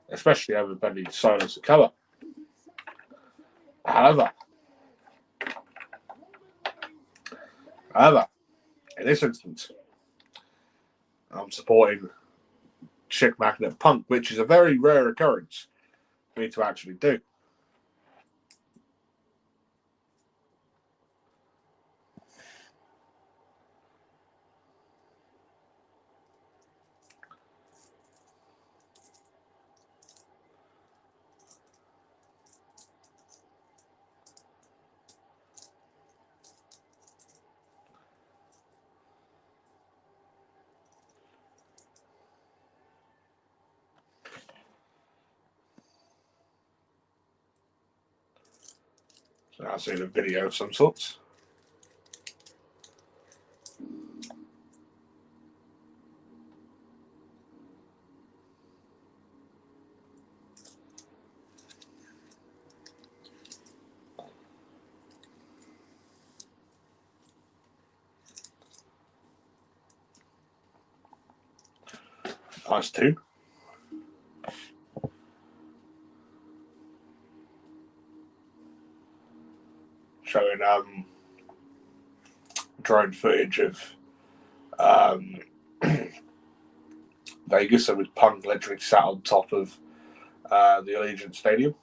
especially over Benny Solo Sikoa. However, in this instance, I'm supporting chick magnet Punk, which is a very rare occurrence for me to actually do. So I'll see the video of some sorts. Nice too. Showing drone footage of Vegas, and with Punk literally sat on top of the Allegiant Stadium.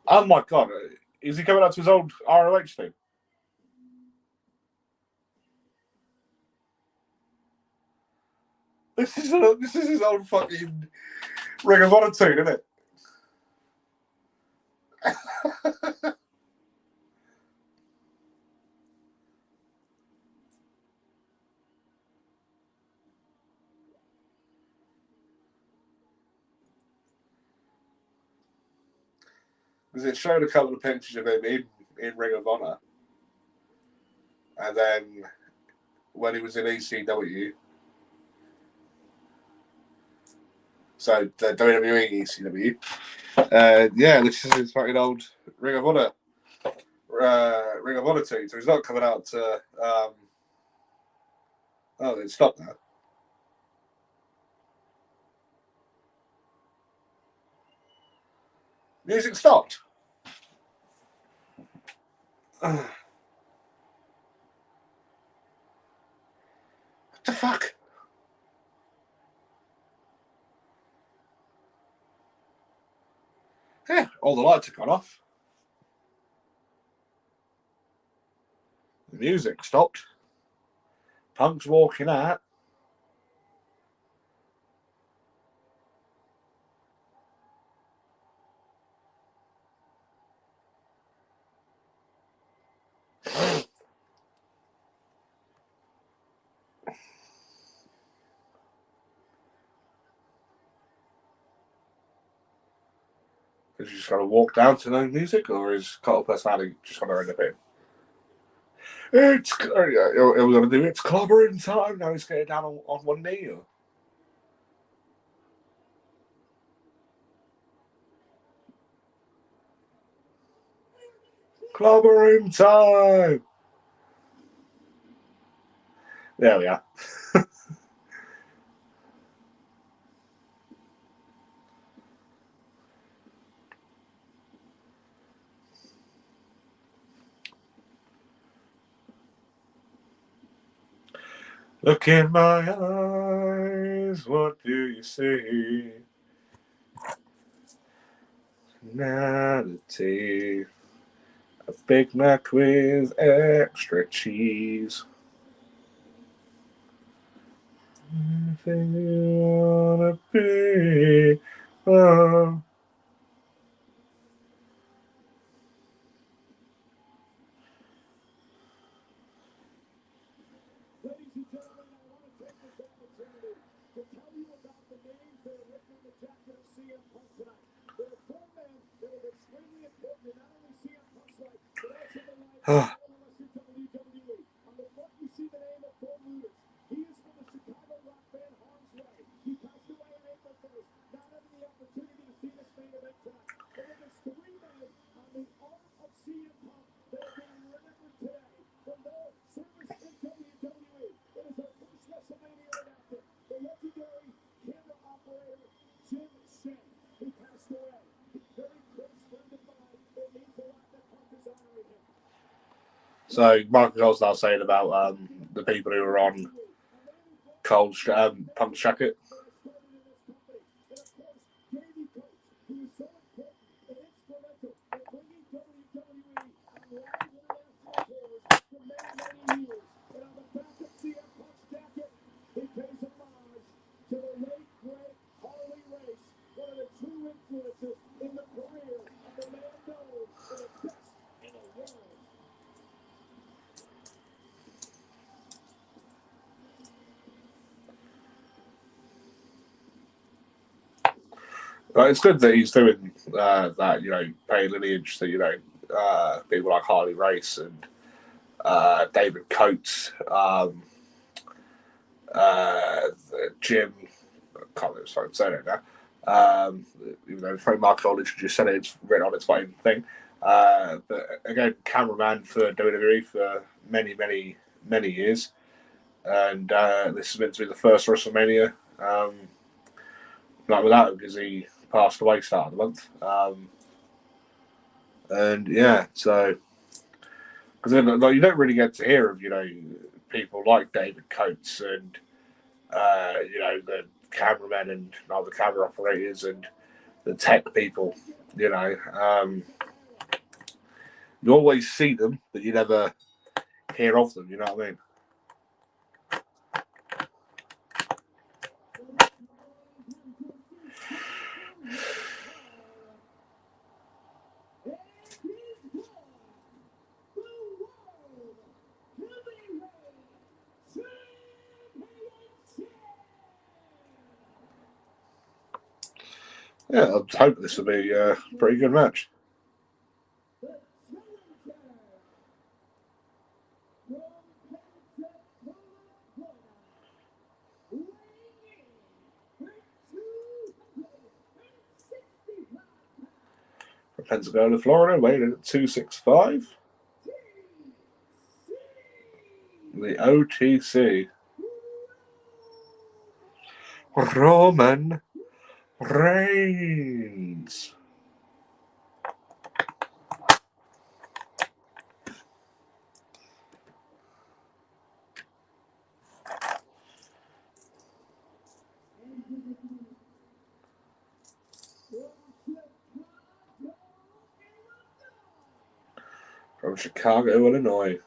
Oh my god, is he coming out to his old ROH thing? This is his old fucking Ring of Honor tune, isn't it? Because it showed a couple of pictures of him in Ring of Honor, and then when he was in ECW, so the WWE ECW, yeah, this is his fucking old Ring of Honor tune. So he's not coming out to. Oh, it stopped now. Music stopped. What the fuck? Yeah, all the lights have gone off. The music stopped. Punk's walking out. Is he just going to walk down to no music, or is Carl personality just going to end up in? We're going to do it's clobbering time. Now he's getting down on one knee. Or... Clobbering time. There we are. Look in my eyes, what do you see? Personality. A Big Mac with extra cheese. Anything you wanna be. Oh. So Michael Cole's now saying about the people who were on Punk's jacket. But it's good that he's doing that, you know, paying lineage to, you know, people like Harley Race and David Coates, Jim. I can't remember if I'm saying it now. Even though Frank Marco just said it's written on its fucking thing. But again, cameraman for WWE for many, many, many years. And this is meant to be the first WrestleMania. Not without him because he passed away start of the month. And yeah, so because like, you don't really get to hear of, you know, people like David Coates and you know, the cameramen and the camera operators and the tech people. You know, you always see them, but you never hear of them. You know what I mean? Yeah, I'm hoping this will be a pretty good match. From Pensacola, Florida, weighing in at 265. The OTC. Roman Reigns. From Chicago, Illinois.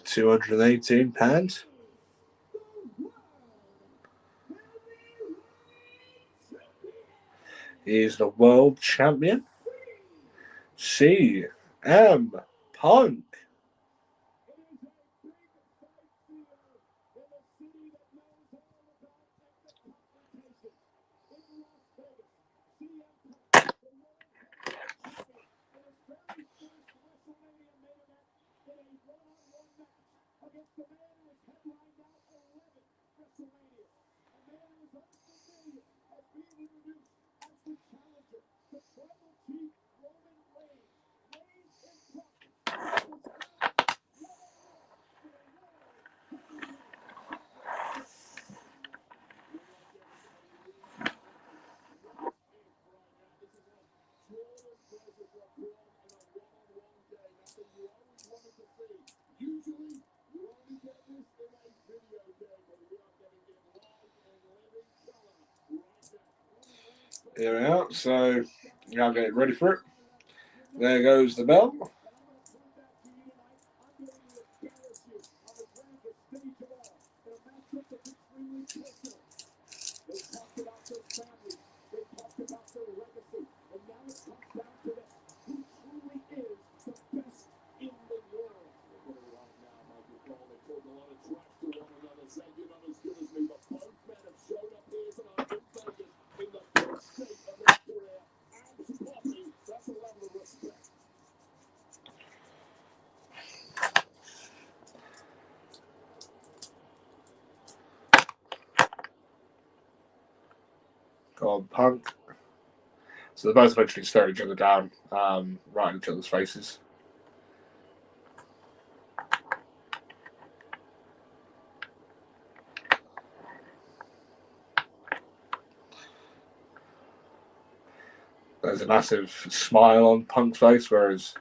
218 pounds. He is the world champion. CM Punk. Here we are. So, now get ready for it. There goes the bell. Go on, Punk. So they're both eventually stare each other down, right in each other's faces. There's a massive smile on Punk's face, whereas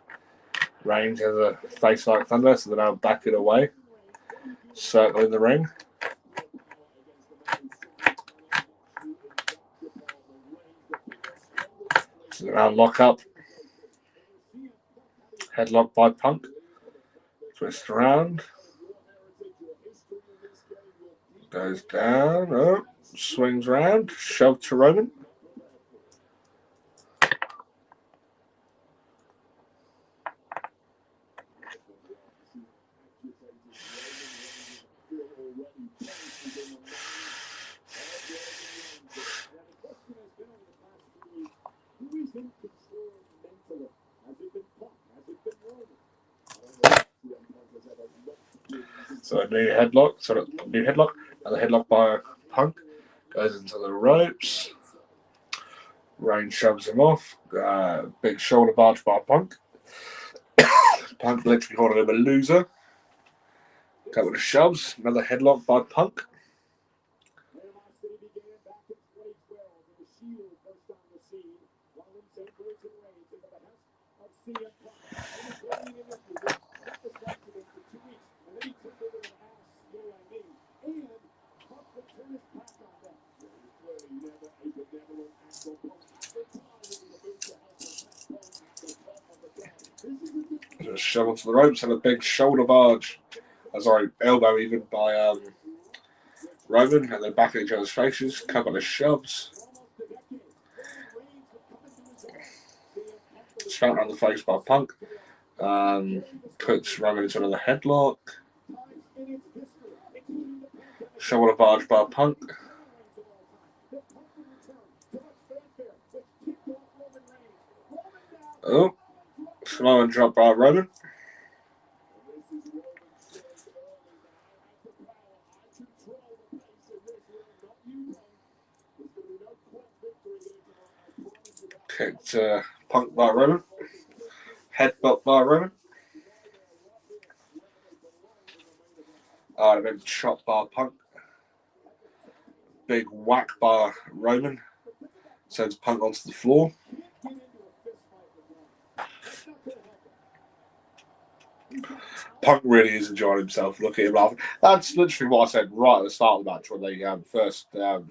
Reigns has a face like thunder, so they're now backing away, circling the ring. So they now lock up. Headlock by Punk. Twist around. Goes down. Oh, swings round. Shove to Roman. So a new headlock, another headlock by Punk, goes into the ropes. Reigns shoves him off. Big shoulder barge by Punk. Punk literally calling him a loser. Couple of shoves, another headlock by Punk. Just shove onto the ropes and a big shoulder barge. Elbow even by Roman, and then back at each other's faces. Couple of shoves. Spat around the face by Punk. Puts Roman into another headlock. Shoulder barge by Punk. Oh, slow and drop by Roman. Kicked Punk by Roman. Headbutt by Roman. Then chop by Punk. Big whack by Roman. Sends Punk onto the floor. Punk really is enjoying himself. Look at him laughing. That's literally what I said right at the start of the match when they first were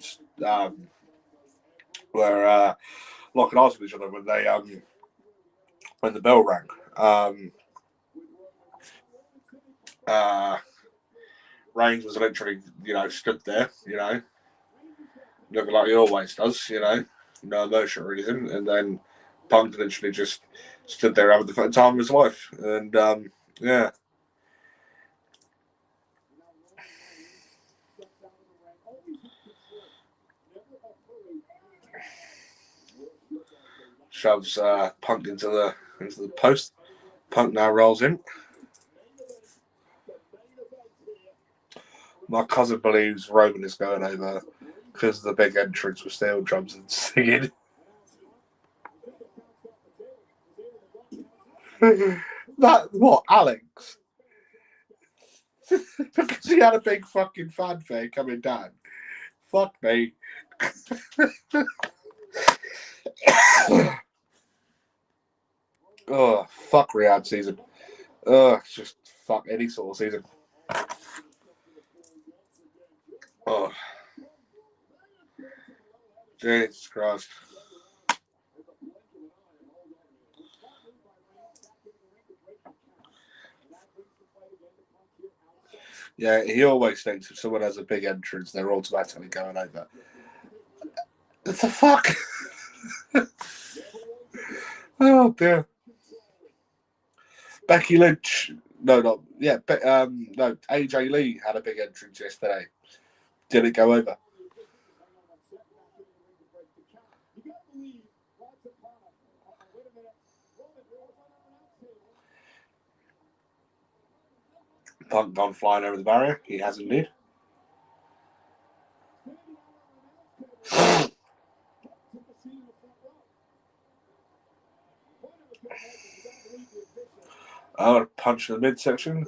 locking eyes with each other when the bell rang. Reigns was literally, stood there, looking like he always does, no emotion or anything, and then Punk literally just stood there having the fun time of his life, and yeah. Shoves Punk into the post. Punk now rolls in. My cousin believes Roman is going over because the big entrance with steel drums and singing. Alex? Because he had a big fucking fanfare coming down. Fuck me. Oh, fuck Riyadh season. Just fuck any sort of season. Oh. Jesus Christ. Yeah, he always thinks if someone has a big entrance, they're automatically going over. What the fuck? Oh, dear. Becky Lynch. AJ Lee had a big entrance yesterday. Did it go over? Punk gone flying over the barrier. He has indeed. A punch in the midsection.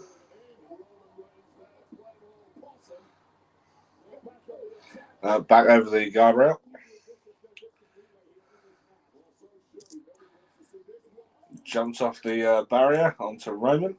Back over the guardrail. jumps off the barrier onto Roman.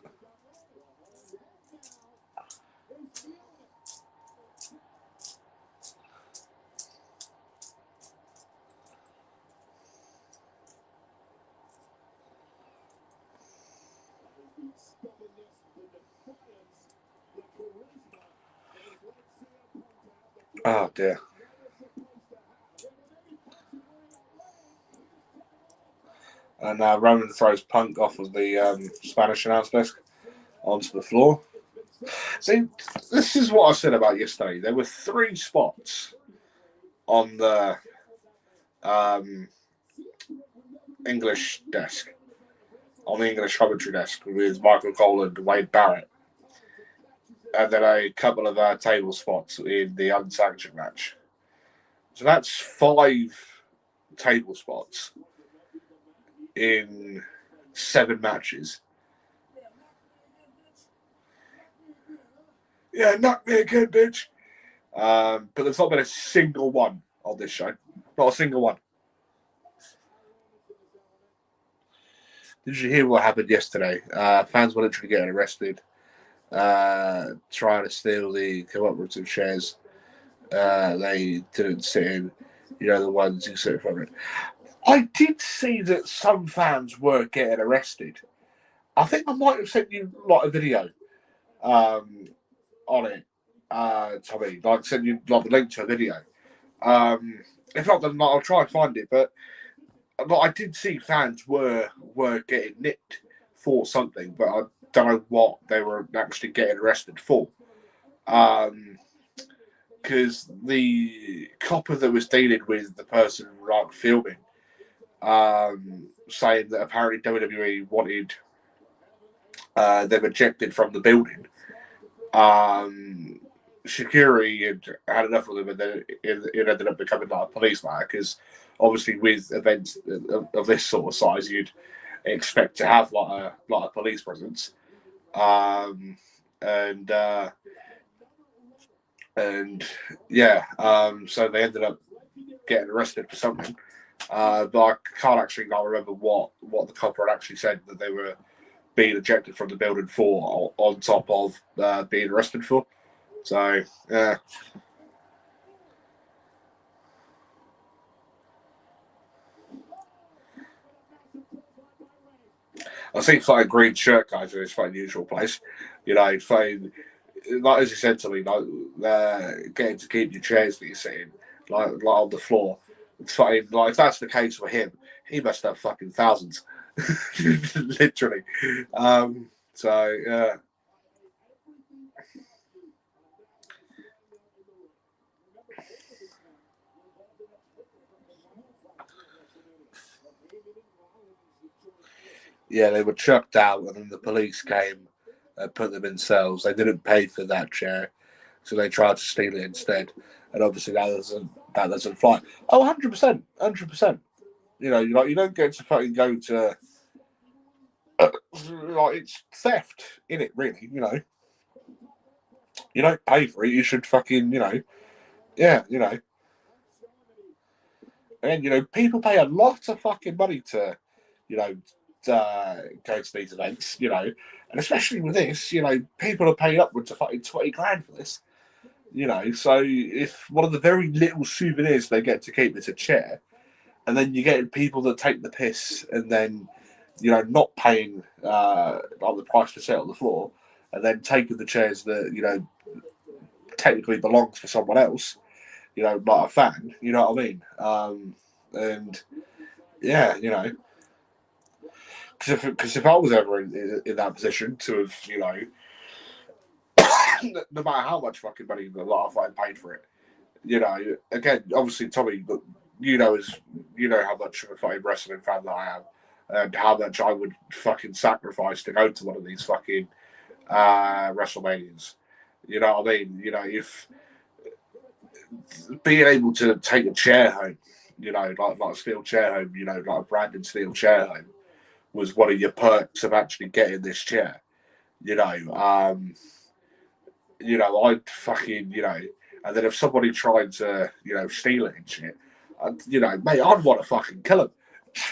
Oh dear. And Roman throws Punk off of the Spanish announce desk onto the floor. See, this is what I said about yesterday. There were 3 spots on the English desk, on the English commentary desk with Michael Cole and Wade Barrett. And then a couple of table spots in the unsanctioned match. So that's 5 table spots in 7 matches. Yeah, knock me again, bitch. But there's not been a single one on this show. Not a single one. Did you hear what happened yesterday? Fans were literally getting arrested. Trying to steal the cooperative shares. They didn't sit in, the ones who sit in front of it. I did see that some fans were getting arrested. I think I might have sent you a video on it, Tommy. Send you the link to a video. If not, then I'll try and find it. But I did see fans were getting nicked for something, but I don't know what they were actually getting arrested for. Because the copper that was dealing with the person filming, saying that apparently WWE wanted them ejected from the building. Shikiri had enough of them, and then it ended up becoming a police matter, because obviously with events of this sort of size, you'd expect to have a police presence. So they ended up getting arrested for something. But I can't actually remember what the copper had actually said that they were being ejected from the building for, on top of being arrested for. So, yeah. I see green shirt guys in his usual place. As you said to me, getting to keep your chairs that you're sitting, on the floor. It's if that's the case for him, he must have fucking thousands. Literally. So, yeah. Yeah, they were chucked out, and then the police came and put them in cells. They didn't pay for that chair, so they tried to steal it instead. And obviously that doesn't fly. Oh, 100%, 100%. You don't get to fucking go to it's theft, innit? Really, you don't pay for it. You should fucking, and people pay a lot of fucking money to, go to these events, and especially with this, people are paying upwards of fucking 20 grand for this, so if one of the very little souvenirs they get to keep is a chair, and then you get people that take the piss and then, not paying the price to sit on the floor, and then taking the chairs that, technically belongs to someone else, like a fan, you know what I mean? And yeah, because if I was ever in that position to have, no matter how much fucking money I've paid for it, again, obviously, Tommy, how much of a fucking wrestling fan that I am, and how much I would fucking sacrifice to go to one of these fucking WrestleManias. You know what I mean? If being able to take a chair home, like a steel chair home, like a branded steel chair home, was one of your perks of actually getting this chair. I'd fucking, and then if somebody tried to, steal it and shit, mate, I'd want to fucking kill him.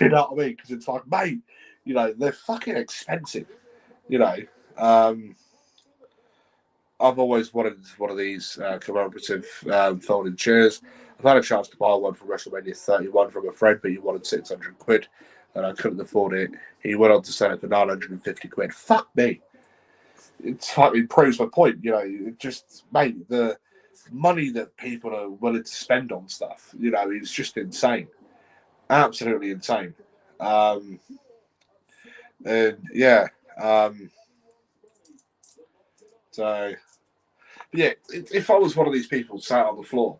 You know what I mean? Because it's like, mate, You know, they're fucking expensive. You know, I've always wanted one of these commemorative folding chairs. I've had a chance to buy one from WrestleMania 31 from a friend, but he wanted 600 quid, and I couldn't afford it. He went on to sell it for 950 quid. Fuck me. It proves my point. You know, it just, mate, the money that people are willing to spend on stuff, you know, is just insane. Absolutely insane. And yeah. So, yeah, if I was one of these people sat on the floor,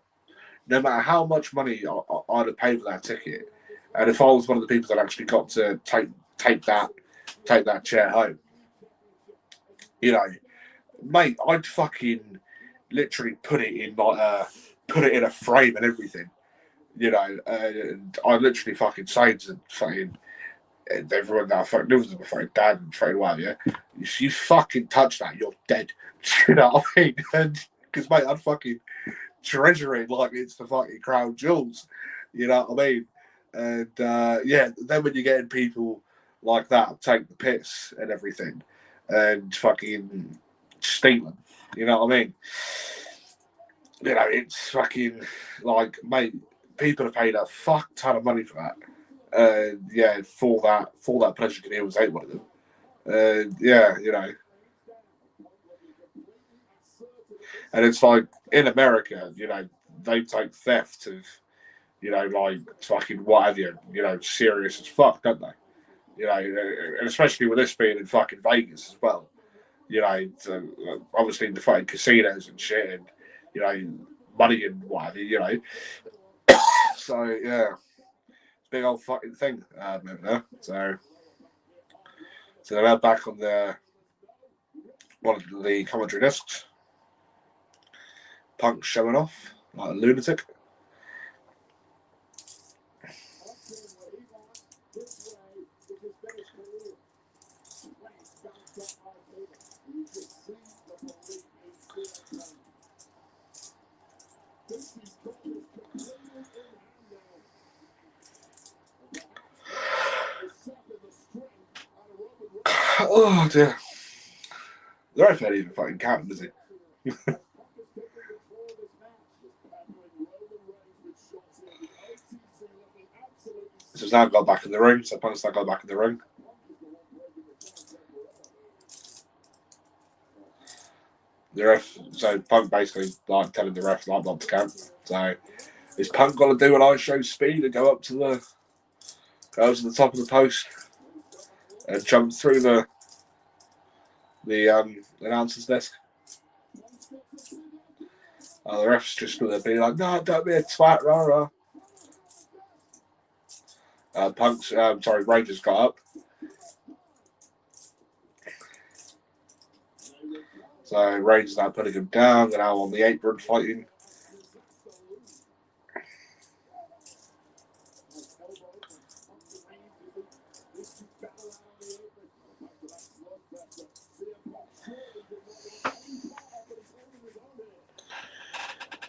no matter how much money I'd have paid for that ticket, and if I was one of the people that actually got to take that chair home, you know, mate, I'd fucking literally put it in a frame and everything, you know, and I literally fucking say to fucking everyone that I fucking lives with my fucking dad and fucking whatever, yeah, if you fucking touch that, you're dead. You know what I mean? And because mate, I'd fucking treasure it like it's the fucking crown jewels. You know what I mean? And yeah, then when you're getting people like that take the piss and everything and fucking stealing, you know what I mean? You know, it's fucking like, mate, people have paid a fuck ton of money for that. Yeah, for that pleasure can was ain't one of them. Yeah, you know. And it's like in America, you know, they take theft of, you know, like fucking whatever, you know, serious as fuck, don't they? You know, and especially with this being in fucking Vegas as well. You know, obviously the fucking casinos and shit, and you know, money and whatever, you know. So yeah, big old fucking thing over there. So they're back on one of the commentary discs. Punk showing off like a lunatic. Oh dear. The ref ain't even fucking counting, does he? So he's now got back in the ring. So Punk's now got back in the ring. The ref, so Punk basically like telling the ref like not to count. So is Punk got to do an ice show speed and go to the top of the post and jump through the announcer's desk? The ref's just going to be like, no, don't be a twat, rah rah. Rangers got up. So Rangers now putting him down. They're now on the apron fighting.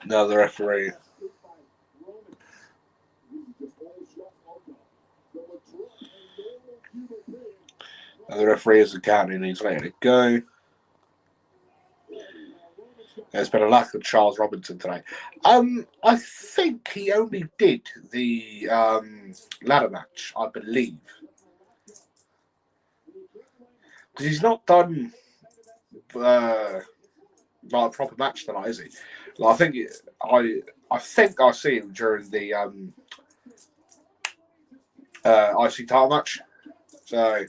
Now the referee. Now the referee isn't counting and he's letting it go. There's been a lack of Charles Robinson tonight. I think he only did the ladder match, I believe. Because he's not done like a proper match tonight, is he? Like, I think I see him during the IC title match. So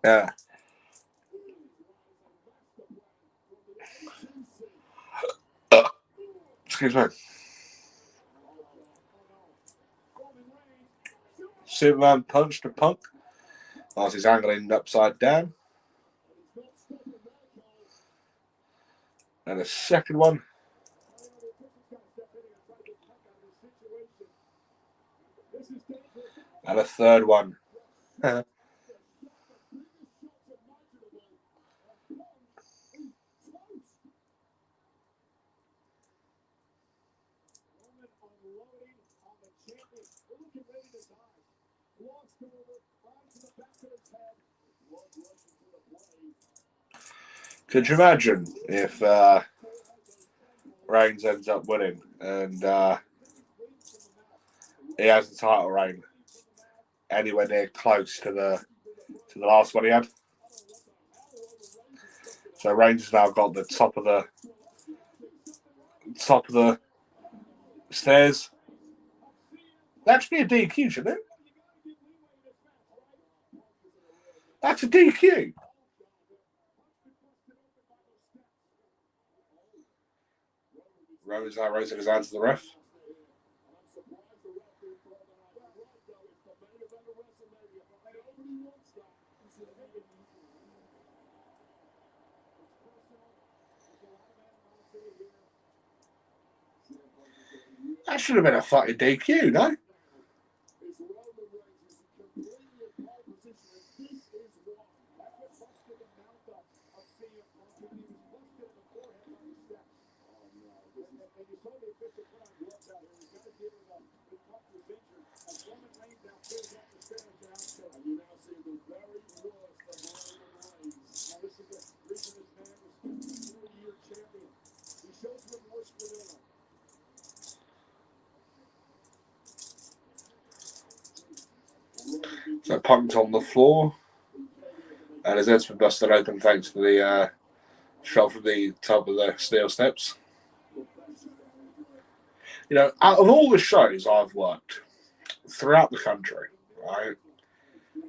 yeah. Excuse me. Superman punched a Punk whilst he's angling upside down. And a second one. And a third one. Could you imagine if Reigns ends up winning and he has the title reign anywhere near close to the last one he had? So Reigns has now got the top of the stairs. That should be a DQ, shouldn't it? That's a DQ. Roman's now raising his hand to the ref. That should have been a fucking DQ, no? So Punk's on the floor, and his head's been busted open thanks to the shot from the top of the steel steps. You know, out of all the shows I've worked throughout the country, right,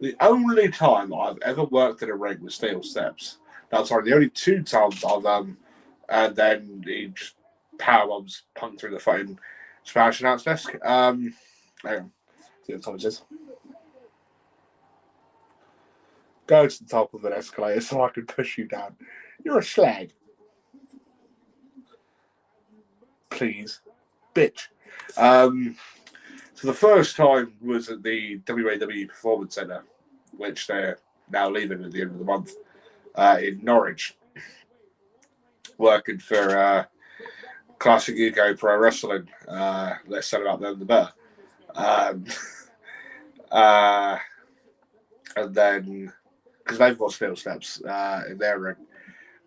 the only time I've ever worked in a ring with steel steps, the only 2 times I've and then he just powerbombs Punk through the fucking Spanish announce desk. Hang on, see what time it is. Go to the top of an escalator so I can push you down. You're a slag. Please. Bitch. So the first time was at the WWE Performance Center, which they're now leaving at the end of the month, in Norwich. Working for Classic Ego Pro Wrestling. Let's set it up then the better. And then, because they've got steel steps in their ring,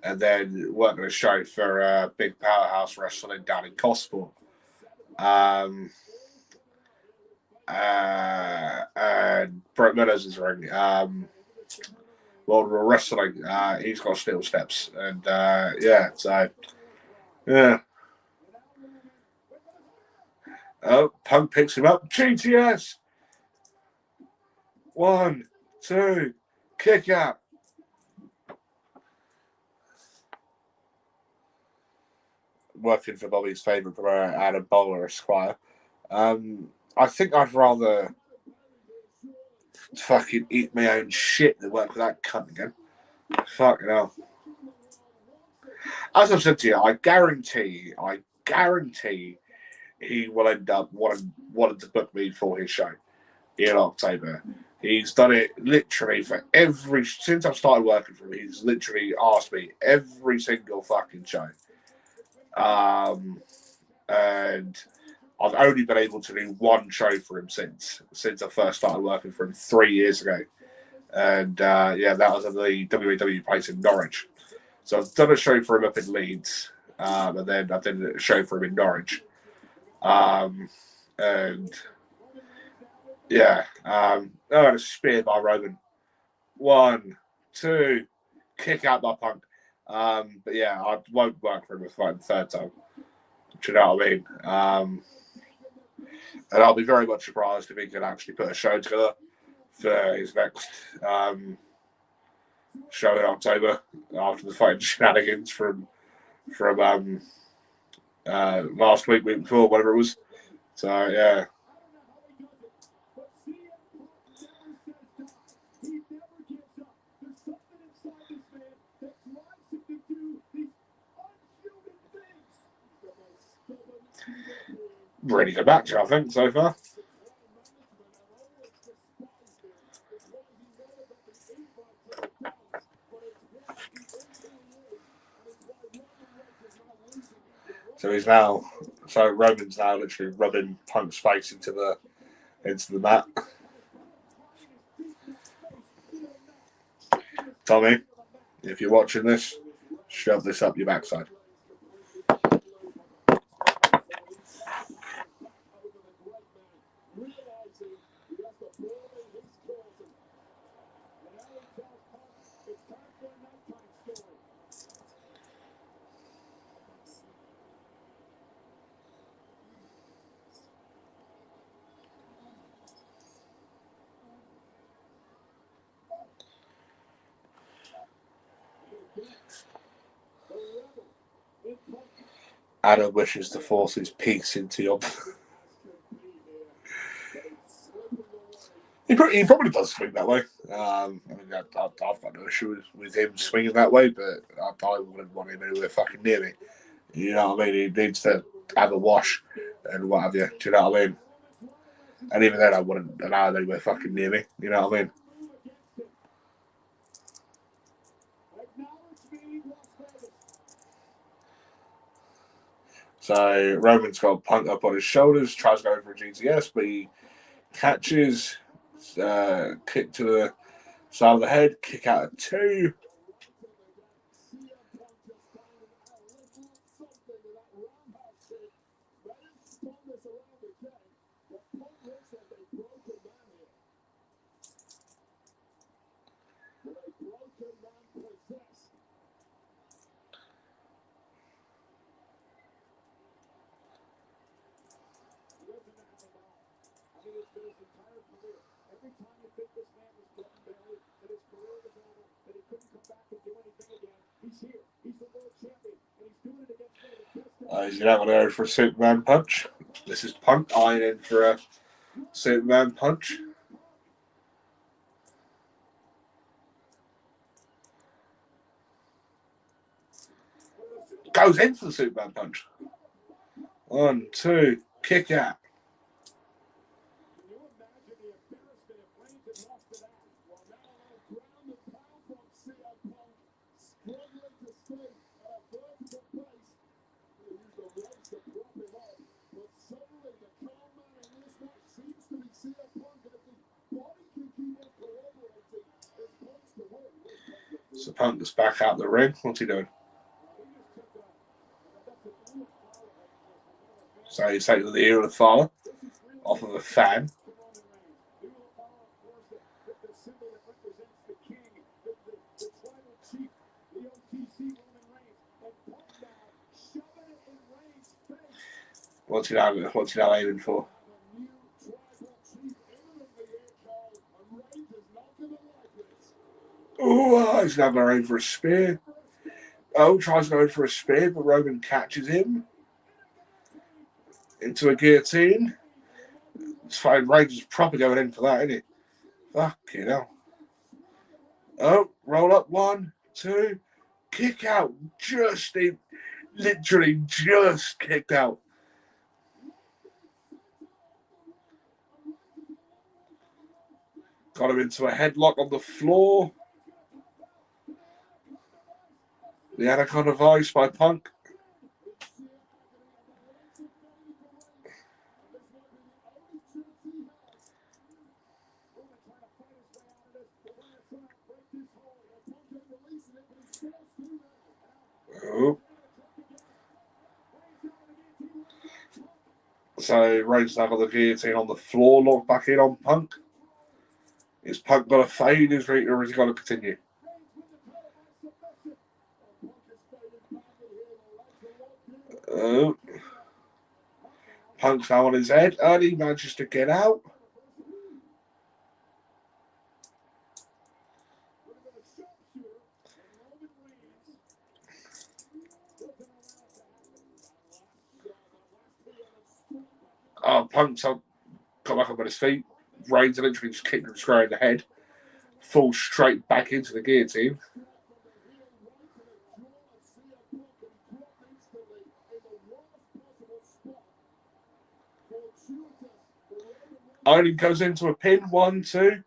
and then working a show for Big Powerhouse Wrestling down in Gosport. And Brett Miller's ring. World War Wrestling, he's got steel steps. And so, yeah. Oh, Punk picks him up. GTS! 1, 2, kick out. Working for Bobby's favourite promoter, Adam Bowler, Esquire. I think I'd rather fucking eat my own shit than work with that cunt again. Fucking hell. As I've said to you, I guarantee he will end up wanting to book me for his show in October. He's done it literally since I've started working for him, he's literally asked me every single fucking show. And I've only been able to do 1 show for him since I first started working for him 3 years ago. And that was at the WWE place in Norwich. So I've done a show for him up in Leeds, and then I did a show for him in Norwich. I had a spear by Roman. 1, 2, kick out by Punk. I won't work for him the 3rd time. Do you know what I mean? And I'll be very much surprised if he can actually put a show together for his next show in October after the fighting shenanigans from last week before, whatever it was. So, yeah. Really good match, I think, so far. So Roman's now literally rubbing Punk's face into the mat. Tommy, if you're watching this, shove this up your backside. Adam wishes to force his peace into your... He probably does swing that way. I mean, I've got no issue with him swinging that way, but I wouldn't want him anywhere fucking near me. You know what I mean? He needs to have a wash and what have you. Do you know what I mean? And even then, I wouldn't allow him anywhere fucking near me. You know what I mean? So Roman's got Punk up on his shoulders, tries to go for a GTS, but he catches, kick to the side of the head, kick out at 2. He's not going to go for a Superman punch. This is Punk eyeing in for a Superman punch. Goes in for the Superman punch. 1, 2, kick out. So Punk is back out the ring. What's he doing? So he's taking the ear of the father off of a fan. What's he now aiming for? Oh, he's now going to aim for a spear. Oh, tries to go for a spear, but Roman catches him into a guillotine. It's fine. Reigns is proper going in for that, isn't he? Fucking hell. Oh, roll up. 1, 2, kick out. Literally just kicked out. Got him into a headlock on the floor. The Anaconda Vice by Punk. Oh. So Reigns now got the guillotine on the floor, locked back in on Punk. Is Punk got to fade, or is he got to continue? Punk's now on his head, and he manages to get out. Punk's got back up on his feet. Reigns literally just kicked him square in the head. Falls straight back into the guillotine. Only goes into a pin. 1, 2.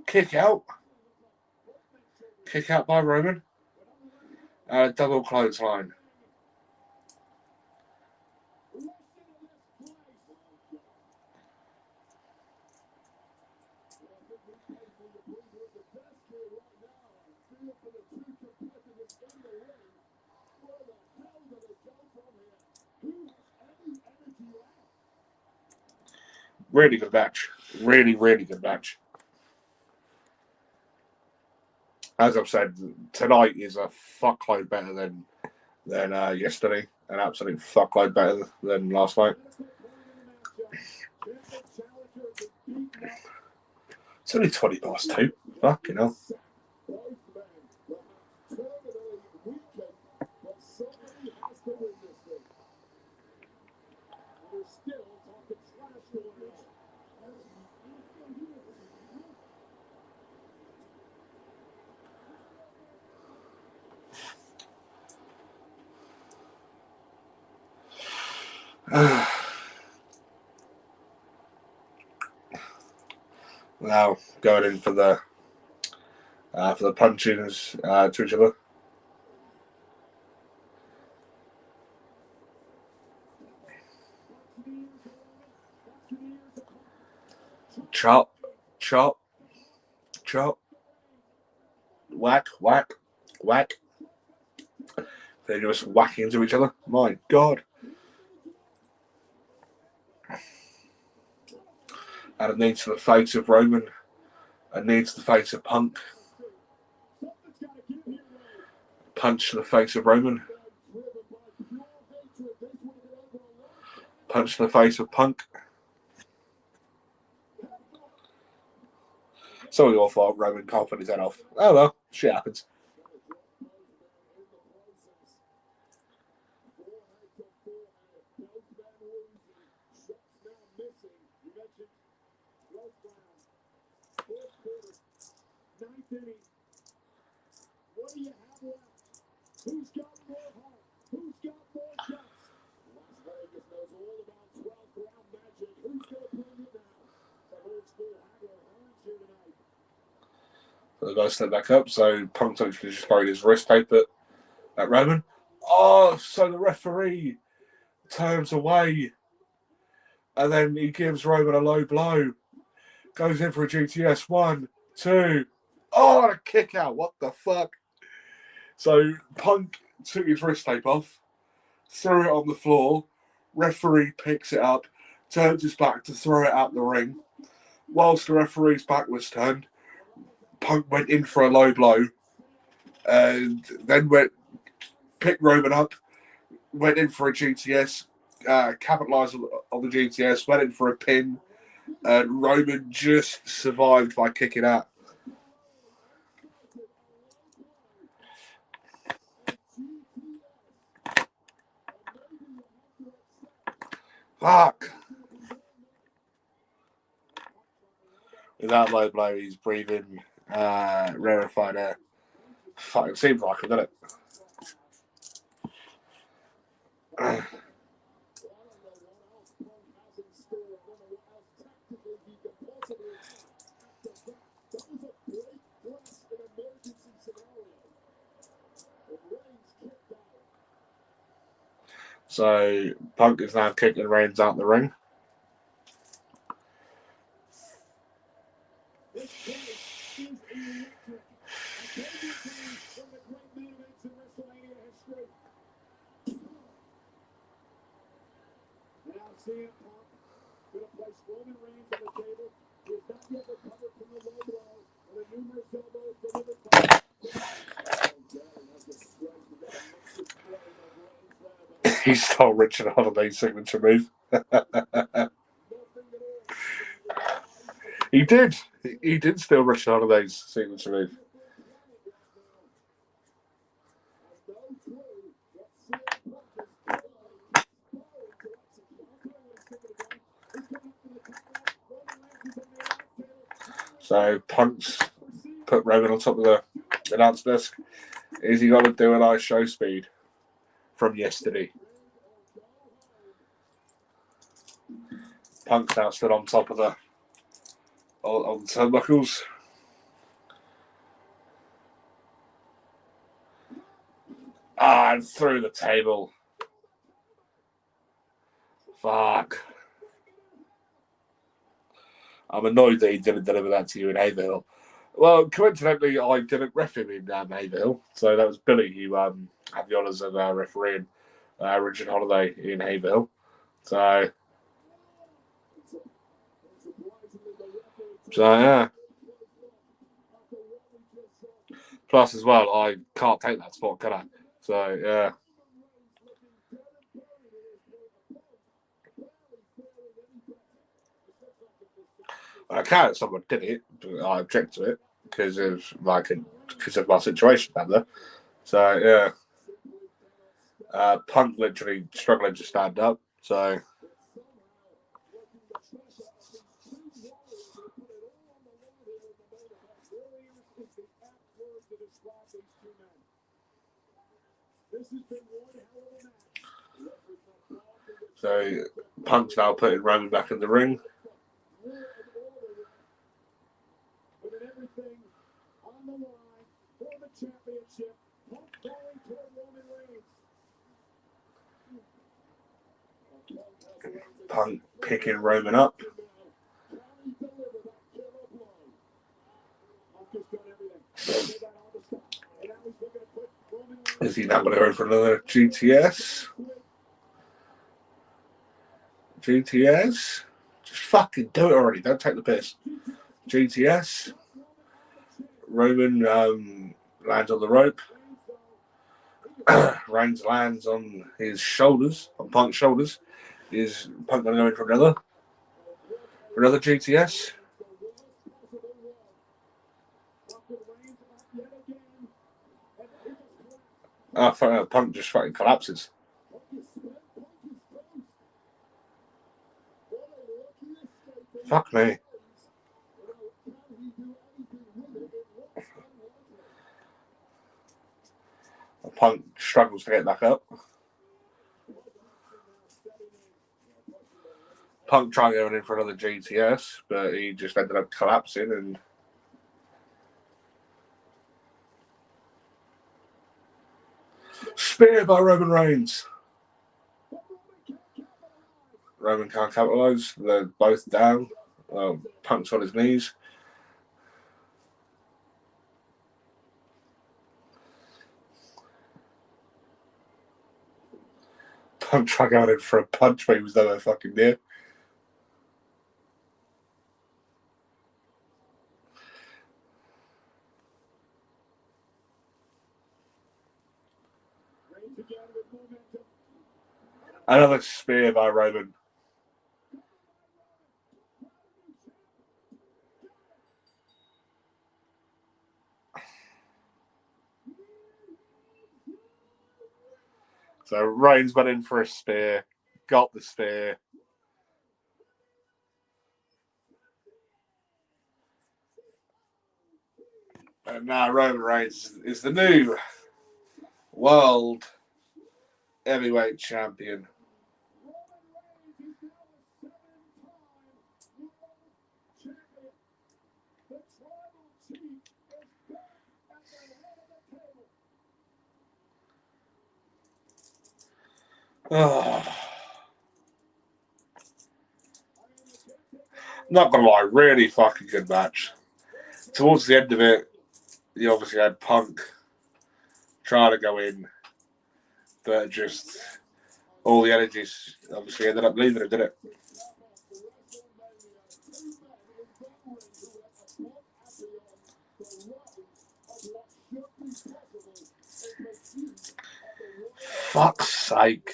Kick out. Kick out by Roman. And a double clothesline. Really good match. Really, really good match. As I've said, tonight is a fuckload better than yesterday. An absolute fuckload better than last night. It's only 2:20. Fucking hell. Now going in for the punchings to each other. Chop, chop, chop. Whack, whack, whack. They're just whacking into each other. My God. And a knee to the face of Roman. A knee to the face of Punk. Punch to the face of Roman. Punch to the face of Punk. So we all thought Roman coughing his head off. Oh well, shit happens. What do you have left? Who's got more heart? Who's got more guts? Las Vegas knows all about 12th round magic. Who's going to bring it now? The old school Hagler Hearns here tonight. So the guy stepped back up, so Punk actually just buried his wrist tape at Roman. Oh, so the referee turns away, and then he gives Roman a low blow. Goes in for a GTS. 1, 2. Oh, and a kick out. What the fuck? So Punk took his wrist tape off, threw it on the floor. Referee picks it up, turns his back to throw it out the ring. Whilst the referee's back was turned, Punk went in for a low blow, and then picked Roman up, went in for a GTS, capitalised on the GTS, went in for a pin, and Roman just survived by kicking out. Fuck. With that low blow, he's breathing rarefied air. Fuck, it seems like it, doesn't it? So Punk is now kicking Reigns out the ring. He stole Richard Holiday's signature move. He did. He did steal Richard Holiday's signature move. So Punk's put Roman on top of the announce desk. Is he going to do an ice show speed from yesterday? Punk's now stood on top of the turnbuckles. And through the table. Fuck. I'm annoyed that he didn't deliver that to you in Haverhill. Well, coincidentally, I didn't ref him in Haverhill, so that was Billy who had the honours of refereeing Richard Holiday in Haverhill. So yeah. Plus, as well, I can't take that spot, can I? So yeah. I can if someone did it, but I object to it because of my situation down there. So yeah, Punk literally struggling to stand up. So Punk's now putting Roman back in the ring. Punk picking Roman up. Is he now going to go for another GTS? GTS? Just fucking do it already. Don't take the piss. GTS. Roman lands on the rope. Reigns lands on his shoulders, on Punk's shoulders. Is Punk going to go in for another GTS? Punk just fucking collapses. Fuck me. Punk struggles to get back up. Punk tried going in for another GTS, but he just ended up collapsing and spear by Roman Reigns. Roman can't capitalise. They're both down. Punk's on his knees. Punk tried going in for a punch, but he was nowhere fucking near. Another spear by Roman. So Reigns went in for a spear, got the spear. And now Roman Reigns is the new World Heavyweight Champion. Oh. Not gonna lie, really fucking good match. Towards the end of it, you obviously had Punk trying to go in, but just all the energies obviously ended up leaving it, didn't it? Fuck's sake.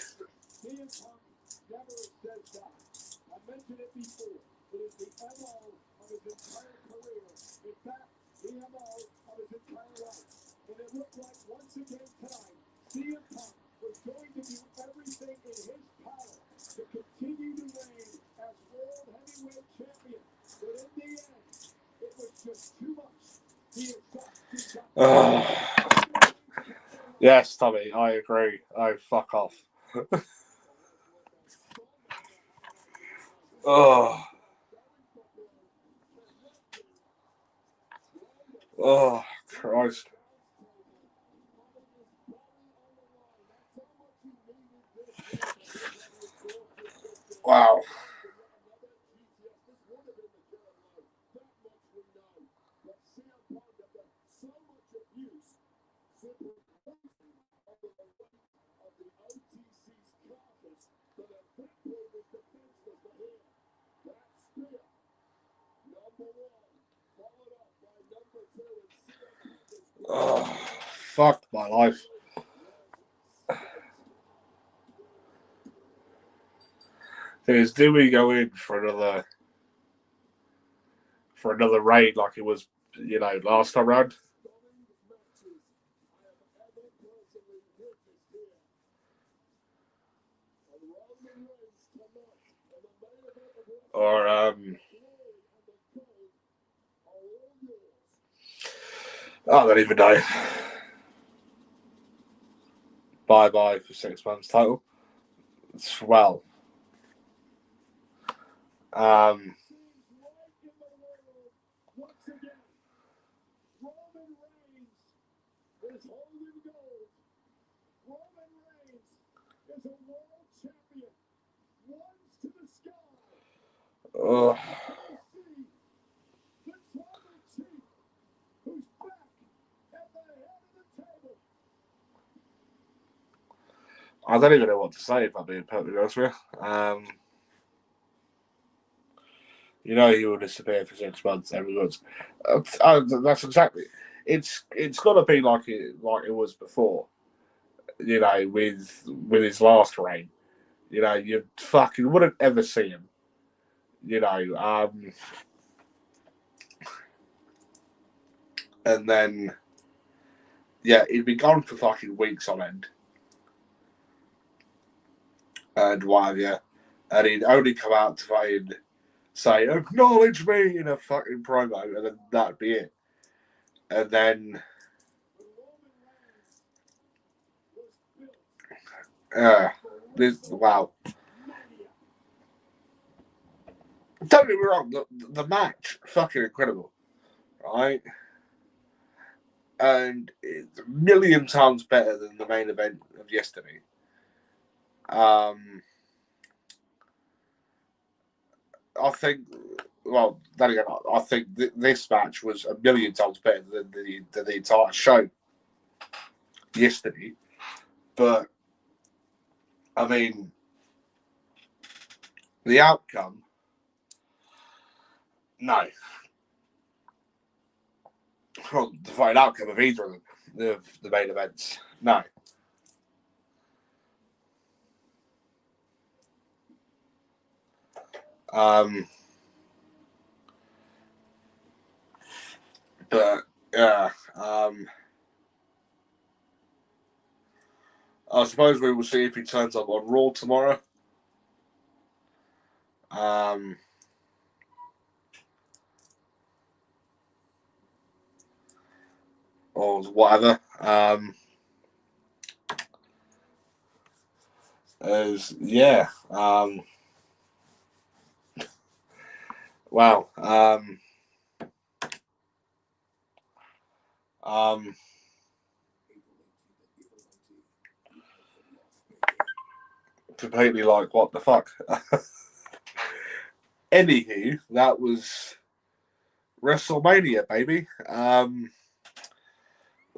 Yes, Tommy, I agree. Oh, fuck off. Oh. Oh, Christ. Wow. Oh, fuck my life. Do we go in for another raid like it was, last time round? Or I don't even know. Bye for 6 months title. Swell. I don't even know what to say, if I'm being perfectly honest with you. He will disappear for 6 months every month. That's exactly. It's got to be like it was before. With his last reign. You fucking wouldn't ever see him. And then, he'd be gone for fucking weeks on end. And whatever, and he'd only come out to fucking say, acknowledge me in a fucking promo, and then that'd be it. And then, wow. Don't get me wrong, the match, fucking incredible, right? And it's a million times better than the main event of yesterday. I think, well, then again, I think this match was a million times better than the entire show yesterday. But, I mean, the outcome, no. Well, the final outcome of either of them, the main events, no. But yeah, I suppose we will see if he turns up on Raw tomorrow. Or whatever. Wow. Completely like, what the fuck? Anywho, that was WrestleMania, baby.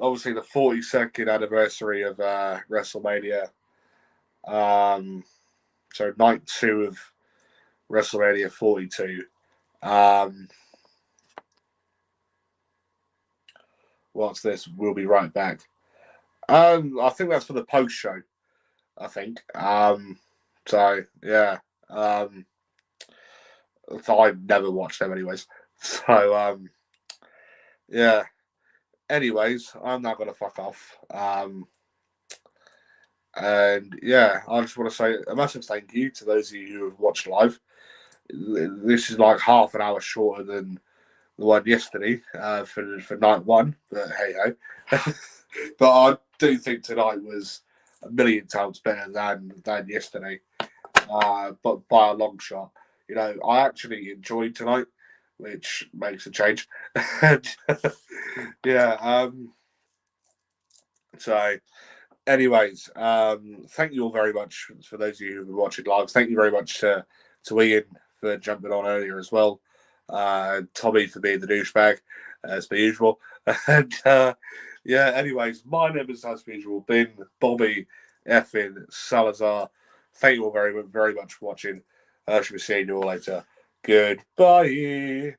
Obviously the 42nd anniversary of WrestleMania. So night 2 of WrestleMania 42. What's this? We'll be right back. I think that's for the post show. I think. So yeah. So I never watched them anyways. So yeah. Anyways, I'm not gonna fuck off. And yeah, I just want to say a massive thank you to those of you who have watched live. This is like half an hour shorter than the one yesterday for night 1, but hey ho. But I do think tonight was a million times better than yesterday, but by a long shot. I actually enjoyed tonight, which makes a change. Yeah. So, anyways, thank you all very much for those of you who've been watching live. Thank you very much to Ian for jumping on earlier as well. Tommy for being the douchebag, as per usual. And yeah, anyways, my name is, as per usual, been Bobby effing Salazar. Thank you all very, very much for watching. I shall be seeing you all later. Goodbye.